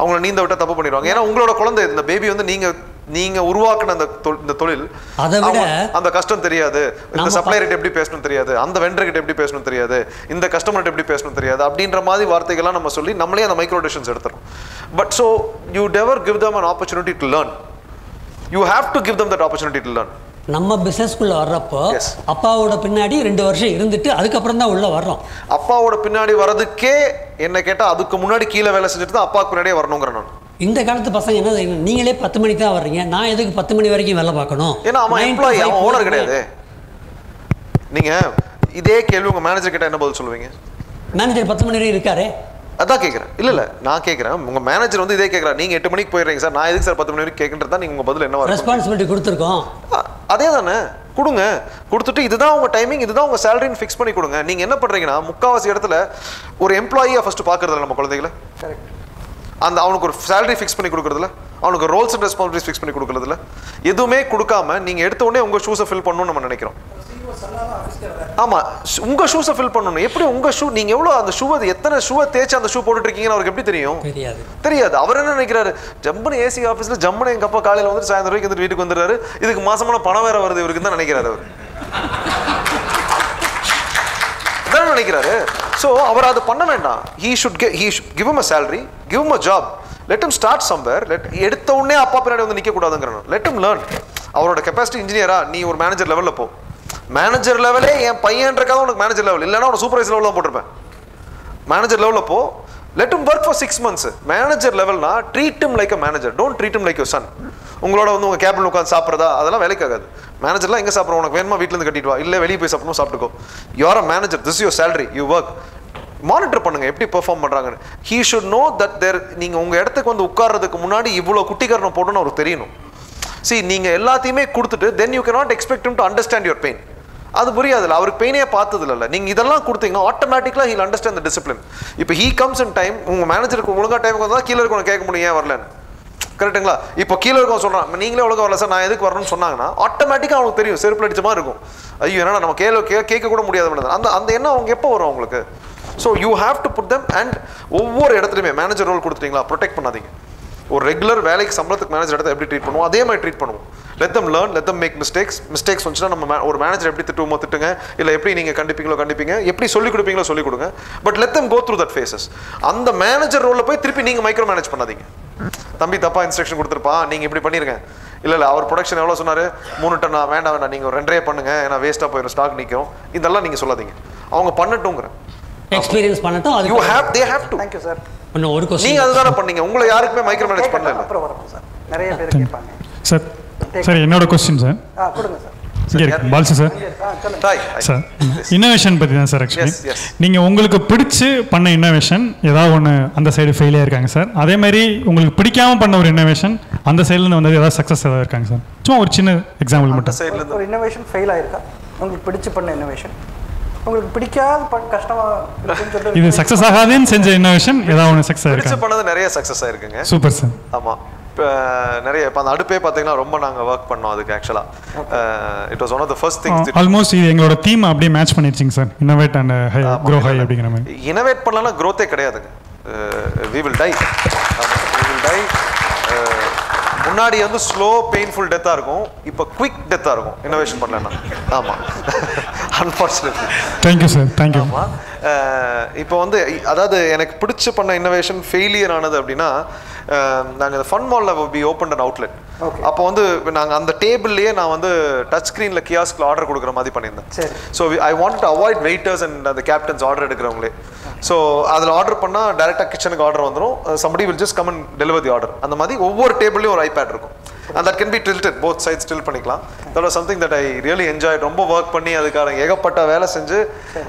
அவங்கள நீந்த விட்டால் தப்பு பண்ணிடுவாங்க. ஏன்னா உங்களோட குழந்தை, இந்த பேபி வந்து நீங்க உருவாக்குன இந்த தொழில், அந்த கஷ்டம் தெரியாது, இந்த சப்ளையர்கிட்ட எப்படி பேசணும் தெரியாது, அந்த வெண்டர்கிட்ட எப்படி பேசணும் தெரியாது, இந்த கஸ்டமர்கிட்ட எப்படி பேசணும் தெரியாது அப்படின்ற மாதிரி வார்த்தைகள்லாம் நம்ம சொல்லி நம்மளே அந்த மைக்ரோ டிசிஷன்ஸ் எடுத்துறோம். But so you never give them an opportunity to learn. You have to give them that opportunity to learn. நம்ம பிஸ்னஸ்க்குள்ளே வர்றப்போ அப்பாவோட பின்னாடி 2 வருஷம் இருந்துட்டு அதுக்கப்புறம் தான் உள்ளே வர்றோம். அப்பாவோட பின்னாடி வர்றதுக்கே என்ன கேட்டால் அதுக்கு முன்னாடி கீழே வேலை செஞ்சுட்டு தான் அப்பாவுக்கு பின்னாடியே வரணுங்கிற நான். இந்த காலத்து பசங்க என்ன, நீங்களே 10 மணிக்கு தான் வர்றீங்க, நான் எதுக்கு 10 மணி வரைக்கும் வேலை பார்க்கணும்? ஏன்னா அவன் எம்ப்ளாயி, அவன் ஓனர் கிடையாது. நீங்கள் இதே கேள்வி உங்கள் மேனேஜர் கிட்ட என்ன பதில் சொல்லுவீங்க? மேனேஜர் 10 மணி வரைக்கும் இருக்காரு. அதான் கேட்குறேன். இல்லை நான் கேட்குறேன், உங்கள் மேனேஜர் வந்து இதே கேட்குறேன், நீங்கள் 8 மணிக்கு போயிடுறீங்க சார், நான் எதுக்கு சார் 10 மணி வரைக்கும் கேட்குறது தான் நீங்கள் உங்கள் பதில் என்ன வரும்? ரெஸ்பான்சிபிலிட்டி கொடுத்துருக்கோம். அதே தானே கொடுங்க. கொடுத்துட்டு இதுதான் உங்கள் டைமிங், இதுதான் உங்கள் சேலரின்னு ஃபிக்ஸ் பண்ணி கொடுங்க. நீங்கள் என்ன பண்ணுறீங்கன்னா முக்கால்வாசி இடத்துல ஒரு எம்ப்ளாயியை ஃபஸ்ட்டு பார்க்குறதில்ல நம்ம குழந்தைகளை. அந்த அவனுக்கு ஒரு சேலரி ஃபிக்ஸ் பண்ணி கொடுக்குறதில்ல, அவனுக்கு ரோல்ஸ் அண்ட் ரெஸ்பான்சிபிலிட்டிஸ் ஃபிக்ஸ் பண்ணி கொடுக்குறதில்ல, எதுவுமே கொடுக்காம நீங்கள் எடுத்த உடனே உங்கள் ஷூஸை ஃபில் பண்ணணும்னு நம்ம நினைக்கிறோம். ஆமாம், உங்கள் ஷூஸை ஃபில் பண்ணணும். எப்படி உங்கள் ஷூ நீங்கள் எவ்வளோ அந்த ஷூ, அது எத்தனை ஷூவை தேய்ச்சி அந்த ஷூ போட்டுட்ருக்கீங்கன்னு அவருக்கு எப்படி தெரியும்? தெரியாது. அவர் என்ன நினைக்கிறாரு, ஜம்முன்னு ஏசி ஆஃபீஸில் ஜம்முன்னு எங்கள் அப்பா காலையில் வந்துட்டு சாயந்தரம் வரைக்கும் வந்துட்டு வீட்டுக்கு வந்துடுறாரு, இதுக்கு மாசமான பணம் வேறு வருது இவருக்கு தான் நினைக்கிறாரு அவர். அதான் நினைக்கிறாரு. ஸோ அவர் அது பண்ண வேண்டாம். he should give him a salary, give him a job, let him start somewhere. எடுத்த உடனே அப்பா பின்னாடி வந்து நிற்கக்கூடாதுங்கிறணும். let him learn. அவரோட கெப்பாசிட்டி இன்ஜினியரா நீ ஒரு மேனேஜர் லெவலில் போ. மேனேஜர் லெவலே என் பையன்றக்காக உனக்கு மேனேஜர் லெவல் இல்லைன்னா உனக்கு சூப்பர்வைசர் லெவலில் தான் போட்டிருப்பேன். மேனேஜர் லெவலில் போ, let him work for 6 months. Manager லெவல்னா treat him like a manager, don't treat him like your son. உங்களோட வந்து உங்கள் கேபிள் உட்காந்து சாப்பிட்றதா அதெல்லாம் வேலைக்காகாது. மேனேஜர்லாம் எங்கே சாப்பிட்றோம், உனக்கு வேணுமா வீட்டிலேருந்து கட்டிட்டு வா, இல்லை வெளியே போய் சாப்பிடணும் சாப்பிட்டுக்கோ. You're a manager, this your salary, you work. Monitor பண்ணுங்க எப்படி பெர்ஃபார்ம் பண்ணுறாங்கன்னு. ஹீ ஷுட் நோ தட் நீங்கள் உங்கள் இடத்துக்கு வந்து உட்கார்றதுக்கு முன்னாடி இவ்வளோ குட்டிக்காரனை போடணும்னு அவருக்கு தெரியணும். நீங்கள் எல்லாத்தையுமே கொடுத்துட்டு then you cannot expect him to understand your pain. அது புரியாதுல்ல, அவருக்கு பெயினே பார்த்தது இல்லை. நீங்கள் இதெல்லாம் கொடுத்தீங்கன்னா ஆட்டோமேட்டிக்கலாக ஹீல் அண்டர்ஸ்டாண்ட் த டிசிப்ளின். இப்போ ஹீ கம்ஸ் இன் டைம், உங்கள் மேனேஜருக்கு ஒழுங்காக டைமுக்கு வந்தால் கீழே இருக்கணும் கேட்க முடியும் ஏன் வரலன்னு. கரெக்டுங்களா? இப்போ கீழே இருக்கவங்க சொல்கிறான் நீங்களே ஒழுங்காக வரல சார் நான் எதுக்கு வரணும்னு சொன்னாங்கன்னா ஆட்டோமேட்டிக்காக அவங்களுக்கு தெரியும், செருப்பு அடிச்ச மாதிரி இருக்கும். ஐயோ என்னன்னா நம்ம கேட்க கூட முடியாது. அந்த எண்ணம் அவங்க எப்போ வரும் அவங்களுக்கு? So you have to put them. And ஒவ்வொரு இடத்துலையுமே மேனேஜர் ரோல் கொடுத்துட்டீங்களா, ப்ரொடெக்ட் பண்ணாதீங்க. ஒரு ரெகுலர் வேலைக்கு சம்பளத்துக்கு மேனேஜர் இடத்த எப்படி ட்ரீட் பண்ணுவோம் அதே மாதிரி ட்ரீட் பண்ணுவோம். let them learn, let them make mistakes வந்துச்சுன்னா நம்ம ஒரு மேனேஜர் எப்படி திட்டுங்க, இல்லை எப்படி நீங்கள் கண்டிப்பீங்க, எப்படி சொல்லிக் கொடுப்பீங்களோ சொல்லிக் கொடுங்க. But let them go through that phases. அந்த மேனேஜர் ரோலில் போய் திருப்பி நீங்கள் மைக்ரோ மேனேஜ் பண்ணாதீங்க. தம்பி தப்பா இன்ஸ்ட்ரக்ஷன் கொடுத்துருப்பான், நீங்கள் இப்படி பண்ணிருங்க. இல்லை அவர் ப்ரொடக்ஷன் எவ்வளோ சொன்னார், 3 டன் வேண்டாம் நீங்கள் 2 பண்ணுங்க, ஏன்னா வேஸ்ட்டாக போயிடும், ஸ்டாக் நிற்கும். இதெல்லாம் நீங்கள் சொல்லாதீங்க, அவங்க பண்ணட்டுங்கிற எக்ஸ்பீரியன்ஸ் பண்ணட்டும். they have to. Thank you sir. ஒரு क्वेश्चन நீங்க அதுதானே பண்ணீங்க, உங்களை யாருக்குமே மைக்ரோ மேனேஜ் பண்ணல. அப்புறம் வரோம் சார், நிறைய பேர் கேட்பாங்க சார். சார் என்னோட क्वेश्चन சார். கொடுங்க சார். இங்கே இருக்கு பால்சி சார். சார் இன்னோவேஷன் பற்றி தான் சார். ஆக்சுவலி நீங்கள் உங்களுக்கு பிடிச்சி பண்ண இன்னோவேஷன் ஏதாவது ஒன்று அந்த சைடு ஃபெயிலியாக இருக்காங்க சார். அதே மாதிரி உங்களுக்கு பிடிக்காமல் பண்ண ஒரு இன்னோவேஷன் அந்த சைட்லேருந்து வந்தது ஏதாவது சக்ஸஸ் ஏதாவது இருக்காங்க சார்? சும்மா ஒரு சின்ன எக்ஸாம்பிள் மட்டும். ஒரு இன்னோவேஷன் ஃபெயில் ஆயிருக்கா, உங்களுக்கு பிடிச்சி பண்ண இன்னோவேஷன் உங்களுக்கு பிடிக்காத கஷ்டமாக இது சக்ஸஸ் ஆகாதுன்னு செஞ்ச இன்னோவேஷன் ஏதாவது ஒன்று சக்ஸஸ் ஆயிருக்கு? பிடிச்ச பண்ணது நிறைய சக்ஸஸ் ஆயிருக்குங்க. Super sir. ஆமாம், நிறைய இப்போ அந்த அடுப்பே பார்த்தீங்கன்னா ரொம்ப நாங்கள் ஒர்க் பண்ணோம் அதுக்கு. ஆக்சுவலாக it was one of the first things. Almost இது எங்களோட தீம் அப்படியே மேட்ச் பண்ணிருச்சிங்க sir. Innovate and grow high அப்படிங்கிற மாதிரி. இன்னோவேட் பண்ணலன்னா க்ரோத்தே கிடையாதுங்க. we will die. முன்னாடி வந்து ஸ்லோ பெயின்ஃபுல் டெத்தாக இருக்கும், இப்போ குவிக் டெத்தாக இருக்கும் இன்னோவேஷன் பண்ணலன்னா. ஆமாம், அன்ஃபார்ச்சுனேட்லி. Thank you sir, thank you. ஆமாம், இப்போ வந்து அதாவது எனக்கு பிடிச்ச பண்ண இன்னோவேஷன் ஃபெயிலியர் ஆனது அப்படின்னா, நாங்கள் ஃபன் மாலில் பி ஓப்பன் அண்ட் அவுட்லெட். அப்போ வந்து நாங்கள் அந்த டேபிள்லேயே நான் வந்து டச் ஸ்க்ரீனில் கியாஸ்கில் ஆர்டர் கொடுக்குற மாதிரி பண்ணியிருந்தேன். So I want to avoid waiters and அந்த கேப்டன்ஸ் ஆர்டர் எடுக்கிறவங்களே. ஸோ அதில் ஆர்டர் பண்ணால் டேரெக்டாக கிச்சனுக்கு ஆர்டர் வந்துடும். somebody will just come and deliver the order. அந்த மாதிரி ஒவ்வொரு டேபிள்லையும் ஒரு ஐபேட் இருக்கும். and that can be tilted, both sides tilt பண்ணிக்கலாம். that was something that I really enjoyed. ரொம்ப ஒர்க் பண்ணி அதுக்கான ஏகப்பட்ட வேலை செஞ்சு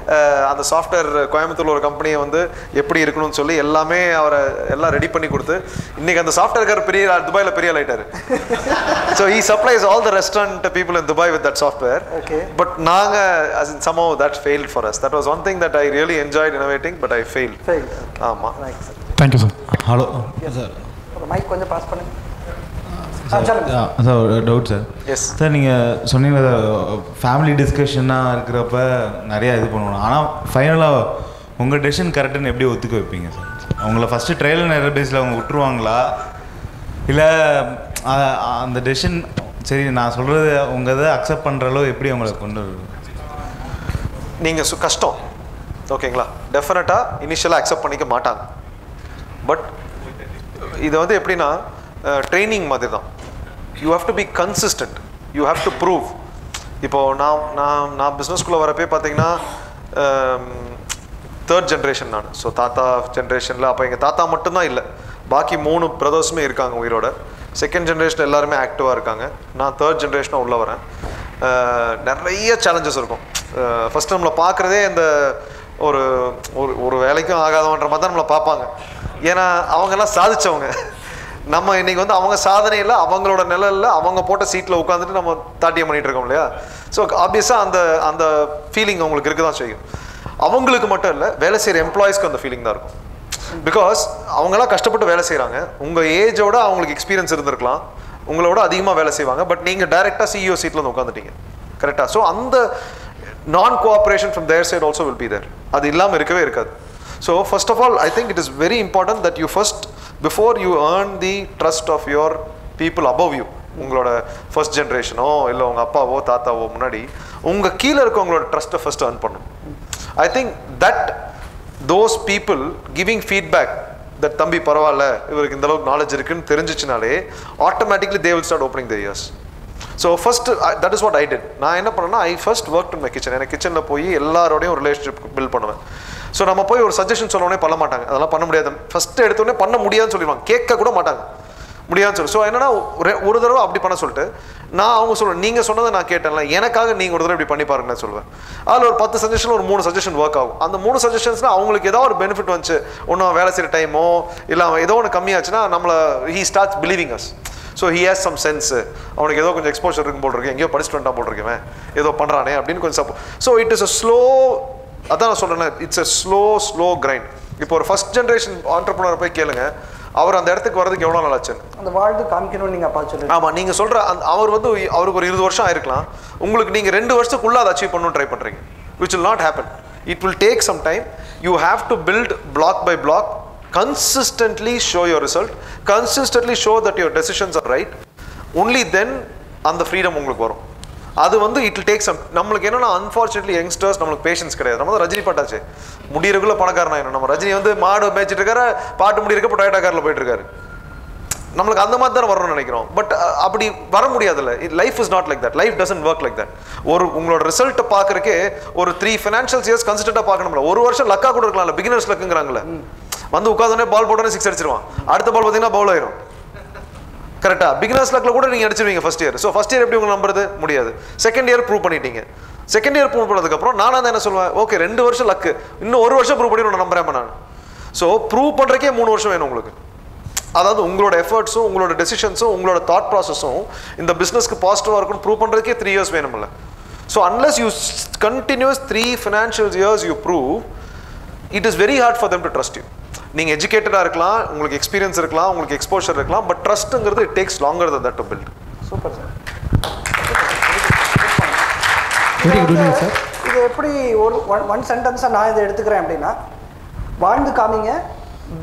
அந்த சாஃப்ட்வேர் கோயம்புத்தூர்ல ஒரு கம்பெனியை வந்து எப்படி இருக்கணும்னு சொல்லி எல்லாமே அவரை எல்லாம் ரெடி பண்ணி கொடுத்து இன்னைக்கு அந்த சாஃப்ட்வேர்கார் பெரிய துபாயில் பெரிய ஆயிட்டாரு. so he supplies all the restaurant people in Dubai with that software. but நாங்க as in somehow that failed for us. that was one thing that I really enjoyed innovating, but I failed. ஆமா, thank you sir. Hello sir, mike கொஞ்சம் பாஸ் பண்ணுங்க. Sir doubt sir. சார் நீங்கள் சொன்னீங்க ஃபேமிலி டிஸ்கஷனாக இருக்கிறப்ப நிறையா இது பண்ணுவோம், ஆனால் ஃபைனலாக உங்கள் டெசிஷன் கரெக்டுன்னு எப்படி ஒத்துக்க வைப்பீங்க சார்? அவங்கள ஃபஸ்ட்டு ட்ரையல் அண்ட் எரர் பேஸில் அவங்க விட்டுருவாங்களா, இல்லை அந்த டெசிஷன் சரி நான் சொல்கிறது உங்கள் இதை அக்செப்ட் பண்ணுற அளவு எப்படி அவங்கள கொண்டு வருது? நீங்கள் கஷ்டம் ஓகேங்களா, டெஃபினட்டாக இனிஷியலாக அக்செப்ட் பண்ணிக்க மாட்டாங்க. பட் இது வந்து எப்படின்னா ட்ரைனிங் மாதிரி தான். You have to be consistent, you have to prove. இப்போது நான் பிஸ்னஸ்குள்ளே வரப்பே பார்த்தீங்கன்னா தேர்ட் ஜென்ரேஷன் நான். ஸோ தாத்தா ஜென்ரேஷனில் அப்போ எங்கள் தாத்தா மட்டும்தான் இல்லை, பாக்கி 3 பிரதர்ஸுமே இருக்காங்க உயிரோட. செகண்ட் ஜென்ரேஷன் எல்லாருமே ஆக்டிவாக இருக்காங்க. நான் தேர்ட் ஜென்ரேஷனாக உள்ளே வரேன். நிறைய சேலஞ்சஸ் இருக்கும். ஃபஸ்ட்டு நம்மளை பார்க்குறதே இந்த ஒரு ஒரு வேலைக்கும் ஆகாதவன்ற மாதிரி தான் நம்மளை பார்ப்பாங்க. ஏன்னா அவங்கெல்லாம் சாதிச்சவங்க. நம்ம இன்றைக்கி வந்து அவங்க சாதனையில் அவங்களோட நிழலில் அவங்க போட்ட சீட்டில் உட்காந்துட்டு நம்ம தாட்டியம் பண்ணிகிட்டு இருக்கோம் இல்லையா? ஸோ ஆப்வியஸாக அந்த ஃபீலிங் அவங்களுக்கு இருக்க தான் செய்யும். அவங்களுக்கு மட்டும் இல்லை, வேலை செய்கிற எம்ப்ளாயிஸ்க்கு அந்த ஃபீலிங் தான் இருக்கும். பிகாஸ் அவங்களாம் கஷ்டப்பட்டு வேலை செய்கிறாங்க. உங்கள் ஏஜோட அவங்களுக்கு எக்ஸ்பீரியன்ஸ் இருந்திருக்கலாம், உங்களோட அதிகமாக வேலை செய்வாங்க. பட் நீங்கள் டைரெக்டாக சிஇஓ சீட்டில் வந்து உட்காந்துட்டீங்க. கரெக்டாக? ஸோ அந்த நான் cooperation from their side also will be there. அது இல்லாமல் இருக்கவே இருக்காது. So first of all I think it is very important that you first before you earn the trust of your people above you, உங்களோட ஃபர்ஸ்ட் ஜென்ரேஷனோ இல்லை உங்கள் அப்பாவோ தாத்தாவோ முன்னாடி உங்கள் கீழே இருக்கவங்களோட ட்ரஸ்ட்டை ஃபர்ஸ்ட் ஏர்ன் பண்ணணும். ஐ think that those people giving feedback that தம்பி பரவாயில்ல, இவருக்கு இந்த அளவுக்கு நாலேஜ் இருக்குன்னு தெரிஞ்சிச்சுனாலே automatically they will start opening their ears. So first that is what I did. நான் என்ன பண்ணேன்னா, I first worked in my kitchen. எனக்கு கிச்சனில் போய் எல்லாரோடையும் ஒரு ரிலேஷன்ஷிப் பில்ட் பண்ணுவேன். ஸோ நம்ம போய் ஒரு சஜஷன் சொன்னோடனே பண்ண மாட்டாங்க, அதெல்லாம் பண்ண முடியாது. ஃபஸ்ட்டு எடுத்தோடனே பண்ண முடியாதுன்னு சொல்லிடுவாங்க, கேட்க கூட மாட்டாங்க, முடியாதுன்னு சொல்லி. ஸோ என்னன்னா ஒரு தடவை அப்படி பண்ண சொல்லிட்டு நான் அவங்க சொல்லுவேன், நீங்கள் சொன்னதை நான் கேட்டேன்ல, எனக்காக நீங்கள் ஒரு தடவை இப்படி பண்ணி பாருங்கன்னு சொல்லுவேன். அதில் ஒரு 10 சஜஷன் ஒரு 3 சஜஷன் ஒர்க் ஆகும். அந்த 3 சஜஷன்ஸ்னால் அவங்களுக்கு ஏதாவது ஒரு பெனிஃபிட் வந்துச்சு, ஒன்றும் வேலை செய்கிற டைமோ இல்லை ஏதோ ஒன்று கம்மியாச்சுன்னா நம்மளை he starts believing us. So he has some sense, அவனுக்கு ஏதோ கொஞ்சம் எக்ஸ்போஷர் இருக்கும் போல் இருக்கு, எங்கேயோ படிச்சுட்டு வந்துட்டான் போல் இருக்கேன், ஏதோ பண்ணுறானே அப்படின்னு கொஞ்சம் support. So it is a slow, அதான் நான் சொல்கிறேன், இட்ஸ் அ ஸ்லோ கிரைண்ட். இப்போ ஒரு ஃபர்ஸ்ட் ஜென்ரேஷன் ஆண்டர்ப்ரனர் போய் கேளுங்க, அவர் அந்த இடத்துக்கு வரதுக்கு எவ்வளோ நாள் ஆச்சுன்னு. அந்த வாழ்ந்து காமிக்கணும்னு நீங்கள் அப்பா சொல்லி. ஆமாம், நீங்கள் சொல்கிற அவர் வந்து அவருக்கு ஒரு 20 வருஷம் ஆயிருக்கலாம், உங்களுக்கு நீங்கள் 2 வருஷத்துக்குள்ளே அதை அச்சீவ் பண்ணணும்னு ட்ரை பண்ணுறீங்க. which will not happen. It will take some time. You have to build block by block, consistently show your result, consistently show that your decisions are right. Only then அந்த ஃப்ரீடம் உங்களுக்கு வரும். அது வந்து இட் வில் டேக் சம். நம்மளுக்கு என்னன்னா அன்ஃபார்ச்சுனேட்லி யங்ஸ்டர்ஸ் நம்மளுக்கு பேஷன்ஸ் கிடையாது. நம்ம தான் ரஜினி பாட்டாச்சு, முடியறதுக்குள்ள பணக்காரனா என்ன. நம்ம ரஜினி வந்து மாடு மேய்ச்சிட்டு இருக்காரு, பாட்டு முடியிருக்க டொயோட்டா காரில் போயிட்டு இருக்காரு. நம்மளுக்கு அந்த மாதிரி தான் வரணும்னு நினைக்கிறோம். பட் அப்படி வர முடியாதுல்ல. Life is not like that. Life doesn't work like that. உங்களோட ரிசல்ட்டை பார்க்கறக்கே ஒரு 3 ஃபினான்ஷியல் இயர்ஸ் கன்சிஸ்டண்டாக பார்க்கணும்ல. ஒரு வருஷம் லக்கா கூட இருக்கலாம்ல, பிகினர்ஸ் லக்குங்கிறாங்களே. வந்து உட்காந்தோடனே பால் போட்டோன்னே 6 அடிச்சிருவான், அடுத்த பால் பார்த்தீங்கன்னா பவுல் ஆயிரும். கரெக்டா? பிகினர்ஸ் லக்கில் கூட நீங்கள் அடிச்சிருவீங்க first year. So first year எப்படி உங்களுக்கு நம்புறது? முடியாது. செகண்ட் இயர் ப்ரூவ் பண்ணிட்டீங்க. செகண்ட் இயர் ப்ரூவ் பண்ணதுக்கப்புறம் நானாக தான் என்ன சொல்லுவேன், ஓகே 2 வருஷம் லக்கு, இன்னும் 1 வருஷம் ப்ரூவ் பண்ணி நான் நம்புறேன் நான். ஸோ ப்ரூவ் பண்ணுறக்கே 3 வருஷம் வேணும் உங்களுக்கு. அதாவது உங்களோட எஃபர்ட்ஸும் உங்களோட டெசிஷன்ஸும் உங்களோட தாட் ப்ராசஸும் இந்த பிஸ்னஸ்க்கு பாசிட்டிவாக இருக்குன்னு ப்ரூவ் பண்ணுறதுக்கே 3 இயர்ஸ் வேணும்ல. So unless you continues 3 financial years you prove, it is very hard for them to trust you. நீங்கள் எஜுகேட்டடாக இருக்கலாம், உங்களுக்கு எக்ஸ்பீரியன்ஸ் இருக்கலாம், உங்களுக்கு எக்ஸ்போஷர் இருக்கலாம், பட் ட்ரஸ்ட்டுங்கிறது it takes longer than that to build. Super sir. Very good sir. இது எப்படி ஒரு ஒன் சென்டென்ஸாக நான் இதை எடுத்துக்கிறேன் அப்படின்னா, வாழ்ந்து காமிங்க,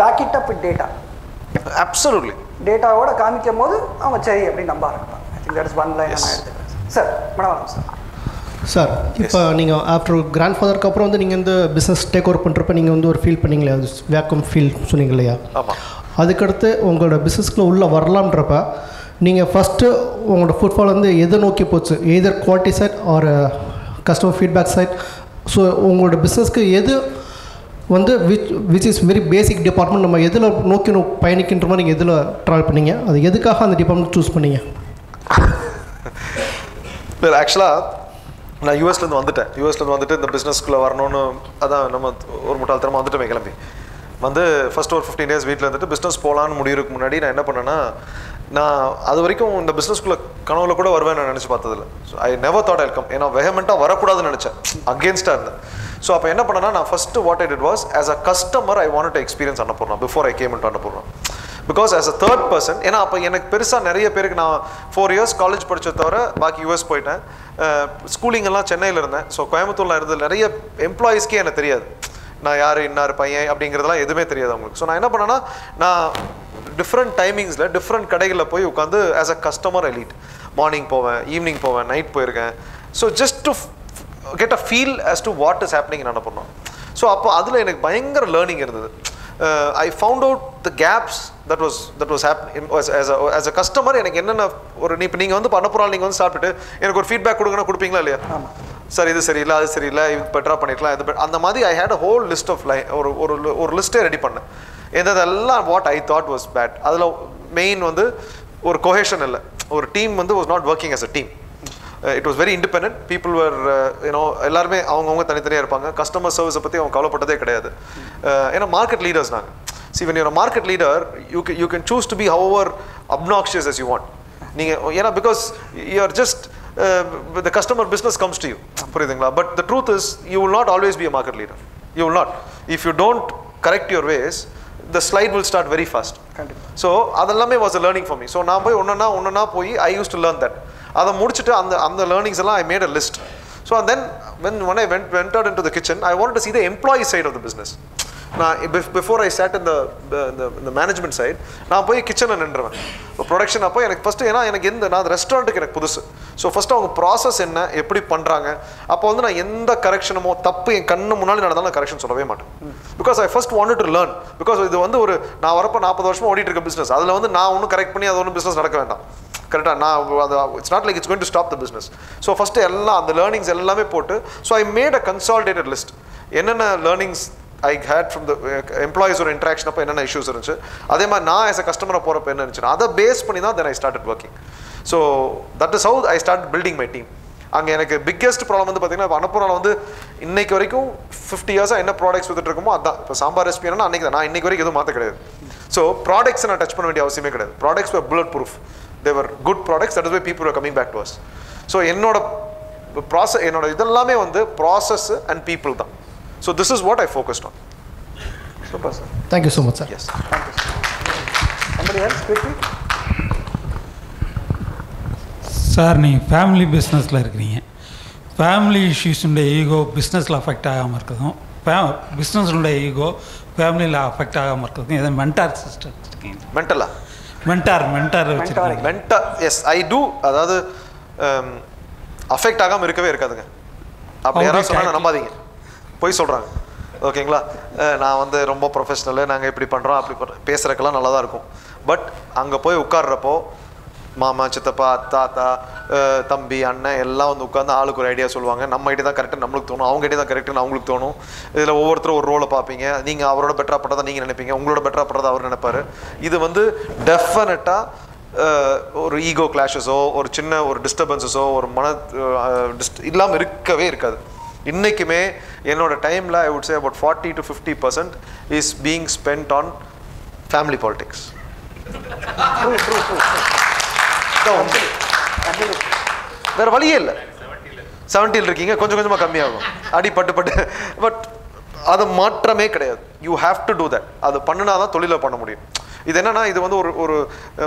back it up with data. Absolutely. டேட்டாவோட காமிக்கும் போது அவங்க சரி அப்படின்னு நம்ப ஆரம்பிப்பாங்க. I think that is one line நான் எடுத்துக்கிறேன் சார். Madam sir. சார், இப்போ நீங்கள் ஆஃப்டர் கிராண்ட் ஃபாதருக்கு அப்புறம் வந்து நீங்கள் வந்து பிஸ்னஸ் டேக் ஓவர் பண்ணுறப்ப நீங்கள் வந்து ஒரு ஃபீல் பண்ணீங்களே, அது வேக்கம் ஃபீல் சொன்னீங்க இல்லையா? ஆமாம். அதுக்கடுத்து உங்களோட பிஸ்னஸ்க்குள்ளே உள்ளே வரலான்றப்ப நீங்கள் ஃபஸ்ட்டு உங்களோட ஃபுட்ஃபால் வந்து எதை நோக்கி போச்சு? Either quality side or customer feedback side. So உங்களோட பிஸ்னஸ்க்கு எது வந்து which is very basic department, நம்ம எதில் நோக்கி பயணிக்கின்ற மாதிரி நீங்கள் எதில் ட்ராவல் பண்ணீங்க? அது எதுக்காக அந்த டிபார்ட்மெண்ட் சூஸ் பண்ணீங்க? ஆக்சுவலாக நான் யூஎஸ்லேருந்து வந்துட்டு இந்த பிஸ்னஸ்க்குள்ளே வரணும்னு, அதான் நம்ம ஒரு முட்டாள்தனமாக வந்துட்டு கிளம்பி வந்து ஃபஸ்ட்டு ஒரு 15 days வீட்டில் இருந்துட்டு பிஸ்னஸ் போகலான்னு முடிவுக்கு முன்னாடி நான் என்ன பண்ணேன்னா, நான் அது வரைக்கும் இந்த பிஸ்னஸ்க்குள்ளே கனவுல கூட வருவேன் நான் நினச்சி பார்த்ததில்ல. So I never thought I come. ஏன்னா வெஹமெண்ட்டாக வரக்கூடாதுன்னு நினச்சேன், அகேன்ஸ்டாக இருந்தேன். ஸோ அப்போ என்ன பண்ணேன்னா, நான் first what I did was, as a customer I want to experience Annapoorna before I came into Annapoorna. Because as a third person, ஏன்னா அப்போ எனக்கு பெருசாக நிறைய பேருக்கு நான் 4 years காலேஜ் படித்ததை தவிர பாக்கி யூஎஸ் போயிட்டேன். ஸ்கூலிங்கெல்லாம் சென்னையில் இருந்தேன். ஸோ கோயம்புத்தூரில் இருந்தது நிறைய எம்ப்ளாயீஸ்க்கே எனக்கு தெரியாது, நான் யார் இன்னார் பையன் அப்படிங்கிறதுலாம் எதுவுமே தெரியாது அவங்களுக்கு. ஸோ நான் என்ன பண்ணேன்னா, நான் டிஃப்ரெண்ட் டைமிங்ஸில் டிஃப்ரெண்ட் கடைகளில் போய் உட்காந்து as a customer elite morning போவேன், ஈவினிங் போவேன், நைட் போயிருக்கேன். So just to get a feel as to what is happening என்ன பண்ணோம். ஸோ அப்போ அதில் எனக்கு பயங்கர லேர்னிங் இருந்தது. I found out the gaps that was happening as a customer. எனக்கு என்னென்ன ஒரு இப்போ நீங்கள் வந்து பண்ண போகிறால், நீங்கள் வந்து சாப்பிட்டுட்டு எனக்கு ஒரு ஃபீட்பேக் கொடுங்கன்னா கொடுப்பீங்களா இல்லையா? சார் இது சரியில்லை, அது சரியில்லை, இது பெட்டராக பண்ணிக்கலாம், இது அந்த மாதிரி I had a whole list of ஒரு லிஸ்ட்டே ரெடி பண்ணேன். எதெல்லாம் what I thought was bad. அதில் மெயின் வந்து ஒரு கொஹேஷன் இல்லை, ஒரு டீம் வந்து was not working as a team. It was very independent. People were, எல்லாருமே அவங்கவுங்க தனித்தனியாக இருப்பாங்க. கஸ்டமர் சர்வீஸை பற்றி அவங்க கவலைப்பட்டதே கிடையாது. ஏன்னா மார்க்கெட் லீடர்ஸ் நாங்கள். See, when you're a market leader, you can choose to be however obnoxious as you want. நீங்கள் because you're just, the customer business comes to you. புரியுதுங்களா? But the truth is, you will not always be a market leader. You will not. If you don't correct your ways, the slide will start very fast. So அதெல்லாமே was a learning for me. So நான் போய் ஒன்றா போய் I used to learn that. அதை முடிச்சுட்டு அந்த learnings எல்லாம் I made a list. So and then when I went out into the kitchen, I wanted to see the employee side of the business. Now before I sat in the management side, நான் போய் கிச்சனில் நின்றுவேன். இப்போ ப்ரொடக்ஷன் அப்போ எனக்கு ஃபஸ்ட்டு ஏன்னா எனக்கு நான் ரெஸ்டாரண்ட்டுக்கு எனக்கு புதுசு. ஸோ ஃபஸ்ட்டு அவங்க ப்ராசஸ் என்ன, எப்படி பண்ணுறாங்க, அப்போ வந்து நான் எந்த கரெக்ஷனுமோ தப்பு என் கண்ணு முன்னாடி நடந்தாலும் நான் கரெக்ஷன் சொல்லவே மாட்டேன். Because I first wanted to learn. Because இது வந்து நான் வரப்போ 40 வருஷமாக ஓடிட்டு இருக்க பிஸ்னஸ். அதில் வந்து நான் ஒன்றும் கரெக்ட் பண்ணி அது ஒன்றும் பிஸ்னஸ் நடக்க வேண்டாம். கரெக்டாக நான் அது it's not like it's going to stop the business. So first எல்லாம் அந்த லேர்னிங்ஸ் எல்லாமே போட்டு, so I made a consolidated list. என்னென்ன learnings I had from the employees or interaction அப்போ என்னென்ன இஷ்யூஸ் இருந்துச்சு, அதே மாதிரி நான் as a customer போகிறப்ப என்ன இருந்துச்சு, அதை பேஸ் பண்ணி தான் then I started working. So that is how I started building my team. அங்கே எனக்கு பிக்கெஸ்ட் ப்ராப்ளம் வந்து பார்த்தீங்கன்னா, இப்போ அனுப்புனால வந்து இன்னைக்கு வரைக்கும் 50 இயர்ஸாக என்ன ப்ராடக்ட்ஸ் வித்துட்டு இருக்கோமோ அதான். இப்போ சாம்பார் ரெசிபி என்னன்னா அன்றைக்கி தான், நான் இன்னைக்கு வரைக்கும் எதுவும் மாற்ற கிடையாது. ஸோ ப்ராடக்ட்ஸ் நான் டச் பண்ண வேண்டிய அவசியமே கிடையாது. Products were bullet proof. They were good products. That is why people were coming back to us. So என்னோட ப்ராசஸ், என்னோட இதெல்லாமே வந்து ப்ராசஸ் அண்ட் பீப்புள் தான். So this is what I focused on. Super, sir. Thank you so much, sir. Yes. Thank you, sir. Somebody else quickly? Sir, நீங்கள் ஃபேமிலி பிஸ்னஸில் இருக்கிறீங்க. ஃபேமிலி இஷ்யூஸுடைய ஈகோ பிஸ்னஸில் அஃபெக்ட் ஆகாமல் இருக்கிறதும், பிஸ்னஸுடைய ஈகோ ஃபேமிலியில் அஃபெக்ட் ஆகாமல் இருக்கிறதும் எதாவது மென்டார் சிஸ்டம் வச்சுருக்கீங்க? மென்டார் வச்சுருக்கீங்க? மென்டார், எஸ் ஐ டூ. அதாவது அஃபெக்ட் ஆகாமல் இருக்கவே இருக்காதுங்க. அப்படி யாராவது சொன்னால் நம்பாதீங்க, போய் சொல்கிறாங்க. ஓகேங்களா? நான் வந்து ரொம்ப ப்ரொஃபஷ்னலு, நாங்கள் இப்படி பண்ணுறோம் அப்படி பண்ணுறோம், பேசுகிறக்கெல்லாம் நல்லா தான் இருக்கும். பட் அங்கே போய் உட்கார்றப்போ மாமா, சித்தப்பா, தாத்தா, தம்பி, அண்ணன் எல்லாம் வந்து உட்காந்து ஆளுக்கு ஒரு ஐடியா சொல்லுவாங்க. நம்ம கிட்டே தான் கரெக்டாக நம்மளுக்கு தோணும், அவங்க கிட்டே தான் கரெக்டுன்னு அவங்களுக்கு தோணும். இதில் ஒவ்வொருத்தரும் ஒரு ரோலை பார்ப்பீங்க. நீங்கள் அவரோட பெட்டராக பண்ணுறதா நீங்கள் நினைப்பீங்க, உங்களோட பெட்டராக பண்ணுறதா அவர் நினைப்பார். இது வந்து டெஃபினட்டாக ஒரு ஈகோ கிளாஷஸோ, ஒரு சின்ன ஒரு டிஸ்டர்பன்ஸஸோ, ஒரு இல்லாமல் இருக்கவே இருக்காது. இன்றைக்குமே என்னோட டைமில் ஐ would say about 40 to 50% is being spend on family politics. வேறு வழியே இல்லை. 70 இருக்கீங்க, கொஞ்சம் கொஞ்சமாக கம்மியாகும், அடிப்பட்டு. பட் அது மாற்றமே கிடையாது. You have to do that. அது பண்ணினா தான் தொழிலை பண்ண முடியும். இது என்னன்னா, இது வந்து ஒரு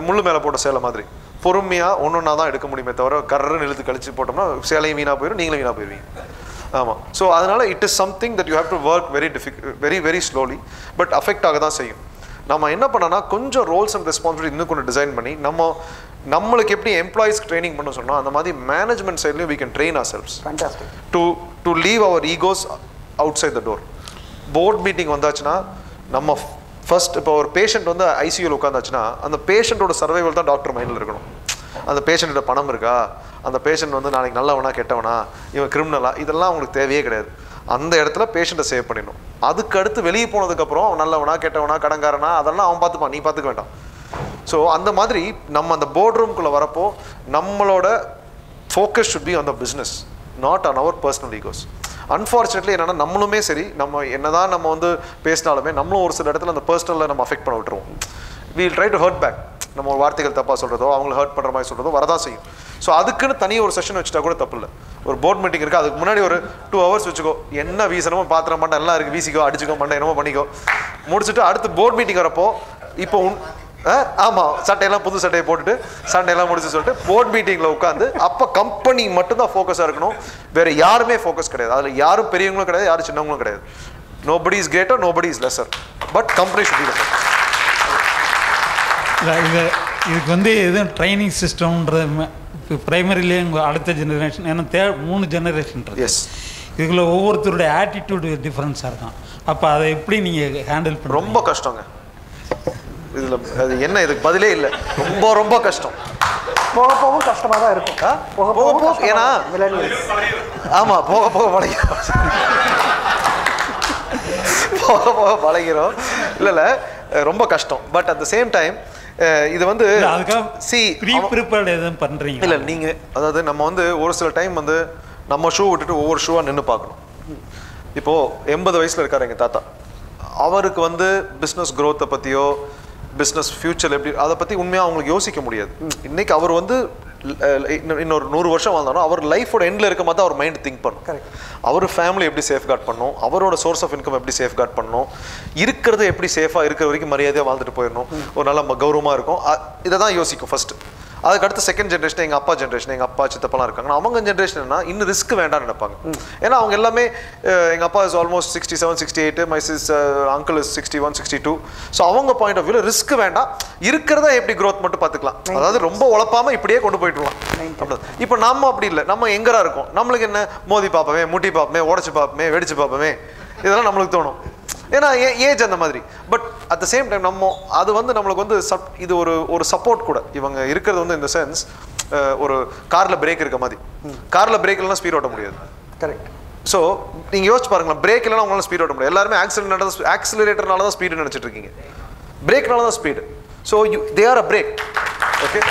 முள்ளு மேலே போட்ட சேலை மாதிரி. பொறுமையாக ஒன்றா தான் எடுக்க முடியுமே தவிர கர்றன்னு இழுத்து கழிச்சு போட்டோம்னா சேலையும் வீணாக போயிடும், நீங்களும் வீணாக போயிடுவீங்க. ஆமாம். ஸோ அதனால் it is something that you have to work very slowly, but affect ஆக தான் செய்யும். நம்ம என்ன பண்ணோன்னா, கொஞ்சம் ரோல்ஸ் அண்ட் ரெஸ்பான்சிபிலிட்டி இன்னும் கொஞ்சம் டிசைன் பண்ணி நம்மளுக்கு எப்படி எம்ப்ளாயிஸ்க்கு ட்ரைனிங் பண்ண சொன்னோம், அந்த மாதிரி management சைட்லையும் we can train ourselves to leave our egos outside the door. Board meeting வந்தாச்சுன்னா நம்ம ஃபர்ஸ்ட், இப்போ ஒரு பேஷண்ட் வந்து ஐசியூவில் உட்காந்தாச்சுன்னா அந்த பேஷண்ட்டோட சர்வைவல் தான் டாக்டர் மைண்டில் இருக்கணும். அந்த பேஷண்ட்டோட பணம் இருக்கா, அந்த பேஷண்ட் வந்து நாளைக்கு நல்லவனா கெட்டவனா, இவன் கிரிமினலா, இதெல்லாம் அவங்களுக்கு தேவையே கிடையாது. அந்த இடத்துல பேஷண்ட்டை சேவ் பண்ணிடணும். அதுக்கு அடுத்து வெளியே போனதுக்கப்புறம் அவன் நல்லவனா கெட்டவனா கடங்காரனா அதெல்லாம் அவன் பார்த்துப்பான், நீ பார்த்துக்க வேண்டாம். ஸோ அந்த மாதிரி நம்ம அந்த போர்ட் ரூம்குள்ளே வரப்போ நம்மளோட focus should be on the business, not on our personal egos. Unfortunately என்னென்னா, நம்மளுமே சரி, நம்ம என்னதான் நம்ம வந்து பேசினாலுமே நம்மளும் ஒரு சில இடத்துல அந்த பர்சனலில் நம்ம அஃபெக்ட் பண்ண விட்டுருவோம். We'll try to hurt back. நம்ம ஒரு வார்த்தைகள் தப்பாக சொல்கிறதோ, அவங்களை ஹர்ட் பண்ணுற மாதிரி சொல்கிறதோ வரதான் செய்யும். ஸோ அதுக்குன்னு தனியாக ஒரு செஷன் வச்சுட்டா கூட தப்பு இல்லை. ஒரு போர்ட் மீட்டிங் இருக்குது, அதுக்கு முன்னாடி ஒரு 2 hours வச்சுக்கோ. என்ன வீசணுமோ பாத்திரம் மண்டை எல்லாம் இருக்குது, வீசிக்கோ, அடிச்சுக்கோ, மண்டை என்னமோ பண்ணிக்கோ. முடிச்சுட்டு அடுத்து போர்ட் மீட்டிங் வரப்போ இப்போ ஆமாம் சட்டையெல்லாம் புது சட்டையை போட்டுட்டு சண்டையெல்லாம் முடிச்சு சொல்லிட்டு போர்ட் மீட்டிங்கில் உட்காந்து அப்போ கம்பெனி மட்டும்தான் ஃபோக்கஸாக இருக்கணும். வேறு யாருமே ஃபோக்கஸ் கிடையாது. அதில் யாரும் பெரியவங்களும் கிடையாது, யாரும் சின்னவங்களும் கிடையாது. Nobody is greater, nobody is lesser, but company should be lesser. இதுக்கு வந்து எதுவும் ட்ரைனிங் சிஸ்டம்ன்றது இப்போ ப்ரைமரிலேயே அடுத்த ஜெனரேஷன், ஏன்னா 3 ஜெனரேஷன் இருக்கு. எஸ், இதுக்குள்ள ஒவ்வொருத்தருடைய ஆட்டிடியூடு டிஃப்ரென்ஸாக இருக்கும். அப்போ அதை எப்படி நீங்கள் ஹேண்டில் பண்ண? ரொம்ப கஷ்டங்க இதில். அது என்ன, இதுக்கு பதிலே இல்லை. ரொம்ப கஷ்டம். போக போக கஷ்டமாக தான் இருக்கும். போக ஏன்னா ஆமாம், போக பழகிறோம். போக பழகிறோம். இல்லை ரொம்ப கஷ்டம். But at the same time இது வந்து அதுக்காக ப்ரீ ப்ரிப்பேர்ட் எதுவும் பண்ணுறீங்க இல்லை நீங்கள் அதாவது நம்ம வந்து ஒரு சில டைம் வந்து நம்ம ஷூ விட்டுட்டு ஒவ்வொரு ஷூவாக நின்று பார்க்கணும். இப்போது 80 வயசில் இருக்கார் எங்கள் தாத்தா. அவருக்கு வந்து பிஸ்னஸ் க்ரோத்தை பற்றியோ பிஸ்னஸ் ஃப்யூச்சர் எப்படி அதை பற்றி உண்மையாக அவங்களுக்கு யோசிக்க முடியாது. இன்றைக்கி அவர் வந்து இன்னொரு 100 வருஷம் வாழ்ந்தாலும் அவர் லைஃபோட எண்டில் இருக்க மாதிரி அவர் மைண்ட் திங்க் பண்ணும். அவர் ஃபேமிலி எப்படி சேஃப்கார்ட் பண்ணணும், அவரோட சோர்ஸ் ஆஃப் இன்கம் எப்படி சேஃப்கார்ட் பண்ணணும், இருக்கிறது எப்படி சேஃபாக இருக்கிற வரைக்கும் மரியாதையாக வாழ்ந்துட்டு போயிடணும், ஒரு நல்ல கௌரவமாக இருக்கும், இதை தான் யோசிக்கும் ஃபஸ்ட்டு. அதுக்கு அடுத்து செகண்ட் ஜென்ரேஷன் எங்கள் அப்பா ஜென்ரேஷன், எங்கள் அப்பா சித்தப்பெல்லாம் இருக்காங்க. அவங்க ஜென்ரேஷன் என்ன இன்னும் ரிஸ்க் வேண்டாம்னு நினைப்பாங்க. ஏன்னா அவங்க எல்லாமே எங்கள் அப்பா is almost 67, 68, my uncle is 61, 62. So அவங்க பாயிண்ட் ஆஃப் வியூவில் ரிஸ்க் வேண்டாம், இருக்கிறதா எப்படி க்ரோத் மட்டும் பார்த்துக்கலாம், அதாவது ரொம்ப உழப்பாமல் இப்படியே கொண்டு போயிட்டுலாம். இப்போ நம்ம அப்படி இல்லை, நம்ம எங்கரா இருக்கோம், நம்மளுக்கு என்ன மோதி பார்ப்போமே, முட்டி பார்ப்போமே, உடச்சி பார்ப்போமே, வெடிச்சு பார்ப்போமே, இதெல்லாம் நம்மளுக்கு தோணும். ஏன்னா ஏஜ் அந்த மாதிரி. But at the same time நம்ம அது வந்து நம்மளுக்கு வந்து இது ஒரு சப்போர்ட் கூட. இவங்க இருக்கிறது வந்து இந்த சென்ஸ் ஒரு காரில் பிரேக் இருக்க மாதிரி. காரில் பிரேக் இல்லைனா ஸ்பீட் ஓட்ட முடியாது. கரெக்ட். ஸோ நீங்கள் யோசிச்சு பாருங்களேன், பிரேக் இல்லைனா உங்களால் ஸ்பீட் ஓட்ட முடியாது. எல்லாருமே ஆக்சிலரேட்டர்னால தான் ஸ்பீடு நினச்சிட்டு இருக்கீங்க, பிரேக்னால தான் speed. So they are a break. Okay.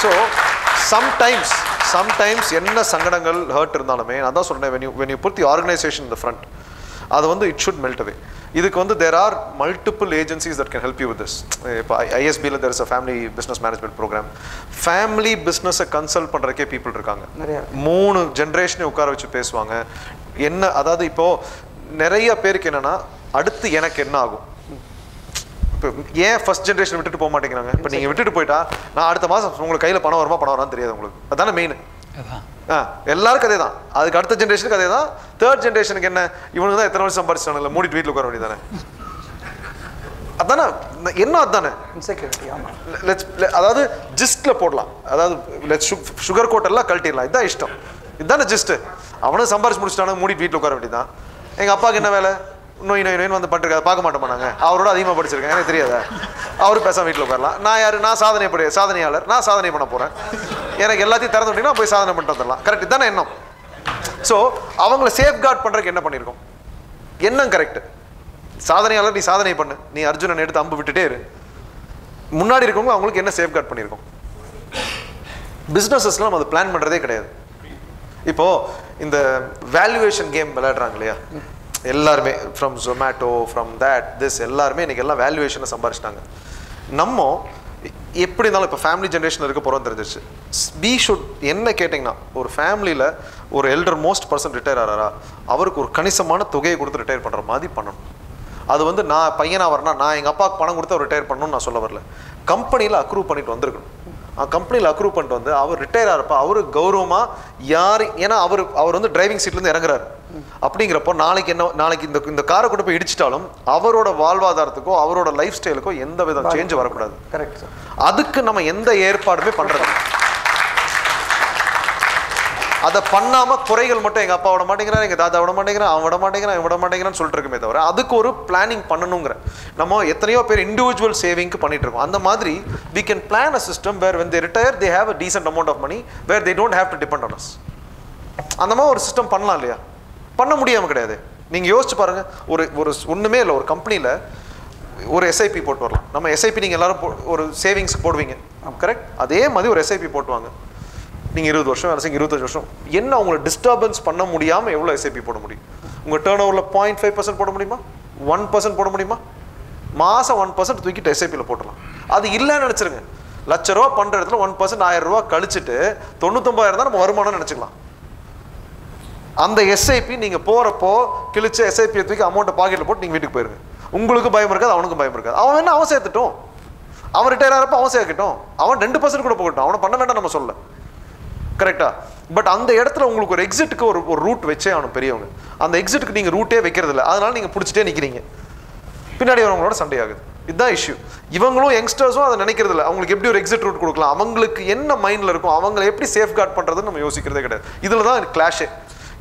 So sometimes என்ன சங்கடங்கள் ஹர்ட் இருந்தாலுமே நான் தான் சொன்னேன், when you put the organization in the front, அது வந்து it should melt away. இதுக்கு வந்து there are multiple agencies that can help you with this. இப்போ ISBல there is a family business management program. Family பிஸ்னஸை கன்சல்ட் பண்ணுறதுக்கே பீப்புள் இருக்காங்க. 3 ஜென்ரேஷனை உட்கார வச்சு பேசுவாங்க. என்ன அதாவது இப்போது நிறைய பேருக்கு என்னென்னா அடுத்து எனக்கு என்ன ஆகும், இப்போ ஏன் ஃபர்ஸ்ட் ஜென்ரேஷன் விட்டுட்டு போக மாட்டேங்கிறாங்க. இப்போ நீங்கள் விட்டுட்டு போயிட்டா நான் அடுத்த மாதம் உங்களுக்கு கையில் பணம் வரான்னு தெரியாது உங்களுக்கு. அதுதானே மெயின். எல்லாருக்கும் அதே தான். அதுக்கு அடுத்த ஜென்ரேஷனுக்கு அதே தான். தேர்ட் ஜென்ரேஷனுக்கு என்ன, இவனுக்கு தான் எத்தனை வருஷம் சம்பாதிச்சானுங்களா, மூடிட்டு வீட்டில் உட்கார வேண்டியதானே. அதானே என்ன, அதுதானே இன்செக்யூரிட்டி. ஆமாம். அதாவது ஜிஸ்டில் போடலாம், அதாவது சுகர் கோட்டெல்லாம் கழட்டிடலாம், இதுதான் இஷ்டம், இதுதானே ஜிஸ்ட்டு. அவனும் சம்பாரிச்சு முடிச்சிட்டானு மூடிட்டு வீட்டில் உட்கார வேண்டியதான். எங்கள் அப்பாவுக்கு என்ன வேலை, நோயின்னு வந்து பண்ணிருக்காது, பார்க்க மாட்டோம் நாங்கள், அவரோட அதிகமாக படிச்சிருக்கேன், எனக்கு தெரியாதா, அவரு பேசாமல் வீட்டில் உட்காரலாம். நான் யார், நான் சாதனையாளர், நான் சாதனை பண்ண போகிறேன், எனக்கு எல்லாத்தையும் திறந்து விட்டீங்கன்னா போய் சாதனை பண்ணிட்டு வந்துடலாம். கரெக்ட் தானே எண்ணம். ஸோ அவங்கள சேஃப்கார்ட் பண்ணுறதுக்கு என்ன பண்ணியிருக்கோம், எண்ணம் கரெக்டு. சாதனையாளர், நீ சாதனை பண்ணு, நீ அர்ஜுனன் எடுத்து அம்பு விட்டுட்டே இரு. முன்னாடி இருக்கவங்க அவங்களுக்கு என்ன சேஃப்கார்ட் பண்ணியிருக்கோம். பிஸ்னஸஸ்லாம் நம்ம அதை பிளான் பண்ணுறதே கிடையாது. இப்போது இந்த வேல்யூவேஷன் கேம் விளையாடுறாங்க இல்லையா எல்லாருமே, ஃப்ரம் ஜொமேட்டோ, ஃப்ரம் திஸ் எல்லாருமே இன்றைக்கி எல்லாம் வேல்யூவேஷனை சம்பாரிச்சிட்டாங்க. நம்ம எப்படி இருந்தாலும் இப்போ ஃபேமிலி ஜென்ரேஷன் இருக்க போகிறோம் தெரிஞ்சிச்சு. என்ன கேட்டிங்கன்னா, ஒரு ஃபேமிலியில் ஒரு எல்டர் மோஸ்ட் பர்சன் ரிட்டையர் ஆகிறாரா, அவருக்கு ஒரு கணிசமான தொகையை கொடுத்து ரிட்டையர் பண்ணுற மாதிரி பண்ணணும். அது வந்து நான் பையனாக வரேன்னா நான் எங்கள் அப்பாவுக்கு பணம் கொடுத்து அவர் ரிட்டையர் பண்ணணும்னு நான் சொல்ல வரல. கம்பெனியில் அக்ரூவ் பண்ணிட்டு வந்திருக்கணும். கம்பெனியில் அக்ரூவ் பண்ணிட்டு வந்து அவர் ரிட்டையர் ஆகிறப்ப அவரு கௌரவமாக ஏன்னா அவர் வந்து டிரைவிங் சீட்லேருந்து இறங்குறாரு. அப்படிங்கிறப்போ நாளைக்கு இந்த காரை கொண்டு போய் இடிச்சிட்டாலும் அவரோட வாழ்வாதாரத்துக்கோ அவரோட லைஃப் ஸ்டைலுக்கோ எந்த வித சேஞ்ச் வரக்கூடாது. Correct sir. அதுக்கு நம்ம எந்த ஏற்பாடுமே பண்ணுறது, அதை பண்ணாமல் குறைகள் மட்டும் எங்கள் அப்பா விட மாட்டேங்கிறான், எங்கள் தாத்தா விட மாட்டேங்கிறான், அவன் விட மாட்டேங்கிறான், இவன் விட மாட்டேங்கிறான்னு சொல்லிட்டு இருக்குமே தவிர அதுக்கு ஒரு பிளானிங் பண்ணணுங்கிற. நம்ம எத்தனையோ பேர் இண்டிவிஜுவல் சேவிங்க்கு பண்ணிட்டு இருக்கோம். அந்த மாதிரி we can plan a system where when they retire they have a decent amount of money where they don't have to depend on us. அந்த மாதிரி ஒரு சிஸ்டம் பண்ணலாம் இல்லையா? பண்ண முடியாமல் கிடையாது. நீங்கள் யோசிச்சு பாருங்கள், ஒரு ஒன்றுமே இல்லை, ஒரு கம்பெனியில் ஒரு எஸ்ஐபி போட்டு வரலாம். நம்ம எஸ்ஐபி நீங்கள் எல்லாரும் ஒரு சேவிங்ஸ்க்கு போடுவீங்க, கரெக்ட்? அதே மாதிரி ஒரு எஸ்ஐபி போட்டுவாங்க. நீங்கள் 20 வருஷம் வேலை செய்யுங்க, 25 வருஷம், என்ன உங்களை டிஸ்டர்பன்ஸ் பண்ண முடியாமல் எவ்வளோ எஸ்ஐபி போட முடியும்? உங்கள் டேர்ன் ஓவரில் 0.5% போட முடியுமா? 1% போட முடியுமா? மாதம் 1% தூக்கிட்டு எஸ்ஐபியில் போட்டலாம். அது இல்லைன்னு நினச்சிருங்க. ₹1,00,000 பண்ணுற இடத்துல 1% ₹1000 கழிச்சுட்டு 99,000 தான் நம்ம வருமானம்னு நினச்சிக்கலாம். அந்த எஸ்ஐபி நீங்கள் போகிறப்போ கிழிச்ச எஸ்ஐபியை தூக்கி அமௌண்ட்டை பாக்கெட்டில் போட்டு நீங்கள் வீட்டுக்கு போயிருங்க. உங்களுக்கு பயம் இருக்காது, அவனுக்கும் பயம் இருக்காது. அவன் வேணா அவன் சேர்த்துட்டோம், அவன் ரிட்டையர் ஆகிறப்ப அவன் சேர்க்கட்டும், அவன் 2% கூட போகட்டும், அவனை பண்ண வேண்டாம் நம்ம சொல்ல, கரெக்டா? பட் அந்த இடத்துல உங்களுக்கு ஒரு எக்ஸிட்டுக்கு ஒரு ரூட் வச்சே ஆகணும் பெரியவங்க. அந்த எக்ஸிட்டுக்கு நீங்கள் ரூட்டே வைக்கிறது இல்லை, அதனால நீங்கள் பிடிச்சிட்டே நிற்கிறீங்க, பின்னாடி வரவங்களோட சண்டை ஆகுது. இதுதான் இஷ்யூ. இவங்களும் யங்ஸ்டர்ஸும் அதை நினைக்கிறது இல்லை. அவங்களுக்கு எப்படி ஒரு எக்ஸிட் ரூட் கொடுக்கலாம், அவங்களுக்கு என்ன மைண்டில் இருக்கும், அவங்களை எப்படி சேஃப்கார்ட் பண்ணுறதுன்னு நம்ம யோசிக்கிறதே கிடையாது. இதில் தான் கிளாஷே.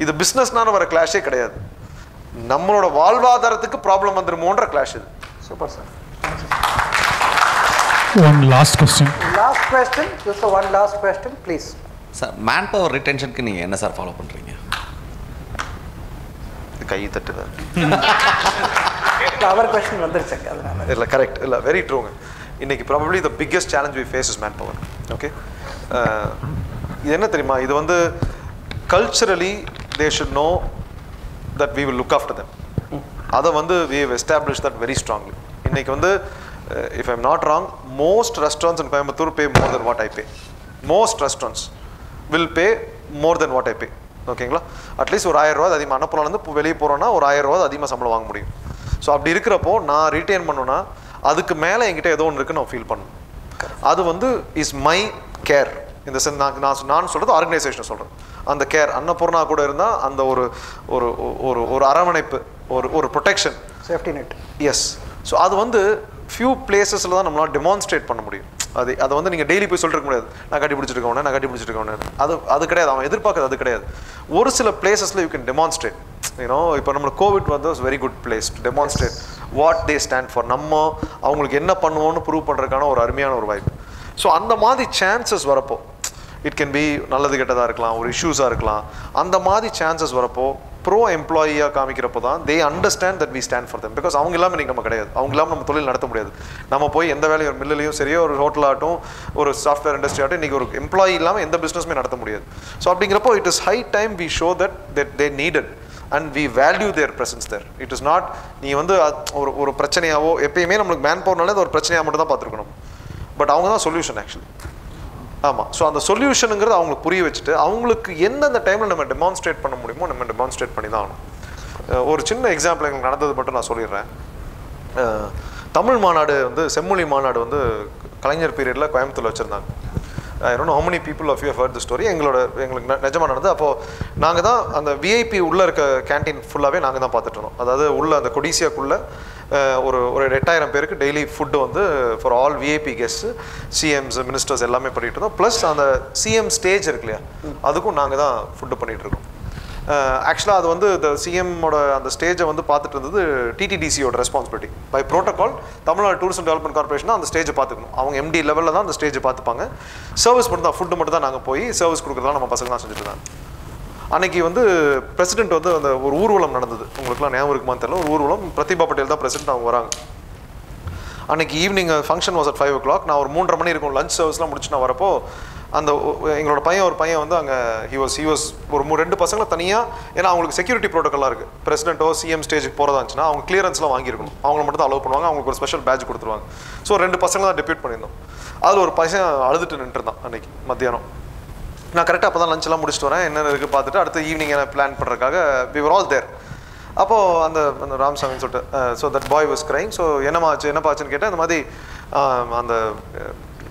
இது பிஸ்னஸ்னால வர கிளாஷே கிடையாது, நம்மளோட வாழ்வாதாரத்துக்கு ப்ராப்ளம் வந்துருமோன்ற கிளாஷ் இது. Super sir. One last question. Last question. Just one last question, please. Sir, manpower ரிட்டென்ஷனுக்கு நீங்கள் என்ன சார் ஃபாலோ பண்ணுறீங்க? கை தட்டுது. அவர் கொஸ்டின் வந்துருச்சுங்க, அதனால இல்லை, கரெக்ட் இல்லை, வெரி ட்ரூங்க. இன்றைக்கி probably the biggest challenge we face is manpower. Okay, இது என்ன தெரியுமா, இது வந்து culturally they should know that we will look after them. அதை வந்து we have establish that very strongly. இன்றைக்கி வந்து if I'm not wrong, most restaurants in Coimbatore pay more than what I pay. Most restaurants will pay more than what I pay. ஓகேங்களா, அட்லீஸ்ட் ஒரு 1000 ரூபா அதிகமாக அனுப்புனாலேருந்து வெளியே போகிறோன்னா ஒரு 1000 ரூபா அதிகமாக சம்பளம் வாங்க முடியும். ஸோ அப்படி இருக்கிறப்போ நான் ரீட்டைன் பண்ணணுன்னா அதுக்கு மேலே என்கிட்ட ஏதோ ஒன்று இருக்குன்னு நான் ஃபீல் பண்ணணும். அது வந்து இஸ் மை கேர். இந்த சென் நான் சொல்கிறது ஆர்கனைசேஷனை சொல்கிறேன். அந்த கேர் அன்னபூர்ணா கூட இருந்தால் அந்த ஒரு ஒரு ஒரு அரவணைப்பு, ஒரு protection, safety net. Yes. So அது வந்து ஃபியூ பிளேசஸில் தான் நம்மளால் டெமான்ஸ்ட்ரேட் பண்ண முடியும். அதை வந்து நீங்கள் டெய்லி போய் சொல்லிருக்க முடியாது, நான் கட்டி பிடிச்சிருக்கேன். அது கிடையாது, அவன் எதிர்பார்க்குறது அது கிடையாது. ஒரு சில பிளேசஸில் யூ கேன் டெமான்ஸ்ட்ரேட். யூனோ, இப்போ நம்மளுக்கு கோவிட் வந்து very good place to demonstrate what they stand for. நம்ம அவங்களுக்கு என்ன பண்ணுவோன்னு ப்ரூவ் பண்ணுறதுக்கான ஒரு அருமையான ஒரு வாய்ப்பு. ஸோ அந்த மாதிரி சான்சஸ் வரப்போ, இட் கேன் பி நல்லது கெட்டதாக இருக்கலாம், ஒரு இஷ்யூஸாக இருக்கலாம், அந்த மாதிரி சான்சஸ் வரப்போ ப்ரோ எம்ப்ளாயியாக காமிக்கிறப்போ தான் they understand that we stand for them. Because அவங்க இல்லாமல் இன்றைக்கி நம்ம கிடையாது, அவங்க இல்லாமல் நம்ம தொழில் நடத்த முடியாது. நம்ம போய் எந்த வேலையும் ஒரு மில்லையும் சரியோ, ஒரு ஹோட்டல் ஆகட்டும், ஒரு சாஃப்ட்வேர் இண்டஸ்ட்ரி ஆகட்டும், இன்றைக்கி ஒரு எம்ப்ளாயி இல்லாமல் எந்த பிஸ்னஸுமே நடத்த முடியாது. ஸோ அப்படிங்கிறப்போ it is high time we show that they needed and we value their presence there. It is not நீ வந்து ஒரு பிரச்சனையாவோ, எப்பயுமே நம்மளுக்கு மேன் பவர்னாலே அது ஒரு பிரச்சனையாக மட்டும் தான் பார்த்துருக்கணும். பட் அவங்க தான் சொல்யூஷன் ஆக்சுவலி. ஆமாம். ஸோ அந்த சொல்யூஷனுங்கிறது அவங்களுக்கு புரிய வச்சுட்டு அவங்களுக்கு எந்தெந்த டைமில் நம்ம டெமான்ஸ்ட்ரேட் பண்ண முடியுமோ நம்ம டெமான்ஸ்ட்ரேட் பண்ணி தான் ஆகணும். ஒரு சின்ன எக்ஸாம்பிள் எங்களுக்கு நடந்தது மட்டும் நான் சொல்லிடுறேன். தமிழ் மாநாடு வந்து செம்மொழி மாநாடு வந்து கலைஞர் பீரியடில் கோயம்புத்தூரில் வச்சுருந்தாங்க. I don't know how many people of you have heard the story. எங்களுக்கு நிஜமாக நடந்தது. அப்போது நாங்கள் தான் அந்த விஐபி உள்ளே இருக்க கேன்டீன் ஃபுல்லாகவே நாங்கள் தான் பார்த்துட்டு இருந்தோம். அதாவது உள்ள அந்த கொடிசியாக்குள்ளே ஒரு 8000 பேருக்கு டெய்லி ஃபுட்டு வந்து for all VIP guest, CMs, ministers எல்லாமே பண்ணிகிட்டு இருந்தோம். ப்ளஸ் அந்த சிஎம் ஸ்டேஜ் இருக்கு இல்லையா, அதுக்கும் நாங்கள் தான் ஃபுட்டு பண்ணிகிட்ருக்கோம். ஆக்சுவலாக அது வந்து இந்த சிஎம்மோட அந்த ஸ்டேஜை வந்து பார்த்துட்டு இருந்தது டிடிடிசியோட responsibility. By protocol Tamil Nadu tourist and development corporation தான் அந்த ஸ்டேஜை பார்த்துக்கணும். அவங்க எம்டி லெவலில் தான் அந்த ஸ்டேஜை பார்த்துப்பாங்க. சர்வீஸ் மட்டும் தான், ஃபுட்டு மட்டும் தான் நாங்கள் போய் சர்வீஸ் கொடுக்குறதெல்லாம் நம்ம பசங்க தான் செஞ்சுட்டு இருந்தாங்க. அன்றைக்கி வந்து பிரசிடென்ட் வந்து அந்த ஒரு ஊர்வலம் நடந்தது, உங்களுக்குலாம் ஞாபகம் இருக்குமான்னு தெரியல. ஒரு ஊர்வலம், பிரதிபா பட்டேல் தான் பிரசிடென்ட், அவங்க வராங்க. அன்றைக்கி evening function was at 5 o'clock. நான் ஒரு 3:30 மணி இருக்கும் லஞ்ச் சர்வீஸ்லாம் முடிச்சு நான் வரப்போ அந்த எங்களோட ஒரு பையன் வந்து அங்கே ஹி வாஸ் ஒரு 2 பசங்களை தனியாக, ஏன்னா அவங்களுக்கு செக்யூரிட்டி ப்ரோட்டோக்காலாக இருக்குது. பிரசிடென்ட்டோ சிஎம் ஸ்டேஜுக்கு போகிறதா இருந்துச்சுன்னா அவங்க கிளியரன்ஸ்லாம் வாங்கியிருக்கணும், அவங்கள மட்டும் தான் அலோவ் பண்ணுவாங்க, அவங்களுக்கு ஒரு ஸ்பெஷல் பேட்ச் கொடுத்துருவாங்க. ஸோ 2 பசங்களை தான் டெப்யூட் பண்ணியிருந்தோம். அதில் ஒரு பையன் அழுதுட்டு நின்றுருந்தான் அன்றைக்கி மத்தியானம். நான் கரெக்டாக அப்போ தான் லஞ்செல்லாம் முடிச்சுட்டு வரேன், என்ன இருக்குது பார்த்துட்டு அடுத்து ஈவினிங் என்ன பிளான் பண்ணுறதுக்காக வி வர் ஆல் தேர். அப்போது அந்த ராம்சாமின்னு சொல்லிட்டு so that boy was crying. So என்னப்பாச்சுன்னு கேட்டேன். இந்த மாதிரி அந்த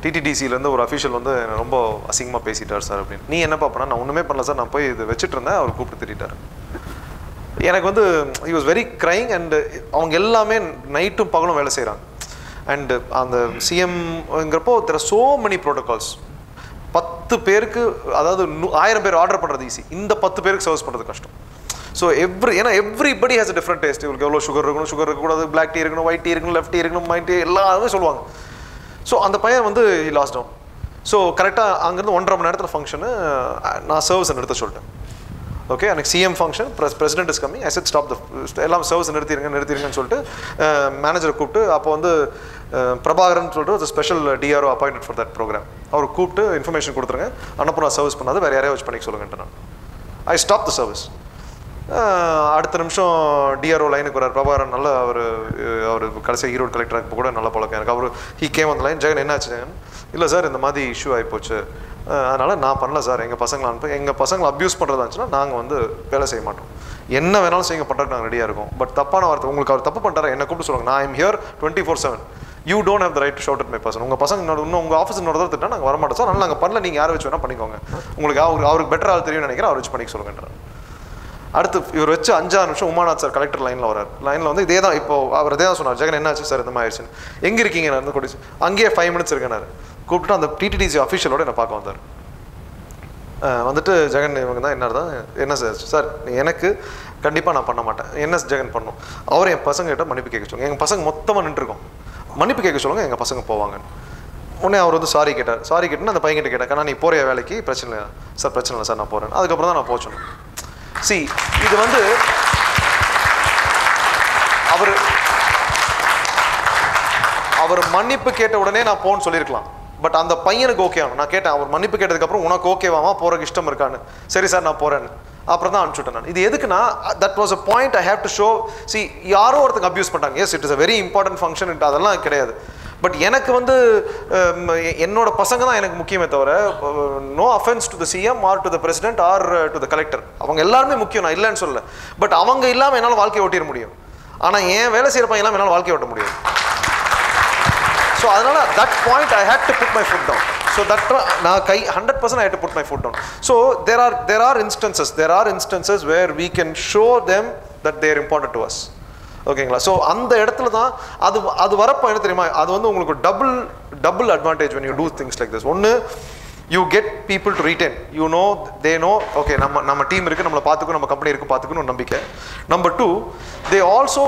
டிடிடிசியிலேருந்து ஒரு அஃபிஷியல் வந்து ரொம்ப அசிங்கமாக பேசிட்டார் சார் அப்படின்னு. நீ என்னப்பா பண்ணா? நான் ஒன்றுமே பண்ணல சார், நான் போய் இது வச்சுட்டு இருந்தேன், அவர் கூப்பிட்டு திட்டார். எனக்கு வந்து he was very crying. And அவங்க எல்லாமே நைட்டும் பகலும் வேலை செய்கிறாங்க. அண்டு அந்த சிஎம்ங்கிறப்போ there are so many protocols. 10 பேருக்கு, அதாவது 1000 பேர் ஆர்டர் பண்ணுறது ஈஸி, இந்த 10 பேருக்கு சர்வீஸ் பண்ணுறது கஷ்டம். ஸோ ஏன்னா everybody has a different taste. இவங்களுக்கு எவ்வளோ சுகர் இருக்கணும், சுகர் இருக்கக்கூடாது, பிளாக் டீ இருக்கணும், ஒயிட் டீ இருக்கணும், லெஃப்ட் டீ இருக்கணும், மைட் டீ எல்லாமே சொல்லுவாங்க. ஸோ அந்த பையன் வந்து ஹி லாஸ்ட் டவுன். ஸோ கரெக்டாக அங்கேருந்து 1.5 மணி நேரத்தில் ஃபங்க்ஷனு, நான் சர்வீஸை நிறுத்த சொல்லிட்டேன். ஓகே, எனக்கு CM function, president is coming, I said stop எல்லாம் சர்வீஸ் நிறுத்திருங்கன்னு சொல்லிட்டு மேனேஜரை கூப்பிட்டு, அப்போ வந்து பிரபாகரன் சொல்லிட்டு ஒரு special DRO appointed for that programme, அவர் கூப்பிட்டு இன்ஃபர்மேஷன் கொடுத்துருங்க, அனுப்புனா சர்வீஸ் பண்ணாது, வேறு யாரையா வச்சு பண்ணிக்க சொல்லுங்கன்ட்டு நான் ஐ ஸ்டாப் த சர்வீஸ். அடுத்த நிமிஷம் டிஆர்ஓ லைனுக்கு வரார் பிரபாகரன். நல்ல அவர் கடைசியாக ஈரோடு கலெக்டர் இப்போ கூட நல்ல பழக்கம் எனக்கு. அவர் ஹி கேம் அந்த லைன், ஜெகன் என்னாச்சு ஜெகன்? இல்லை சார், இந்த மாதிரி இஷ்யூ ஆகிப்போச்சு, அதனால் நான் பண்ணல சார், எங்கள் பசங்களை எங்கள் பசங்களை அப்யூஸ் பண்ணுறதா இருந்துச்சுன்னா நாங்கள் வந்து வேலை செய்ய மாட்டோம், என்ன வேணாலும் செய்ய பண்ணுறதுக்கு நாங்கள் ரெடியாக இருக்கோம். பட் தப்பான வார்த்தை, உங்களுக்கு அவர் தப்பு பண்ணிட்டாரா என்ன கூப்பிட்டு சொல்லுங்கள், நான் I'm here 24/7. You don't have the right to shout at my person. உங்கள் பசங்க இன்னும் உங்கள் ஆஃபீஸ் இன்னொரு திட்டா நாங்கள் வரமாட்டோம் சார், அதனால் நாங்கள் பண்ணல, நீங்கள் யாரை வச்சு வேணால் பண்ணிக்கோங்க, உங்களுக்கு அவருக்கு பெட்டர் ஆள் தெரியும்னு நினைக்கிறேன், அவர் வச்சு பண்ணிக்க சொல்லுங்கன்றார். அடுத்து இவர் வச்சு 5-6 நிமிஷம் உமாநாத் சார் கலெக்டர் லைனில் வரார். லைனில் வந்து இதே தான், இப்போ அவர் இதே தான் சொன்னார், ஜெகன் என்னாச்சு சார் இந்த மாதிரி ஆயிடுச்சுன்னு. எங்கே இருக்கீங்க? நான் வந்து கொடிச்சு அங்கேயே 5 minutes இருக்கேனாரு. கூப்பிட்டு அந்த டிடிடிசி அஃபிஷியலோட என்னை பார்க்க வந்தார். வந்துட்டு ஜெகன் இவங்க தான் என்ன சார் எனக்கு கண்டிப்பாக நான் பண்ண மாட்டேன், என்ன ஜெகன் பண்ணும், அவர் என் பசங்க கிட்ட மன்னிப்பு கேட்க சொல்லுங்கள், எங்கள் பசங்க மொத்தமாக நின்றுருக்கோம், மன்னிப்பு கேட்க சொல்லுங்கள், எங்கள் பசங்க போவாங்க. உடனே அவர் வந்து சாரி கேட்டார். சாரி கேட்டுன்னு அந்த பையன்கிட்ட கேட்டேன், நான் நீ போகிற வேலைக்கு பிரச்சனை இல்லை சார், பிரச்சனை இல்லை சார், நான் போகிறேன். அதுக்கப்புறம் தான் நான் போச்சோம். சி, இது வந்து அவர் மன்னிப்பு கேட்ட உடனே நான் போன்னு சொல்லியிருக்கலாம். பட் அந்த பையனுக்கு ஓகே ஆகணும். நான் கேட்டேன், அவர் மன்னிப்பு கேட்டதுக்கப்புறம் உனக்கு ஓகேவாமா போகிறக்கு இஷ்டம் இருக்கான்னு. சரி சார் நான் போகிறேன்னு. அப்புறம் தான் அனுப்பிச்சுட்டேன் நான். இது எதுக்குன்னா, that was a point I have to show. See, யாரோ ஒருத்தங்க அப்யூஸ் பண்ணிட்டாங்க. Yes, it is a very important function, அதெல்லாம் கிடையாது. பட் எனக்கு வந்து என்னோட பசங்க தான் எனக்கு முக்கியமே தவிர, no offence to the CM or to the president or to the collector, அவங்க எல்லாருமே முக்கியம், நான் இல்லைன்னு சொல்லலை. பட் அவங்க இல்லாமல் என்னால் வாழ்க்கையை ஓட்டிட முடியும். ஆனால் என் வேலை செய்கிற பையன் இல்லாமல் என்னால் வாழ்க்கையை ஓட்ட முடியாது. ஸோ அதனால் that point I had to put my foot down. So that நான் 100% I had to put my foot down. So there are instances where we can show them that they are important to us. ஓகேங்களா? ஸோ அந்த இடத்துல தான் அது வரப்போ என்ன தெரியுமா, அது வந்து உங்களுக்கு double advantage when you do things like this. ஒன்று, you get people to retain. You know, they know, okay, நம்ம டீம் இருக்குது, நம்மளை பார்த்துக்கணும், நம்ம கம்பெனி இருக்குது பார்த்துக்கணும் நம்பிக்கை. Number 2, they also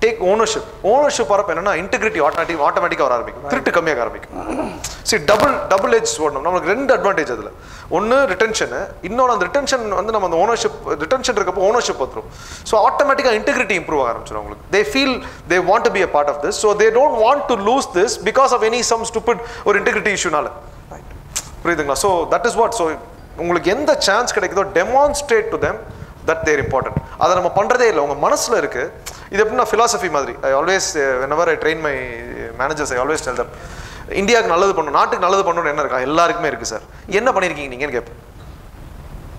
take ownership வரப்போ என்னன்னா இன்டெகிரிட்டி ஆட்டோமேட்டிக்காக வர ஆரம்பிக்கும், திருட்டு கம்மியாக ஆரம்பிக்கும். சரி, டபுள் எட்ஜ் ஓடணும். நம்மளுக்கு 2 அட்வான்டேஜ் அதில். ஒன்று ரிட்டென்ஷனு, இன்னொன்று அந்த ரிட்டென்ஷன் வந்து நம்ம அந்த ரிட்டென்ஷன் இருக்கப்போ ஓனர்ஷிப் வந்துடும். ஸோ ஆட்டோமேட்டிக்காக இன்டெகிரிட்டி இம்ப்ரூவ் ஆக ஆரம்பிச்சிடும் உங்களுக்கு. They feel they want to be a part of this. So they don't want to lose this because of any some stupid ஒரு இன்டெகிரிட்டி இஷ்யூனால. புரியுதுங்களா? So that is what. So உங்களுக்கு எந்த சான்ஸ் கிடைக்குதோ demonstrate to them that they are important. அதை நம்ம பண்ணுறதே இல்லை, உங்கள் மனசில் இருக்குது. இது எப்படின்னா ஃபிலாசபி மாதிரி. I always whenever I train my managers, I always tell them, இந்தியாவுக்கு நல்லது பண்ணணும், நாட்டுக்கு நல்லது பண்ணணும்னு என்ன இருக்கா? எல்லாருக்குமே இருக்குது சார். என்ன பண்ணியிருக்கீங்க நீங்கன்னு கேட்பேன்.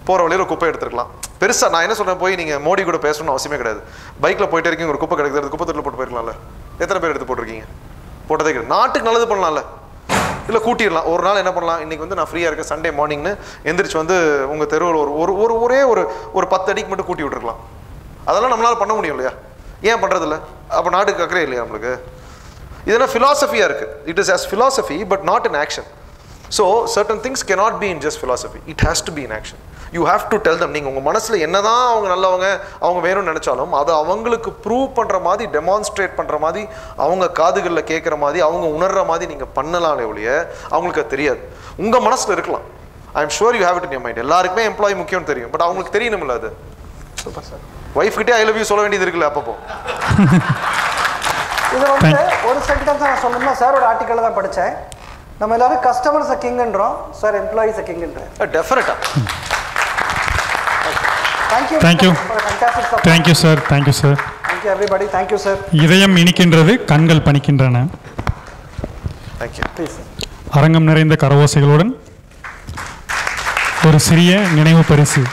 போகிற வழியில் ஒரு குப்பை எடுத்துருக்கலாம். பெருசாக நான் என்ன சொல்கிறேன், போய் நீங்கள் மோடி கூட பேசணும்னு அவசியமே கிடையாது. பைக்கில் போயிட்டே இருக்கீங்க, ஒரு குப்பை கிடைக்குது, குப்பை தொட்டில் போட்டு போயிருக்கலாம்ல. எத்தனை பேர் எடுத்து போட்டிருக்கீங்க? போட்டதே கிடையாது. நாட்டுக்கு நல்லது பண்ணலாம்ல, இல்லை கூட்டிடலாம். ஒரு நாள் என்ன பண்ணலாம், இன்றைக்கி வந்து நான் ஃப்ரீயாக இருக்கேன் சண்டே மார்னிங்னு எந்திரிச்சு வந்து உங்கள் தெருவில் ஒரு 10 அடிக்கு மட்டும் கூட்டி விட்டுருக்கலாம். அதெல்லாம் நம்மளால் பண்ண முடியும் இல்லையா? ஏன் பண்ணுறதில்ல? அப்போ நாட்டுக்கு அக்கறை இல்லையா நம்மளுக்கு? இதெல்லாம் ஃபிலாசபியாக இருக்குது. It is as philosophy but not in action. So certain things cannot be in just philosophy. It has to be in action. You have to tell them. நீங்கள் உங்கள் மனசில் என்ன தான் அவங்க நல்லவங்க, அவங்க வேணும்னு நினச்சாலும் அதை அவங்களுக்கு ப்ரூவ் பண்ணுற மாதிரி, டெமான்ஸ்ட்ரேட் பண்ணுற மாதிரி, அவங்க காதுகளில் கேட்குற மாதிரி, அவங்க உணர்கிற மாதிரி நீங்கள் பண்ணலாம்லே ஒழிய அவங்களுக்கு அது தெரியாது. உங்கள் மனசில் இருக்கலாம். I am sure you have it in your mind. எல்லாருக்குமே எம்ப்ளாயி முக்கியம்னு தெரியும், பட் அவங்களுக்கு தெரியணும்ல. அது சூப்பர் சார். ஒய்ஃப் கிட்டே ஐ லவ் யூ சொல்ல வேண்டியது இருக்குல்ல அப்பப்போ. இது வந்து ஒரு சென்டென்ஸ் நான் சொல்லணும்னா, சாரோட ஆர்டிக்கலில் தான் படித்தேன். நம்ம எல்லாரும் கஸ்டமர்ஸ் கிங்ன்றோம், சார் எம்ப்ளாயிஸ் கிங்ன்றேன். டெஃபினட்டாக. Thank you sir. Thank you sir. Thank you everybody. Thank you sir. இதயம் இனிக்கின்றது, கண்கள் பணிக்கின்றன. தேங்க்யூ. ப்ளீஸ். அரங்கம் நிறைந்த கரவோசைகளுடன் ஒரு சிறிய நினைவு பரிசு.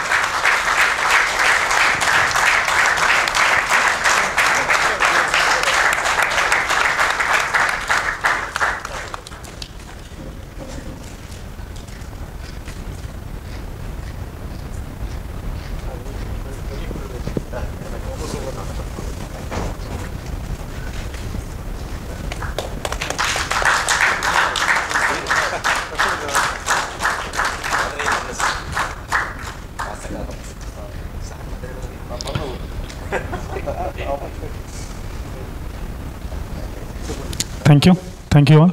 Thank you all.